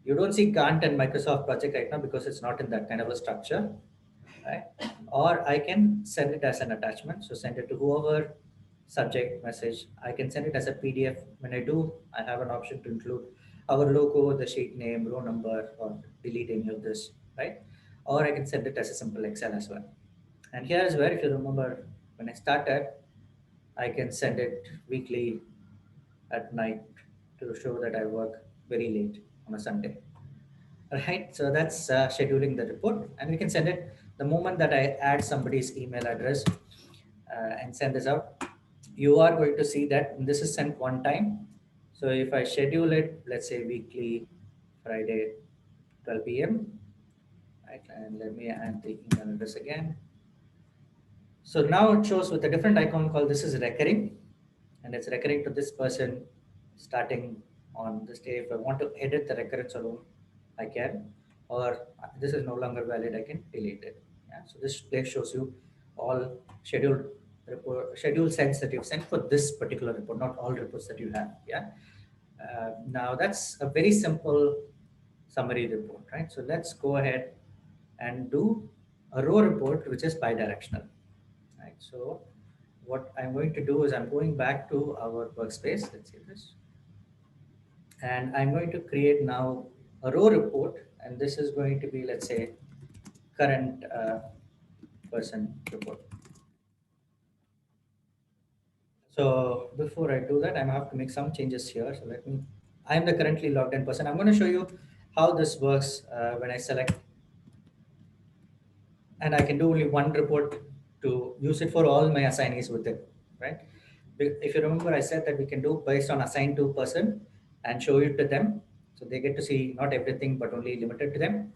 You don't see Gantt and Microsoft project right now because it's not in that kind of a structure, right? Or I can send it as an attachment. So send it to whoever subject message. I can send it as a PDF. When I do, I have an option to include our logo, the sheet name, row number, or delete any of this, right? Or I can send it as a simple Excel as well. And here is where, if you remember, when I started, I can send it weekly at night to show that I work very late on a Sunday. Right, so that's scheduling the report, and we can send it the moment that I add somebody's email address and send this out. You are going to see that this is sent one time. So if I schedule it, let's say weekly, Friday, 12 p.m., right, and let me add the email address again. So now it shows with a different icon called this is recurring, and it's recurring to this person starting on this day. If I want to edit the recurrence alone, I can, or this is no longer valid, I can delete it. Yeah, so this place shows you all scheduled report, scheduled sends that you've sent for this particular report, not all reports that you have. Yeah. Now that's a very simple summary report, right? So let's go ahead and do a row report which is bidirectional, right? So what I'm going to do is I'm going back to our workspace. Let's see this, and I'm going to create now a row report, and this is going to be, let's say, current person report. So before I do that, I have to make some changes here. So let me. I'm the currently logged in person. I'm going to show you how this works when I select, and I can do only one report to use it for all my assignees with it, right? If you remember, I said that we can do based on assigned to person and show it to them, so they get to see not everything but only limited to them.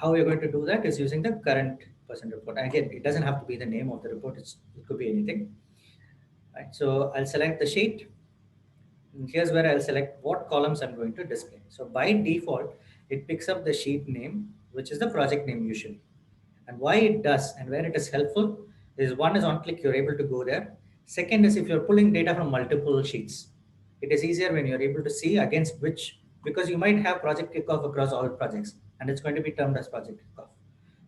How we're going to do that is using the current person report. And again, it doesn't have to be the name of the report; it could be anything, right? So I'll select the sheet. And here's where I'll select what columns I'm going to display. So by default, it picks up the sheet name, which is the project name usually. And why it does and where it is helpful is one is on click, you're able to go there. Second is if you're pulling data from multiple sheets, it is easier when you're able to see against which, because you might have project kickoff across all projects and it's going to be termed as project kickoff.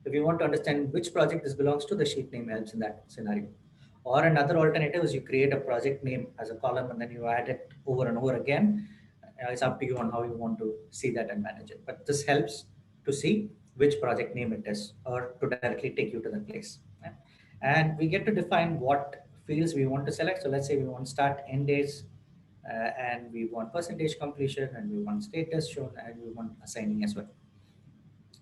If you want to understand which project this belongs to, the sheet name helps in that scenario. Or another alternative is you create a project name as a column and then you add it over and over again. It's up to you on how you want to see that and manage it. But this helps to see which project name it is or to directly take you to the place. Yeah. And we get to define what fields we want to select. So let's say we want start end days and we want percentage completion and we want status shown and we want assigning as well.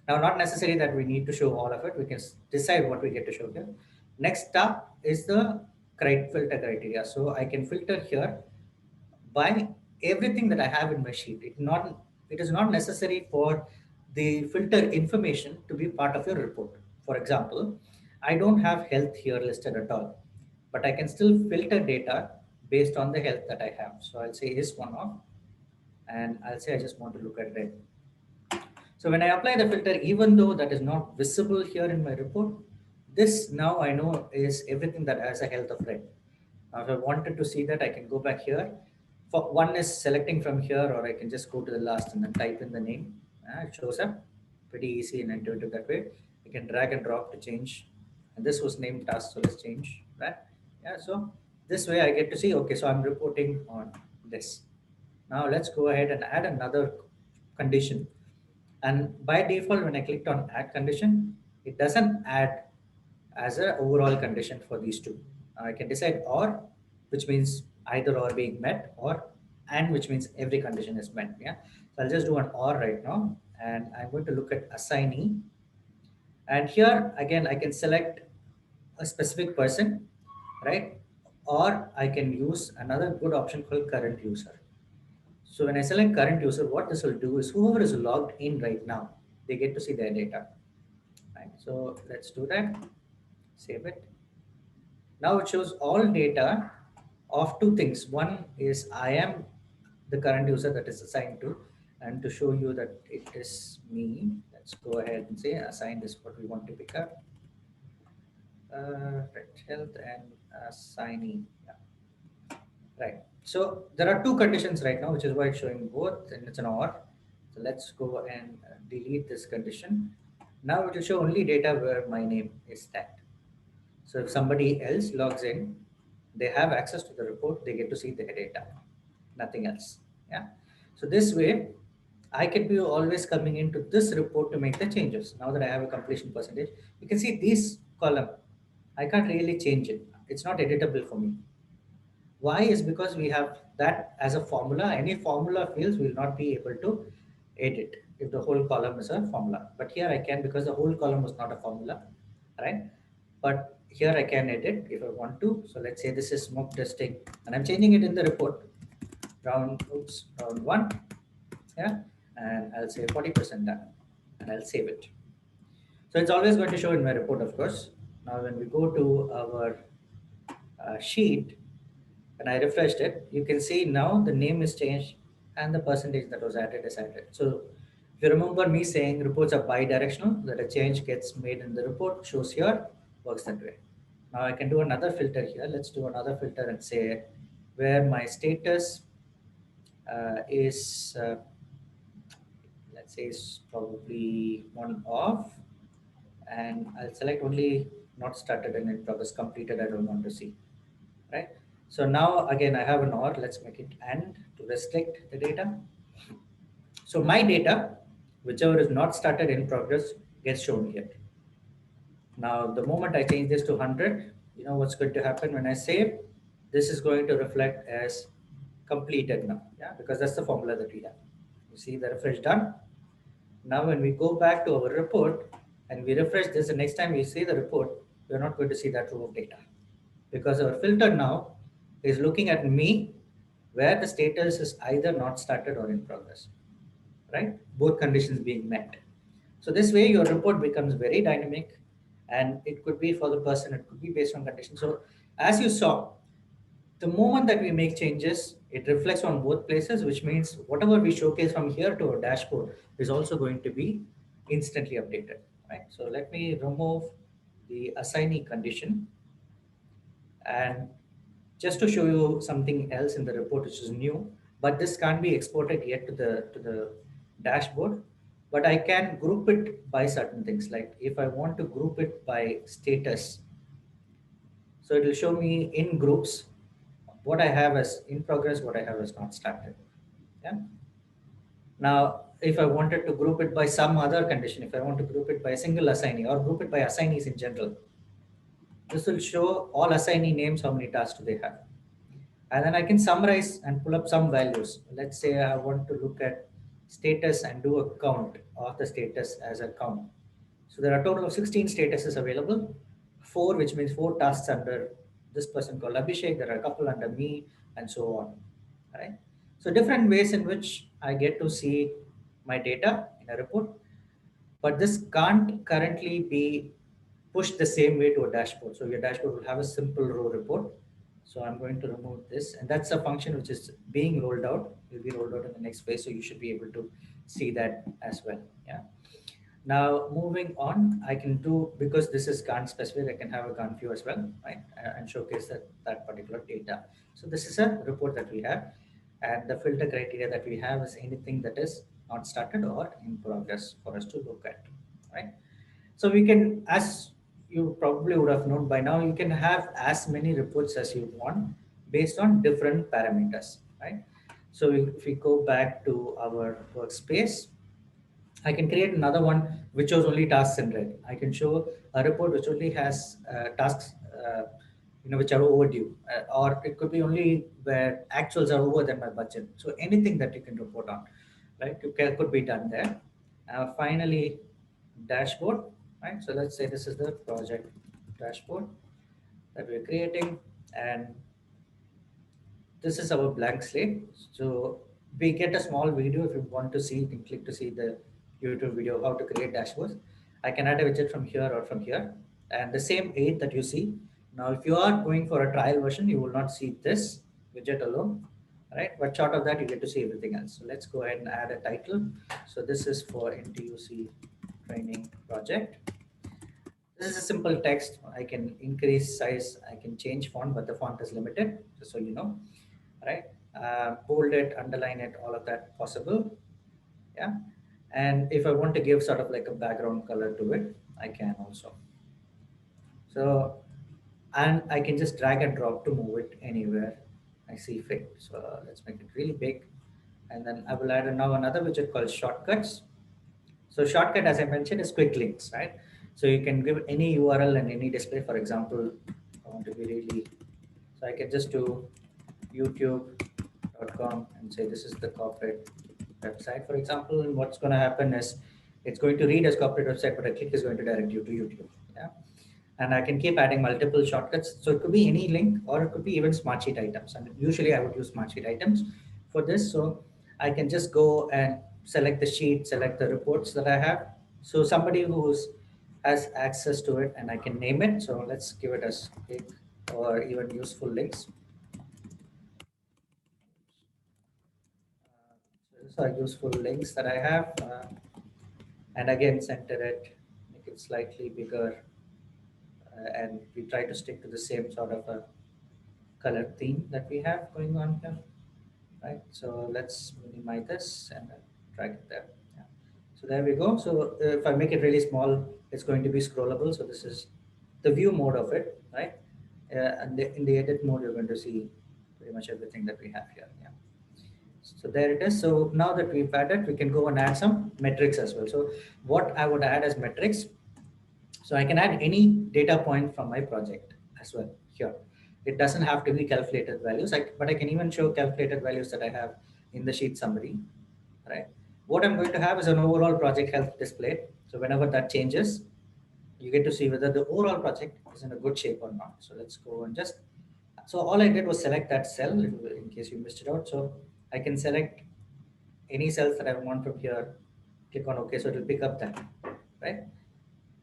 Now, not necessary that we need to show all of it. We can decide what we get to show here. Next up is the filter criteria. So I can filter here by everything that I have in my sheet. It is not necessary for the filter information to be part of your report. For example, I don't have health here listed at all, but I can still filter data based on the health that I have. So I'll say is one off, and I'll say I just want to look at red. So when I apply the filter, even though that is not visible here in my report, this now I know is everything that has a health of red. Now, if I wanted to see that, I can go back here. For one is selecting from here, or I can just go to the last and then type in the name. It shows up pretty easy and intuitive that way. I can drag and drop to change. And this was named task, so let's change that. Yeah, so this way I get to see, okay, so I'm reporting on this. Now let's go ahead and add another condition. And by default, when I clicked on add condition, it doesn't add as an overall condition for these two. I can decide or, which means either or being met, or and, which means every condition is met. Yeah. So I'll just do an or right now, and I'm going to look at assignee. And here again, I can select a specific person, right? Or I can use another good option called current user. So when I select current user, what this will do is whoever is logged in right now, they get to see their data. Right. So let's do that. Save it. Now it shows all data of two things. One is I am the current user that is assigned to, and to show you that it is me, let's go ahead and say assigned is what we want to pick up. Right, health and assignee. Yeah. Right. So there are two conditions right now, which is why it's showing both, and it's an or. So let's go and delete this condition. Now it will show only data where my name is tagged. So if somebody else logs in, they have access to the report, they get to see their data, nothing else. Yeah. So this way, I can be always coming into this report to make the changes. Now that I have a completion percentage, you can see this column. I can't really change it. It's not editable for me. Why is because we have that as a formula. Any formula fields will not be able to edit if the whole column is a formula. But here I can because the whole column was not a formula, right? But here I can edit if I want to. So let's say this is smoke testing, and I'm changing it in the report. Round one, yeah, and I'll say 40% done, and I'll save it. So it's always going to show in my report, of course. Now when we go to our sheet, when I refreshed it, you can see now the name is changed and the percentage that was added is added. So if you remember me saying reports are bi-directional, that a change gets made in the report, shows here, works that way. Now I can do another filter here. Let's do another filter and say where my status is, let's say is probably one off, and I'll select only not started and in progress completed. I don't want to see, right? So now again, I have an OR. Let's make it AND to restrict the data. So my data, whichever is not started in progress, gets shown here. Now, the moment I change this to 100, you know what's going to happen when I save? This is going to reflect as completed now, yeah, because that's the formula that we have. You see the refresh done. Now, when we go back to our report and we refresh this, the next time we see the report, we're not going to see that row of data because our filter now is looking at me where the status is either not started or in progress, right? Both conditions being met. So this way your report becomes very dynamic, and it could be for the person, it could be based on conditions. So as you saw, the moment that we make changes, it reflects on both places, which means whatever we showcase from here to our dashboard is also going to be instantly updated, right? So let me remove the assignee condition, and just to show you something else in the report which is new, but this can't be exported yet to the dashboard. But I can group it by certain things. Like if I want to group it by status, so it will show me in groups what I have as in progress, what I have as not started. Yeah. Now, if I wanted to group it by some other condition, if I want to group it by a single assignee or group it by assignees in general, this will show all assignee names, how many tasks do they have. And then I can summarize and pull up some values. Let's say I want to look at status and do a count of the status as a count. So there are a total of 16 statuses available, four, which means four tasks under this person called Abhishek. There are a couple under me, and so on. Right? So different ways in which I get to see my data in a report, but this can't currently be pushed the same way to a dashboard. So your dashboard will have a simple row report. So I'm going to remove this, and that's a function which is being rolled out, will be rolled out in the next phase. So you should be able to see that as well. Yeah. Now moving on, I can do, because this is Gantt specific, I can have a Gantt view as well, right? And showcase that particular data. So this is a report that we have, and the filter criteria that we have is anything that is not started or in progress for us to look at, right? So we can, as you probably would have known by now, you can have as many reports as you want based on different parameters, right? So if we go back to our workspace, I can create another one which shows only tasks in red. I can show a report which only has tasks, which are overdue, or it could be only where actuals are over than my budget. So anything that you can report on, right? Could be done there. Finally, dashboard, right? So let's say this is the project dashboard that we're creating, and this is our blank slate. So we get a small video. If you want to see, you can click to see the YouTube video how to create dashboards. I can add a widget from here or from here, and the same 8 that you see. Now, if you are going for a trial version, you will not see this widget alone, right? But short of that, you get to see everything else. So let's go ahead and add a title. So this is for NTUC training project. This is a simple text. I can increase size, I can change font, but the font is limited, just so you know, right? Bold it, underline it, all of that possible. Yeah. And if I want to give sort of like a background color to it, I can also. So, and I can just drag and drop to move it anywhere I see fit. So let's make it really big. And then I will add now another widget called shortcuts. So shortcut, as I mentioned, is quick links, right? So you can give any URL and any display. For example, I want to be really, so I can just do youtube.com and say this is the corporate website, for example. And what's going to happen is it's going to read as corporate website, but a click is going to direct you to YouTube. Yeah. And I can keep adding multiple shortcuts. So it could be any link or it could be even Smartsheet items. And usually I would use Smartsheet items for this. So I can just go and select the sheet, select the reports that I have. So somebody who's has access to it and I can name it. So let's give it as quick or even useful links. So these are useful links that I have. And again, center it, make it slightly bigger. And we try to stick to the same sort of a color theme that we have going on here, right? So let's minimize this and then drag it there. Yeah. So there we go. So if I make it really small, it's going to be scrollable. So this is the view mode of it, right? And in the edit mode, you're going to see pretty much everything that we have here. Yeah. So there it is. So now that we've added, we can go and add some metrics as well. So what I would add as metrics, so I can add any data point from my project as well here. It doesn't have to be calculated values, but I can even show calculated values that I have in the sheet summary, right? What I'm going to have is an overall project health displayed. So whenever that changes, you get to see whether the overall project is in a good shape or not. So let's go and just, so all I did was select that cell in case you missed it out. So I can select any cells that I want from here, click on OK, so it will pick up that, right?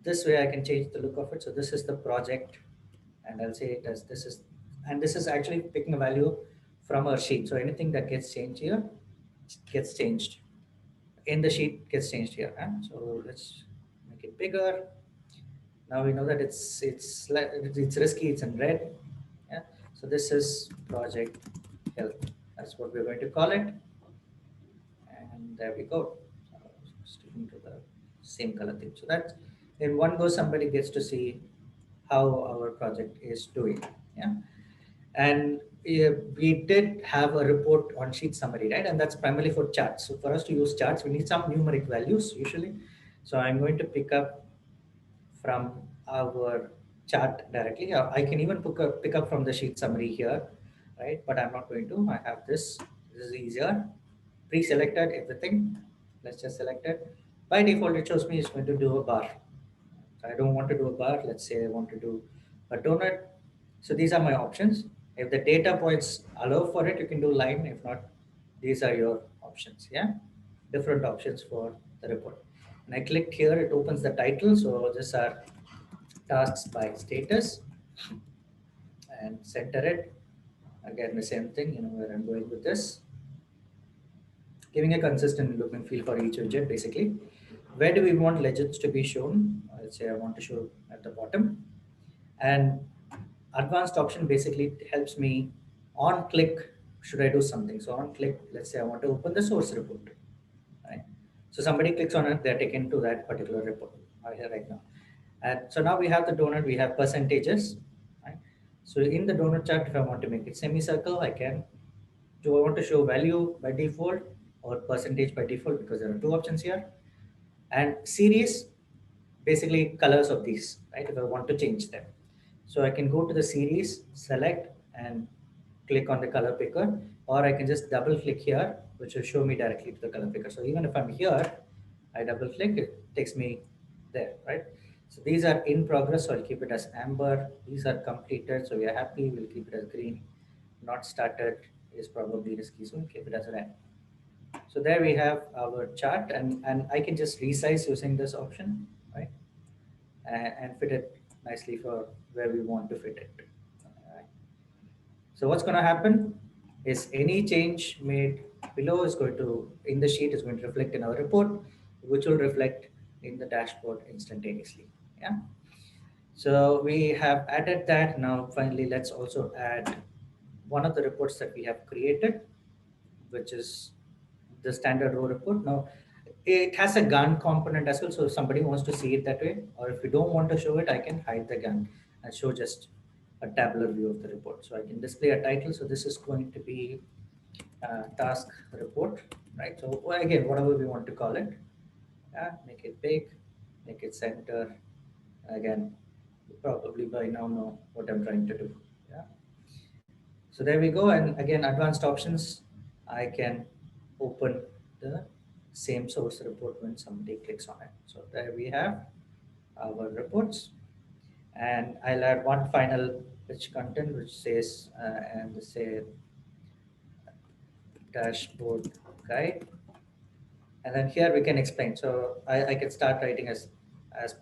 This way I can change the look of it. So this is the project and I'll say it as this is, and this is actually picking a value from our sheet. So anything that gets changed here gets changed in the sheet gets changed here. Huh? So let's make it bigger. Now we know that it's risky, it's in red. Yeah. So this is project health. That's what we're going to call it. And there we go. Sticking to the same color theme. So that in one go, somebody gets to see how our project is doing. Yeah. And we did have a report on sheet summary, right? And that's primarily for charts. So for us to use charts, we need some numeric values usually. So I'm going to pick up from our chart directly. I can even pick up from the sheet summary here, right? But I'm not going to. I have this. This is easier. Pre-selected everything. Let's just select it. By default, it shows me it's going to do a bar. So I don't want to do a bar. Let's say I want to do a donut. So these are my options. If the data points allow for it, you can do line. If not, these are your options. Yeah, different options for the report. And I clicked here, it opens the title. So these are tasks by status and center it. Again, the same thing, where I'm going with this. Giving a consistent look and feel for each widget, basically. Where do we want legends to be shown? Let's say I want to show at the bottom. And advanced option basically helps me on click, should I do something? So on click, let's say I want to open the source report, right? So somebody clicks on it, they're taken to that particular report here right now. And so now we have the donut, we have percentages, right? So in the donut chart, if I want to make it semicircle, I can. Do I want to show value by default or percentage by default? Because there are two options here. And series, basically colors of these, right? If I want to change them. So I can go to the series, select and click on the color picker, or I can just double click here, which will show me directly to the color picker. So even if I'm here, I double click, it takes me there, right? So these are in progress, so I'll keep it as amber. These are completed, so we are happy, we'll keep it as green. Not started is probably risky, so we'll keep it as red. So there we have our chart, and I can just resize using this option, right? And fit it nicely for where we want to fit it. Alright. So what's going to happen is any change made below is going to, in the sheet, is going to reflect in our report, which will reflect in the dashboard instantaneously. Yeah. So we have added that. Now, finally, let's also add one of the reports that we have created, which is the standard row report. Now, It has a gun component as well. So if somebody wants to see it that way, or if you don't want to show it, I can hide the gun and show just a tabular view of the report. So I can display a title. So this is going to be task report, right? So well, again, whatever we want to call it, make it big, make it center. Again, you probably by now know what I'm trying to do. Yeah. So there we go. And again, advanced options, I can open the same source report when somebody clicks on it. So there we have our reports. And I'll add one final rich content which says, and say dashboard guide. And then here we can explain. So I can start writing as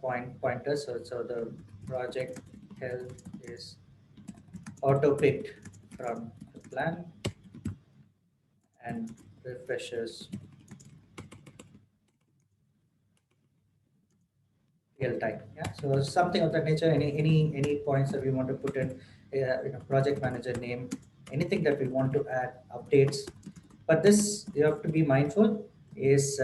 pointers. So the project health is auto picked from the plan and refreshes real time. Yeah. So something of that nature. Any points that we want to put in, project manager name, anything that we want to add, updates. But this you have to be mindful is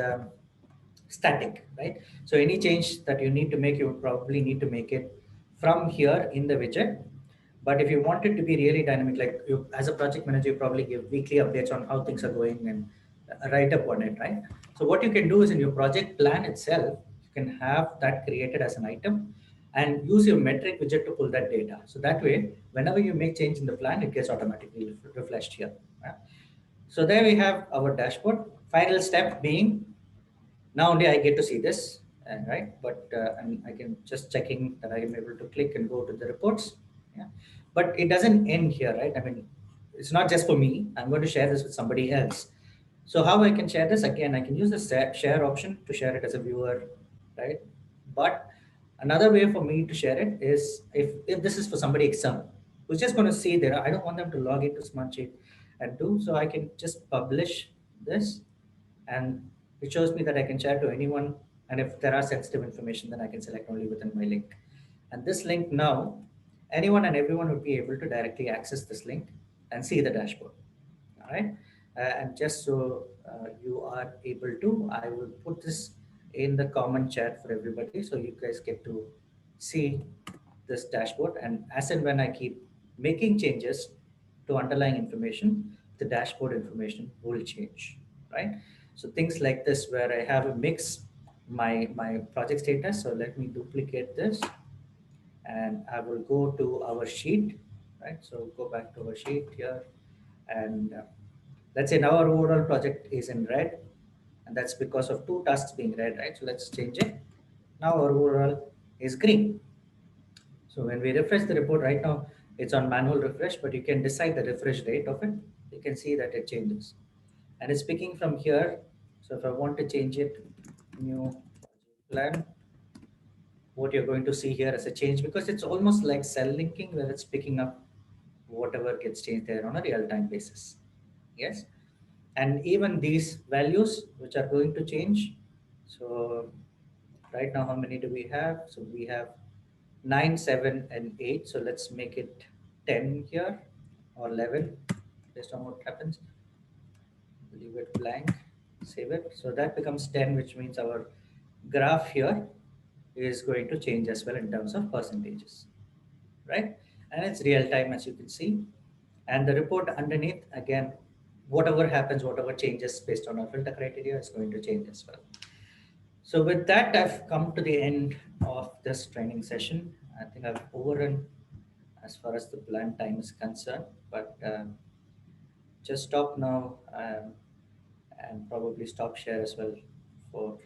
static, right? So any change that you need to make, you probably need to make it from here in the widget. But if you want it to be really dynamic, like you, as a project manager, you probably give weekly updates on how things are going and write up on it, right? So what you can do is in your project plan itself, you can have that created as an item and use your metric widget to pull that data. So that way, whenever you make change in the plan, it gets automatically refreshed here. Yeah? So there we have our dashboard. Final step being now only I get to see this, right? But and I can just checking that I am able to click and go to the reports. Yeah, but it doesn't end here, right? I mean, it's not just for me. I'm going to share this with somebody else. So how I can share this again? I can use the share option to share it as a viewer, right? But another way for me to share it is if this is for somebody external who's just going to see there. I don't want them to log into Smartsheet and do so. I can just publish this and it shows me that I can share to anyone. And if there are sensitive information, then I can select only within my link. And this link now, anyone and everyone would be able to directly access this link and see the dashboard. All right. And just so you are able to, I will put this in the common chat for everybody. So you guys get to see this dashboard. And as and when I keep making changes to underlying information, the dashboard information will change, right? So things like this, where I have a mix, my project status. So let me duplicate this and I will go to our sheet, right? So go back to our sheet here and let's say now our overall project is in red and that's because of two tasks being red, right? So let's change it. Now our overall is green. So when we refresh the report right now, it's on manual refresh, but you can decide the refresh rate of it. You can see that it changes. And it's picking from here. So if I want to change it, new plan, what you're going to see here as a change, because it's almost like cell linking where it's picking up whatever gets changed there on a real-time basis. Yes. And even these values which are going to change. So right now, how many do we have? So we have 9, 7, and 8. So let's make it 10 here or 11 based on what happens. Leave it blank, save it. So that becomes 10, which means our graph here is going to change as well in terms of percentages, right? And it's real time as you can see. And the report underneath, again, whatever happens, whatever changes based on our filter criteria is going to change as well. So with that, I've come to the end of this training session. I think I've overrun as far as the planned time is concerned, but just stop now and probably stop share as well for